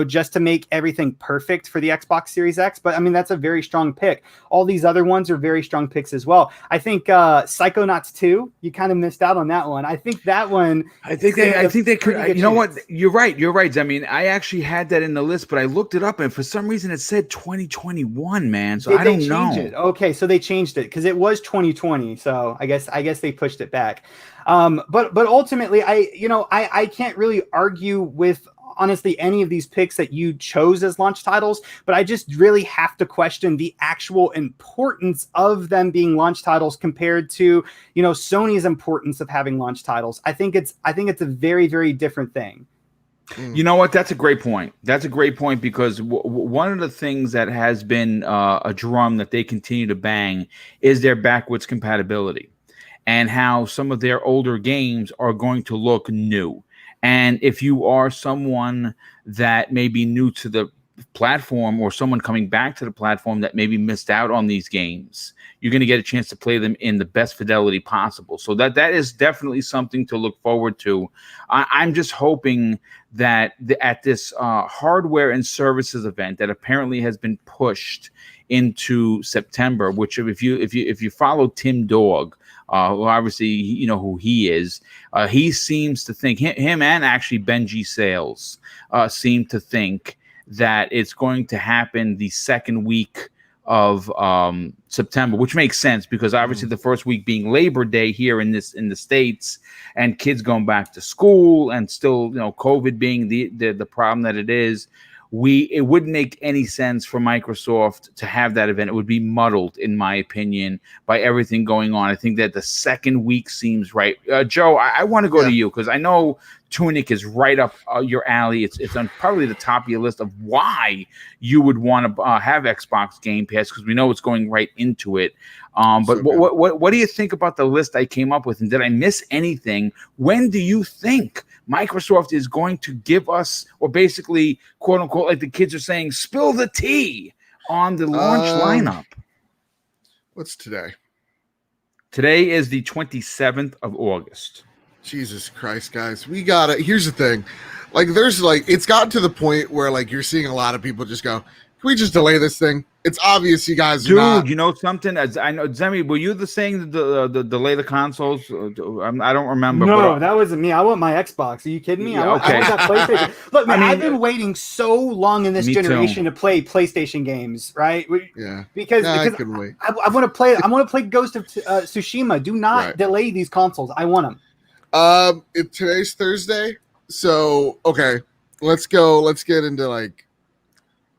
just to make everything perfect for the Xbox Series X. But I mean, that's a very strong pick. All these other ones are very strong picks as well. I think Psychonauts 2, you kind of missed out on that one. I think that one. I think they could. You know what? You're right. I mean, I actually had that in the list, but I looked it up, and for some reason it said 2021, man. So I don't know. It. Okay, so they changed it because it was 2020. So I guess they pushed it back. But ultimately, I can't really argue with, honestly, any of these picks that you chose as launch titles, but I just really have to question the actual importance of them being launch titles compared to, Sony's importance of having launch titles. I think it's a very, very different thing. You know what? That's a great point. That's a great point, because one of the things that has been a drum that they continue to bang is their backwards compatibility, and how some of their older games are going to look new. And if you are someone that may be new to the platform, or someone coming back to the platform that maybe missed out on these games, you're going to get a chance to play them in the best fidelity possible. So that is definitely something to look forward to. I'm just hoping that at this hardware and services event that apparently has been pushed into September, which if you follow Tim Dog, who obviously you know who he is, he seems to think, him and actually Benji Sales seem to think that it's going to happen the second week of September, which makes sense, because obviously the first week being Labor Day here in the States, and kids going back to school, and still COVID being the problem that it is. It wouldn't make any sense for Microsoft to have that event. It would be muddled, in my opinion, by everything going on. I think that the second week seems right. Joe, I want to go to you, because I know Tunic is right up your alley. It's on probably the top of your list of why you would want to have Xbox Game Pass, because we know it's going right into it. But what do you think about the list I came up with? And did I miss anything? When do you think Microsoft is going to give us, or basically, quote unquote, like the kids are saying, spill the tea on the launch lineup? What's today? Today is the 27th of August. Jesus Christ, guys. We got it. Here's the thing. It's gotten to the point where you're seeing a lot of people just go, can we just delay this thing? It's obvious you guys are not. You know something? As I know, Zemi, were you saying the delay the consoles? I don't remember. No, that wasn't me. I want my Xbox. Are you kidding me? Yeah, I want that PlayStation. Look, man, I've been waiting so long in this generation to play PlayStation games, right? Yeah. Because I couldn't wait. I want to play. I want to play Ghost of Tsushima. Do not delay these consoles. I want them. Today's Thursday, so okay. Let's go. Let's get into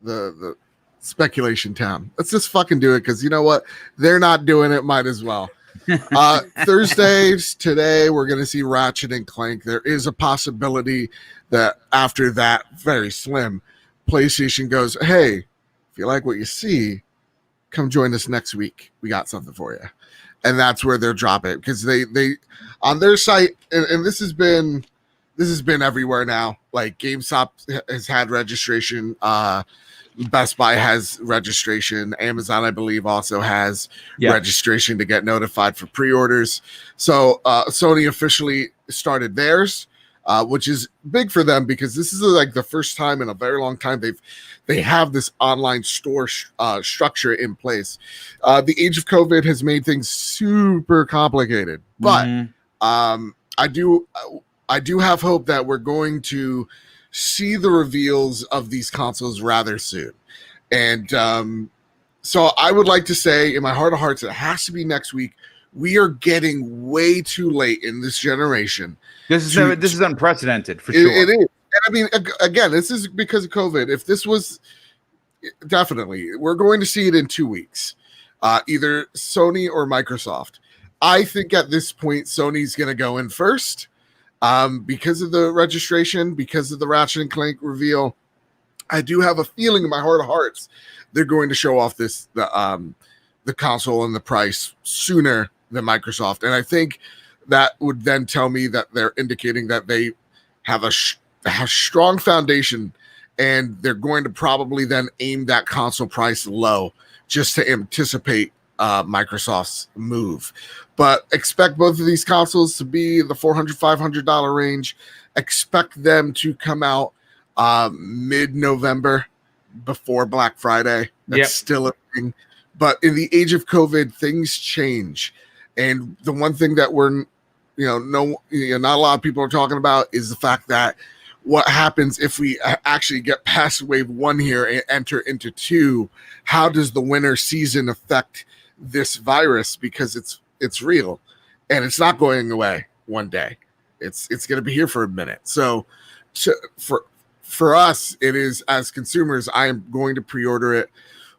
the speculation town. Let's just fucking do it, because you know what? They're not doing it. Might as well. Thursdays today, we're going to see Ratchet and Clank. There is a possibility that after that, very slim, PlayStation goes, hey, if you like what you see, come join us next week. We got something for you. And that's where they're dropping it, because they on their site, and this has been everywhere now. Like GameStop has had registration, Best Buy has registration, Amazon I believe also has registration to get notified for pre-orders. So Sony officially started theirs, which is big for them, because this is like the first time in a very long time they have this online store structure in place. The age of COVID has made things super complicated, but I do have hope that we're going to see the reveals of these consoles rather soon. And so I would like to say, in my heart of hearts, it has to be next week. We are getting way too late in this generation. This is unprecedented for sure. It is. And I mean, again, this is because of COVID. If this was definitely, we're going to see it in 2 weeks, either Sony or Microsoft. I think at this point, Sony's going to go in first because of the registration, because of the Ratchet and Clank reveal. I do have a feeling in my heart of hearts they're going to show off the console and the price sooner than Microsoft, and I think that would then tell me that they're indicating that they have a strong foundation, and they're going to probably then aim that console price low just to anticipate Microsoft's move. But expect both of these consoles to be the $400-$500 range. Expect them to come out mid-November before Black Friday. That's still a thing. But in the age of COVID, things change. And the one thing that not a lot of people are talking about is the fact that what happens if we actually get past wave 1 here and enter into 2? How does the winter season affect this virus? Because it's real, and it's not going away one day. It's going to be here for a minute. So for us, it is, as consumers, I am going to pre-order it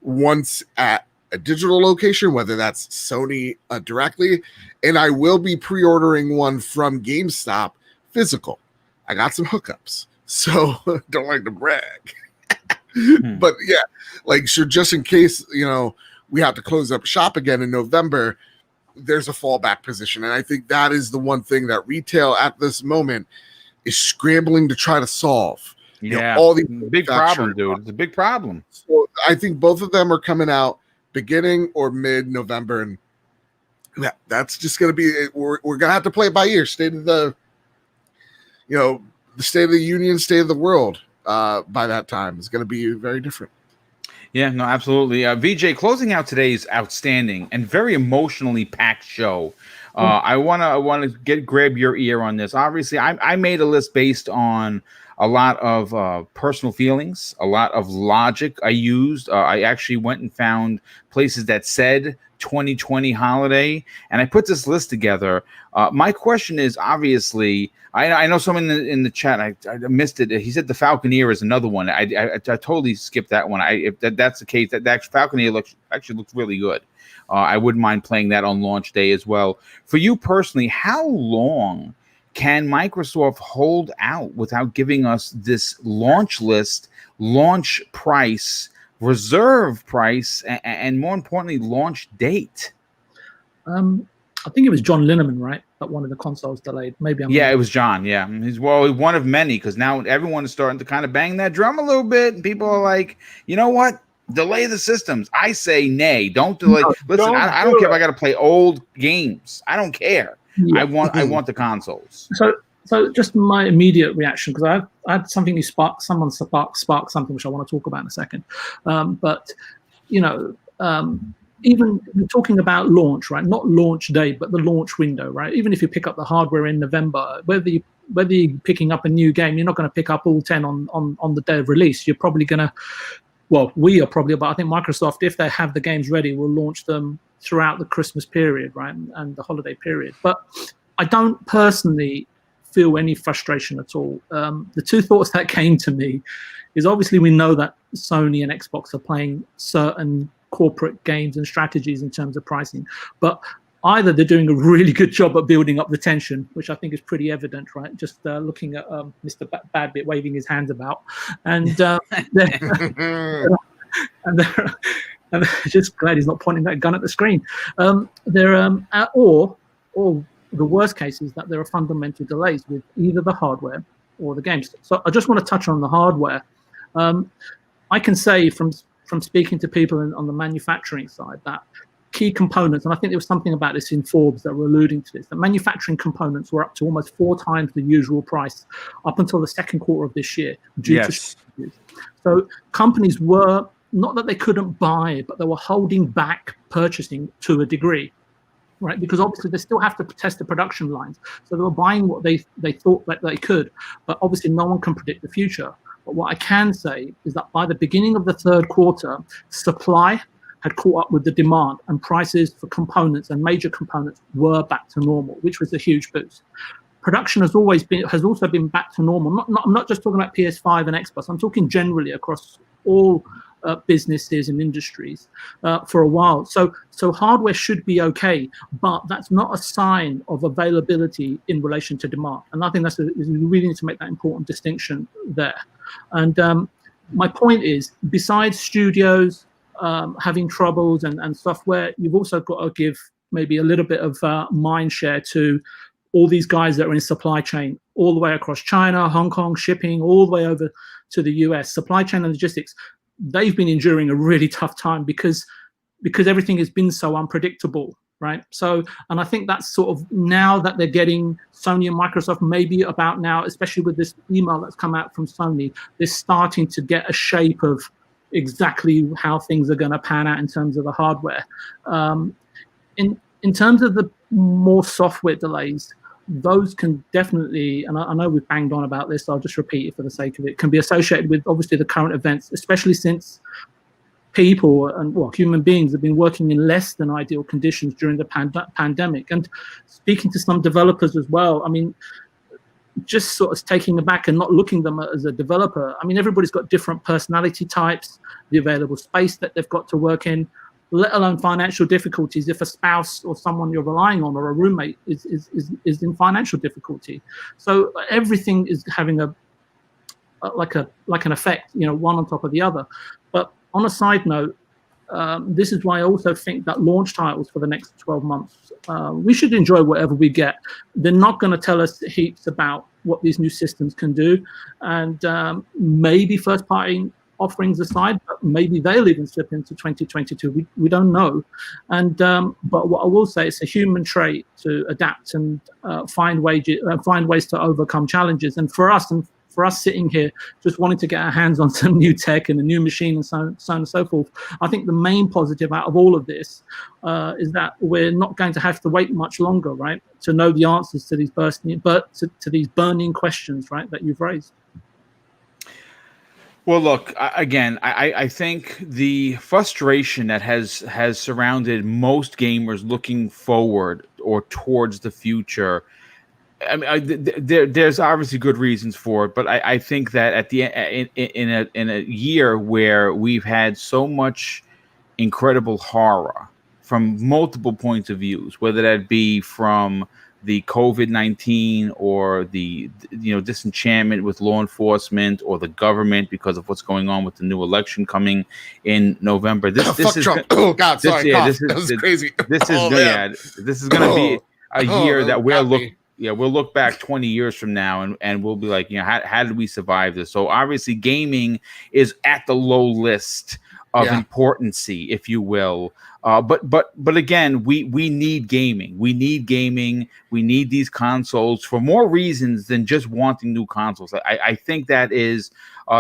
once at a digital location, whether that's Sony directly, and I will be pre-ordering one from GameStop physical. I got some hookups, so don't like to brag. But yeah, like, so just in case, we have to close up shop again in November, there's a fallback position. And I think that is the one thing that retail at this moment is scrambling to try to solve. All these big problem, dude. It's a big problem. So I think both of them are coming out beginning or mid-November, and that's just going to be, we're going to have to play it by ear. State of the State of the Union, State of the World by that time is going to be very different. Yeah, no, absolutely. VJ, closing out today's outstanding and very emotionally packed show. I want to grab your ear on this. Obviously, I made a list based on a lot of personal feelings, a lot of logic I used. I actually went and found places that said 2020 holiday, and I put this list together. My question is, obviously, I know someone in the chat, I missed it. He said the Falconeer is another one. I totally skipped that one. If that's the case, that Falconeer actually looks really good. I wouldn't mind playing that on launch day as well. For you personally, how long can Microsoft hold out without giving us this launch list, launch price, reserve price, and more importantly, launch date? I think it was John Lineman, right? That one of the consoles delayed. Maybe it was John. Yeah, he's one of many, because now everyone is starting to kind of bang that drum a little bit, and people are like, you know what? Delay the systems. I say nay. Don't delay. Listen, I don't care if I got to play old games. I don't care. Yeah. I want the consoles. So just my immediate reaction, because I had something someone sparked something which I want to talk about in a second. But even talking about launch, right? Not launch date, but the launch window, right? Even if you pick up the hardware in November, whether you're picking up a new game, you're not going to pick up all 10 on the day of release. You're probably going to, we are probably, but I think Microsoft, if they have the games ready, will launch them throughout the Christmas period, right, and the holiday period. But I don't personally feel any frustration at all. The two thoughts that came to me is, obviously we know that Sony and Xbox are playing certain corporate games and strategies in terms of pricing, but either they're doing a really good job at building up the tension, which I think is pretty evident, right? Just looking at Mr. Badbit waving his hands about, and and they're just glad he's not pointing that gun at the screen. Or the worst case is that there are fundamental delays with either the hardware or the games. So I just want to touch on the hardware. I can say from speaking to people on the manufacturing side that key components, and I think there was something about this in Forbes that were alluding to this, that manufacturing components were up to almost 4 times the usual price up until the second quarter of this year due to shortages. So companies were, not that they couldn't buy, but they were holding back purchasing to a degree, right? Because obviously they still have to test the production lines. So they were buying what they thought that they could, but obviously no one can predict the future. But what I can say is that by the beginning of the third quarter, supply had caught up with the demand, and prices for components and major components were back to normal, which was a huge boost. Production has also been back to normal. I'm not just talking about PS5 and Xbox. I'm talking generally across all businesses and industries for a while. So hardware should be okay, but that's not a sign of availability in relation to demand. And I think we really need to make that important distinction there. And my point is, besides studios having troubles and software, you've also got to give maybe a little bit of mind share to all these guys that are in supply chain, all the way across China, Hong Kong, shipping, all the way over to the US. Supply chain and logistics, they've been enduring a really tough time because everything has been so unpredictable, right? So, and I think that's sort of, now that they're getting, Sony and Microsoft, maybe about now, especially with this email that's come out from Sony, they're starting to get a shape of exactly how things are going to pan out in terms of the hardware. In terms of the more software delays, those can definitely, and I know we've banged on about this, so I'll just repeat it for the sake of it, can be associated with obviously the current events, especially since people and human beings have been working in less than ideal conditions during the pandemic. And speaking to some developers as well, I mean, just sort of taking aback and not looking at them as a developer. I mean, everybody's got different personality types, the available space that they've got to work in, let alone financial difficulties. If a spouse or someone you're relying on or a roommate is in financial difficulty, so everything is having like an effect, one on top of the other. But on a side note, this is why I also think that launch titles for the next 12 months, we should enjoy whatever we get. They're not going to tell us heaps about what these new systems can do, and maybe first-party offerings aside, but maybe they'll even slip into 2022. We don't know. And but what I will say, it's a human trait to adapt and find ways to overcome challenges. And for us sitting here just wanting to get our hands on some new tech and a new machine and so on and so forth, I think the main positive out of all of this is that we're not going to have to wait much longer, right, to know the answers to these these burning questions, right, that you've raised. Well, look, again, I think the frustration that has surrounded most gamers looking forward or towards the future, I mean, there's obviously good reasons for it, but I think that at the in a year where we've had so much incredible horror from multiple points of views, whether that be from the COVID-19 or the disenchantment with law enforcement or the government because of what's going on with the new election coming in November. This is Trump. Oh God, sorry, that was crazy. This is going to be a year that we'll look back 20 years from now and we'll be like, how did we survive this? So obviously gaming is at the low list of importancy, if you will. But again, we need gaming. We need gaming. We need these consoles for more reasons than just wanting new consoles. I think that is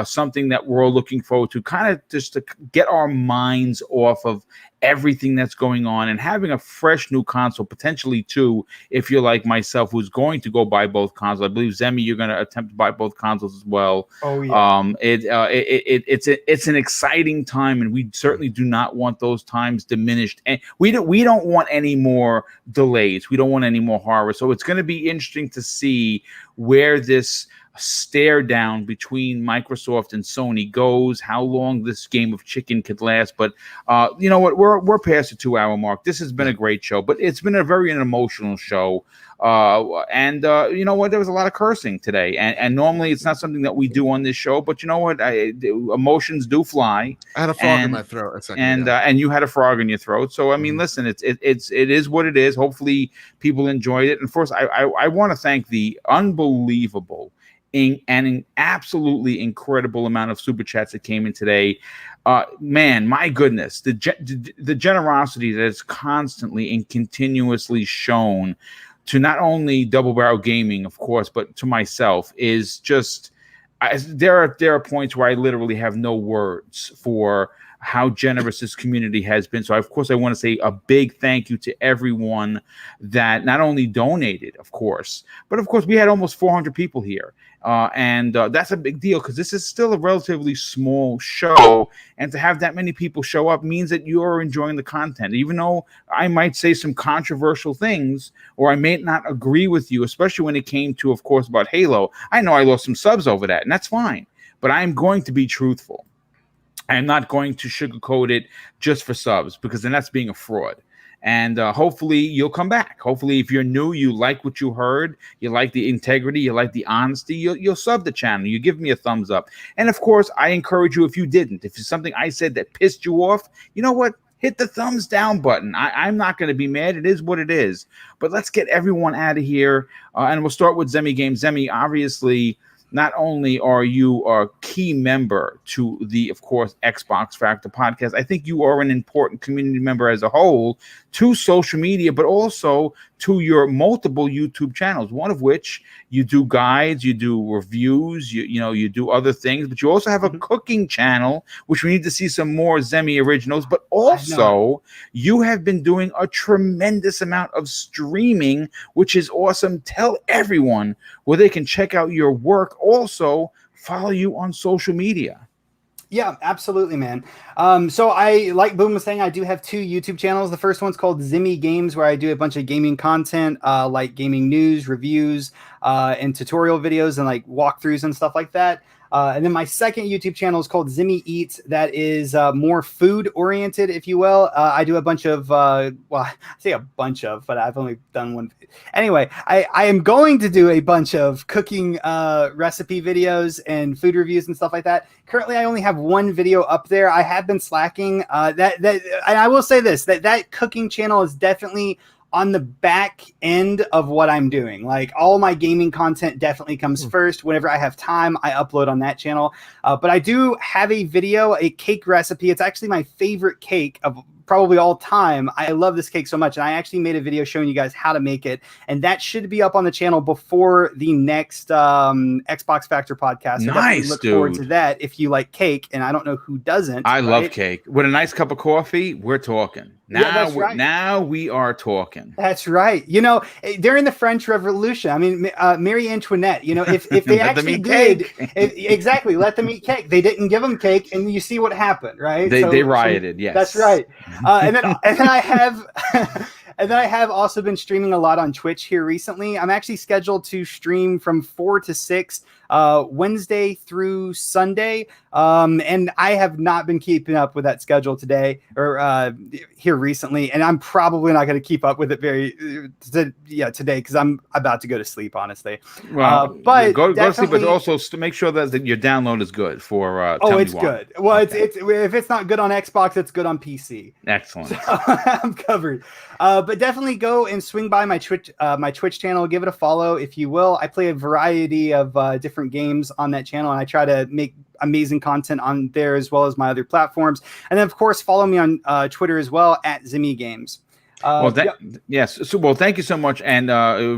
something that we're all looking forward to, kind of just to get our minds off of everything that's going on and having a fresh new console, potentially two, if you're like myself, who's going to go buy both consoles. I believe, Zemi, you're going to attempt to buy both consoles as well. Oh yeah. It's an exciting time, and we certainly do not want those times diminished, and we don't want any more delays. We don't want any more horror. So it's going to be interesting to see where this stare down between Microsoft and Sony goes, how long this game of chicken could last. But you know what? We're past the 2-hour mark. This has been a great show, but it's been a very emotional show. And you know what? There was a lot of cursing today, and normally it's not something that we do on this show. But you know what? Emotions do fly. I had a frog in my throat a second ago. And you had a frog in your throat. So I mean, listen, it is what it is. Hopefully, people enjoyed it. And first, I want to thank the unbelievable and an absolutely incredible amount of super chats that came in today. Man, my goodness, the generosity that is constantly and continuously shown to not only Double Barrel Gaming, of course, but to myself is just. There are points where I literally have no words for how generous this community has been. So, of course, I want to say a big thank you to everyone that not only donated, of course, but, of course, we had almost 400 people here. And that's a big deal because this is still a relatively small show. And to have that many people show up means that you're enjoying the content. Even though I might say some controversial things or I may not agree with you, especially when it came to, of course, about Halo. I know I lost some subs over that, and that's fine. But I'm going to be truthful. I'm not going to sugarcoat it just for subs because then that's being a fraud. And hopefully you'll come back. Hopefully, if you're new, you like what you heard, you like the integrity, you like the honesty, you'll sub the channel. You give me a thumbs up. And of course, I encourage you if you didn't. If it's something I said that pissed you off, you know what? Hit the thumbs down button. I'm not going to be mad. It is what it is. But let's get everyone out of here. And we'll start with Zemi Game. Zemi, obviously, not only are you a key member to the, of course, Xbox Factor podcast, I think you are an important community member as a whole to social media, but also to your multiple YouTube channels, one of which you do guides, you do reviews, you do other things, but you also have a cooking channel, which we need to see some more Zemi originals, but also you have been doing a tremendous amount of streaming, which is awesome. Tell everyone where they can check out your work. Also, follow you on social media. Yeah, absolutely, man. So I, like Boom was saying, I do have 2 YouTube channels. The first one's called Zemi Games, where I do a bunch of gaming content, like gaming news, reviews, and tutorial videos and like walkthroughs and stuff like that. And then my second YouTube channel is called Zemi Eats. That is more food oriented, if you will. I do a bunch of, well, I say a bunch of, but I've only done one. Anyway, I am going to do a bunch of cooking recipe videos and food reviews and stuff like that. Currently, I only have one video up there. I have been slacking. And I will say this, that cooking channel is definitely on the back end of what I'm doing. Like all my gaming content definitely comes first. Whenever I have time, I upload on that channel. But I do have a video, a cake recipe. It's actually my favorite cake of probably all time. I love this cake so much. And I actually made a video showing you guys how to make it. And that should be up on the channel before the next Xbox Factor podcast. So nice, look forward to that if you like cake. And I don't know who doesn't. I love cake. With a nice cup of coffee, we're talking. Now we are talking. That's right. You know, during the French Revolution, I mean, Marie Antoinette, you know, if they actually did, exactly, let them eat cake. They didn't give them cake, and you see what happened, right? They rioted, yes. That's right. And then I have... And then I have also been streaming a lot on Twitch here recently. I'm actually scheduled to stream from 4 to 6 Wednesday through Sunday. And I have not been keeping up with that schedule today or here recently. And I'm probably not going to keep up with it today because I'm about to go to sleep, honestly. Well, but go to sleep, but also to make sure that your download is good for it's good. Well, okay. it's if it's not good on Xbox, it's good on PC. Excellent. So I'm covered. But definitely go and swing by my Twitch channel. Give it a follow if you will. I play a variety of different games on that channel, and I try to make amazing content on there as well as my other platforms. And then, of course, follow me on Twitter as well at Zemi Games. Yes. So, well, thank you so much. And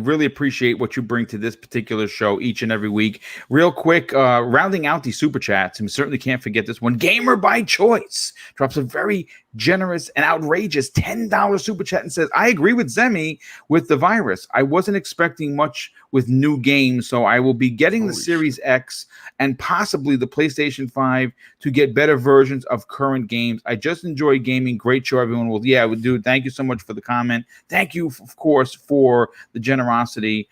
really appreciate what you bring to this particular show each and every week. Real quick, rounding out the super chats, and we certainly can't forget this one. Gamer by Choice drops a very generous and outrageous $10 super chat and says, I agree with Zemi with the virus. I wasn't expecting much with new games. So I will be getting the Holy Series X and possibly the PlayStation 5 to get better versions of current games. I just enjoy gaming. Great show, everyone. Well, yeah, we do. Thank you so much for the comment. Thank you, of course, for the generosity.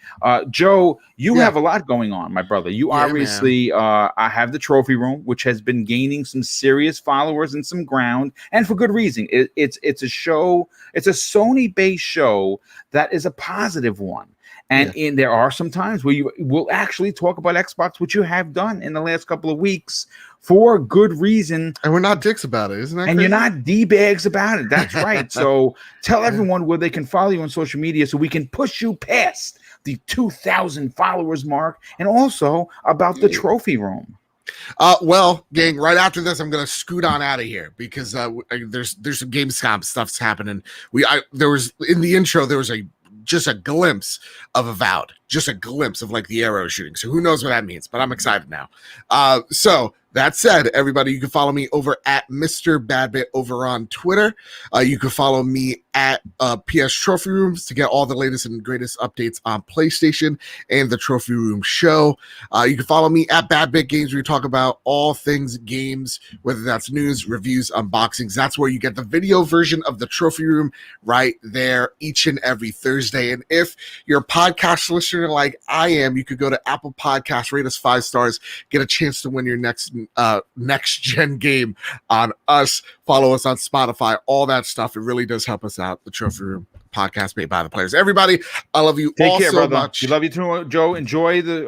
Joe, you have a lot going on, my brother. You obviously I have the trophy room, which has been gaining some serious followers and some ground, and for good reason. It's a show. It's a Sony-based show that is a positive one. And there are some times where you will actually talk about Xbox, which you have done in the last couple of weeks for good reason. And we're not dicks about it, isn't that And crazy? you're not D-bags about it. That's right. So tell everyone where they can follow you on social media so we can push you past the 2,000 followers mark, and also about the trophy room. Well, gang, right after this, I'm gonna scoot on out of here because there's some Gamescom stuff's happening. There was in the intro, there was just a glimpse of Avowed, just a glimpse of like the arrow shooting. So who knows what that means, but I'm excited now. So that said, everybody, you can follow me over at Mr. Badbit over on Twitter. You can follow me at PS Trophy Rooms to get all the latest and greatest updates on PlayStation and the Trophy Room show. You can follow me at Badbit Games, where we talk about all things games, whether that's news, reviews, unboxings. That's where you get the video version of the Trophy Room right there each and every Thursday. And if you're a podcast listener like I am, you could go to Apple Podcasts, rate us 5 stars, get a chance to win your next gen game on us. Follow us on Spotify, all that stuff. It really does help us out. The Trophy Room podcast made by the players. Everybody, I love you all so much. We love you too, Joe. Enjoy the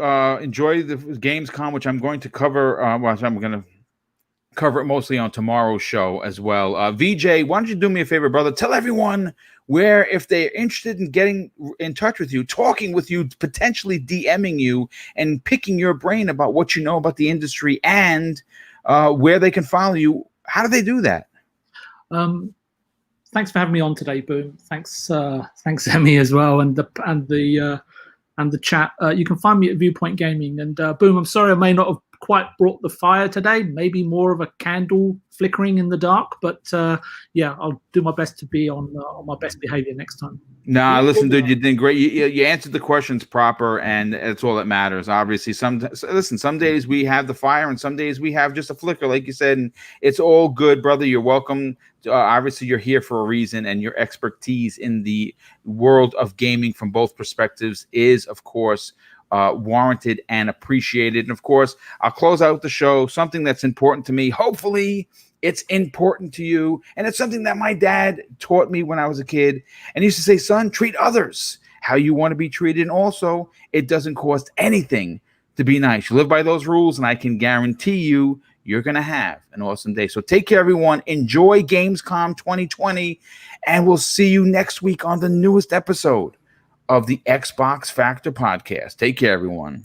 Gamescom, which I'm going to cover. I'm going to cover it mostly on tomorrow's show as well. VJ, why don't you do me a favor, brother? Tell everyone where, if they're interested in getting in touch with you, talking with you, potentially DMing you, and picking your brain about what you know about the industry and where they can follow you. How do they do that? Thanks for having me on today, Boom. Thanks, Emmy, as well, and the chat. You can find me at Viewpoint Gaming. And Boom, I'm sorry I may not have quite brought the fire today. Maybe more of a candle flickering in the dark, but I'll do my best to be on my best behavior next time. Nah, listen, dude, you did great. You answered the questions proper, and that's all that matters. Obviously, some days we have the fire, and some days we have just a flicker, like you said, and it's all good, brother. You're welcome. Obviously, you're here for a reason, and your expertise in the world of gaming from both perspectives is, of course, warranted and appreciated. And of course, I'll close out the show. Something that's important to me. Hopefully, it's important to you. And it's something that my dad taught me when I was a kid. And he used to say, son, treat others how you want to be treated. And also, it doesn't cost anything to be nice. You live by those rules, and I can guarantee you, you're going to have an awesome day. So take care, everyone. Enjoy Gamescom 2020. And we'll see you next week on the newest episode of the Xbox Factor podcast. Take care, everyone.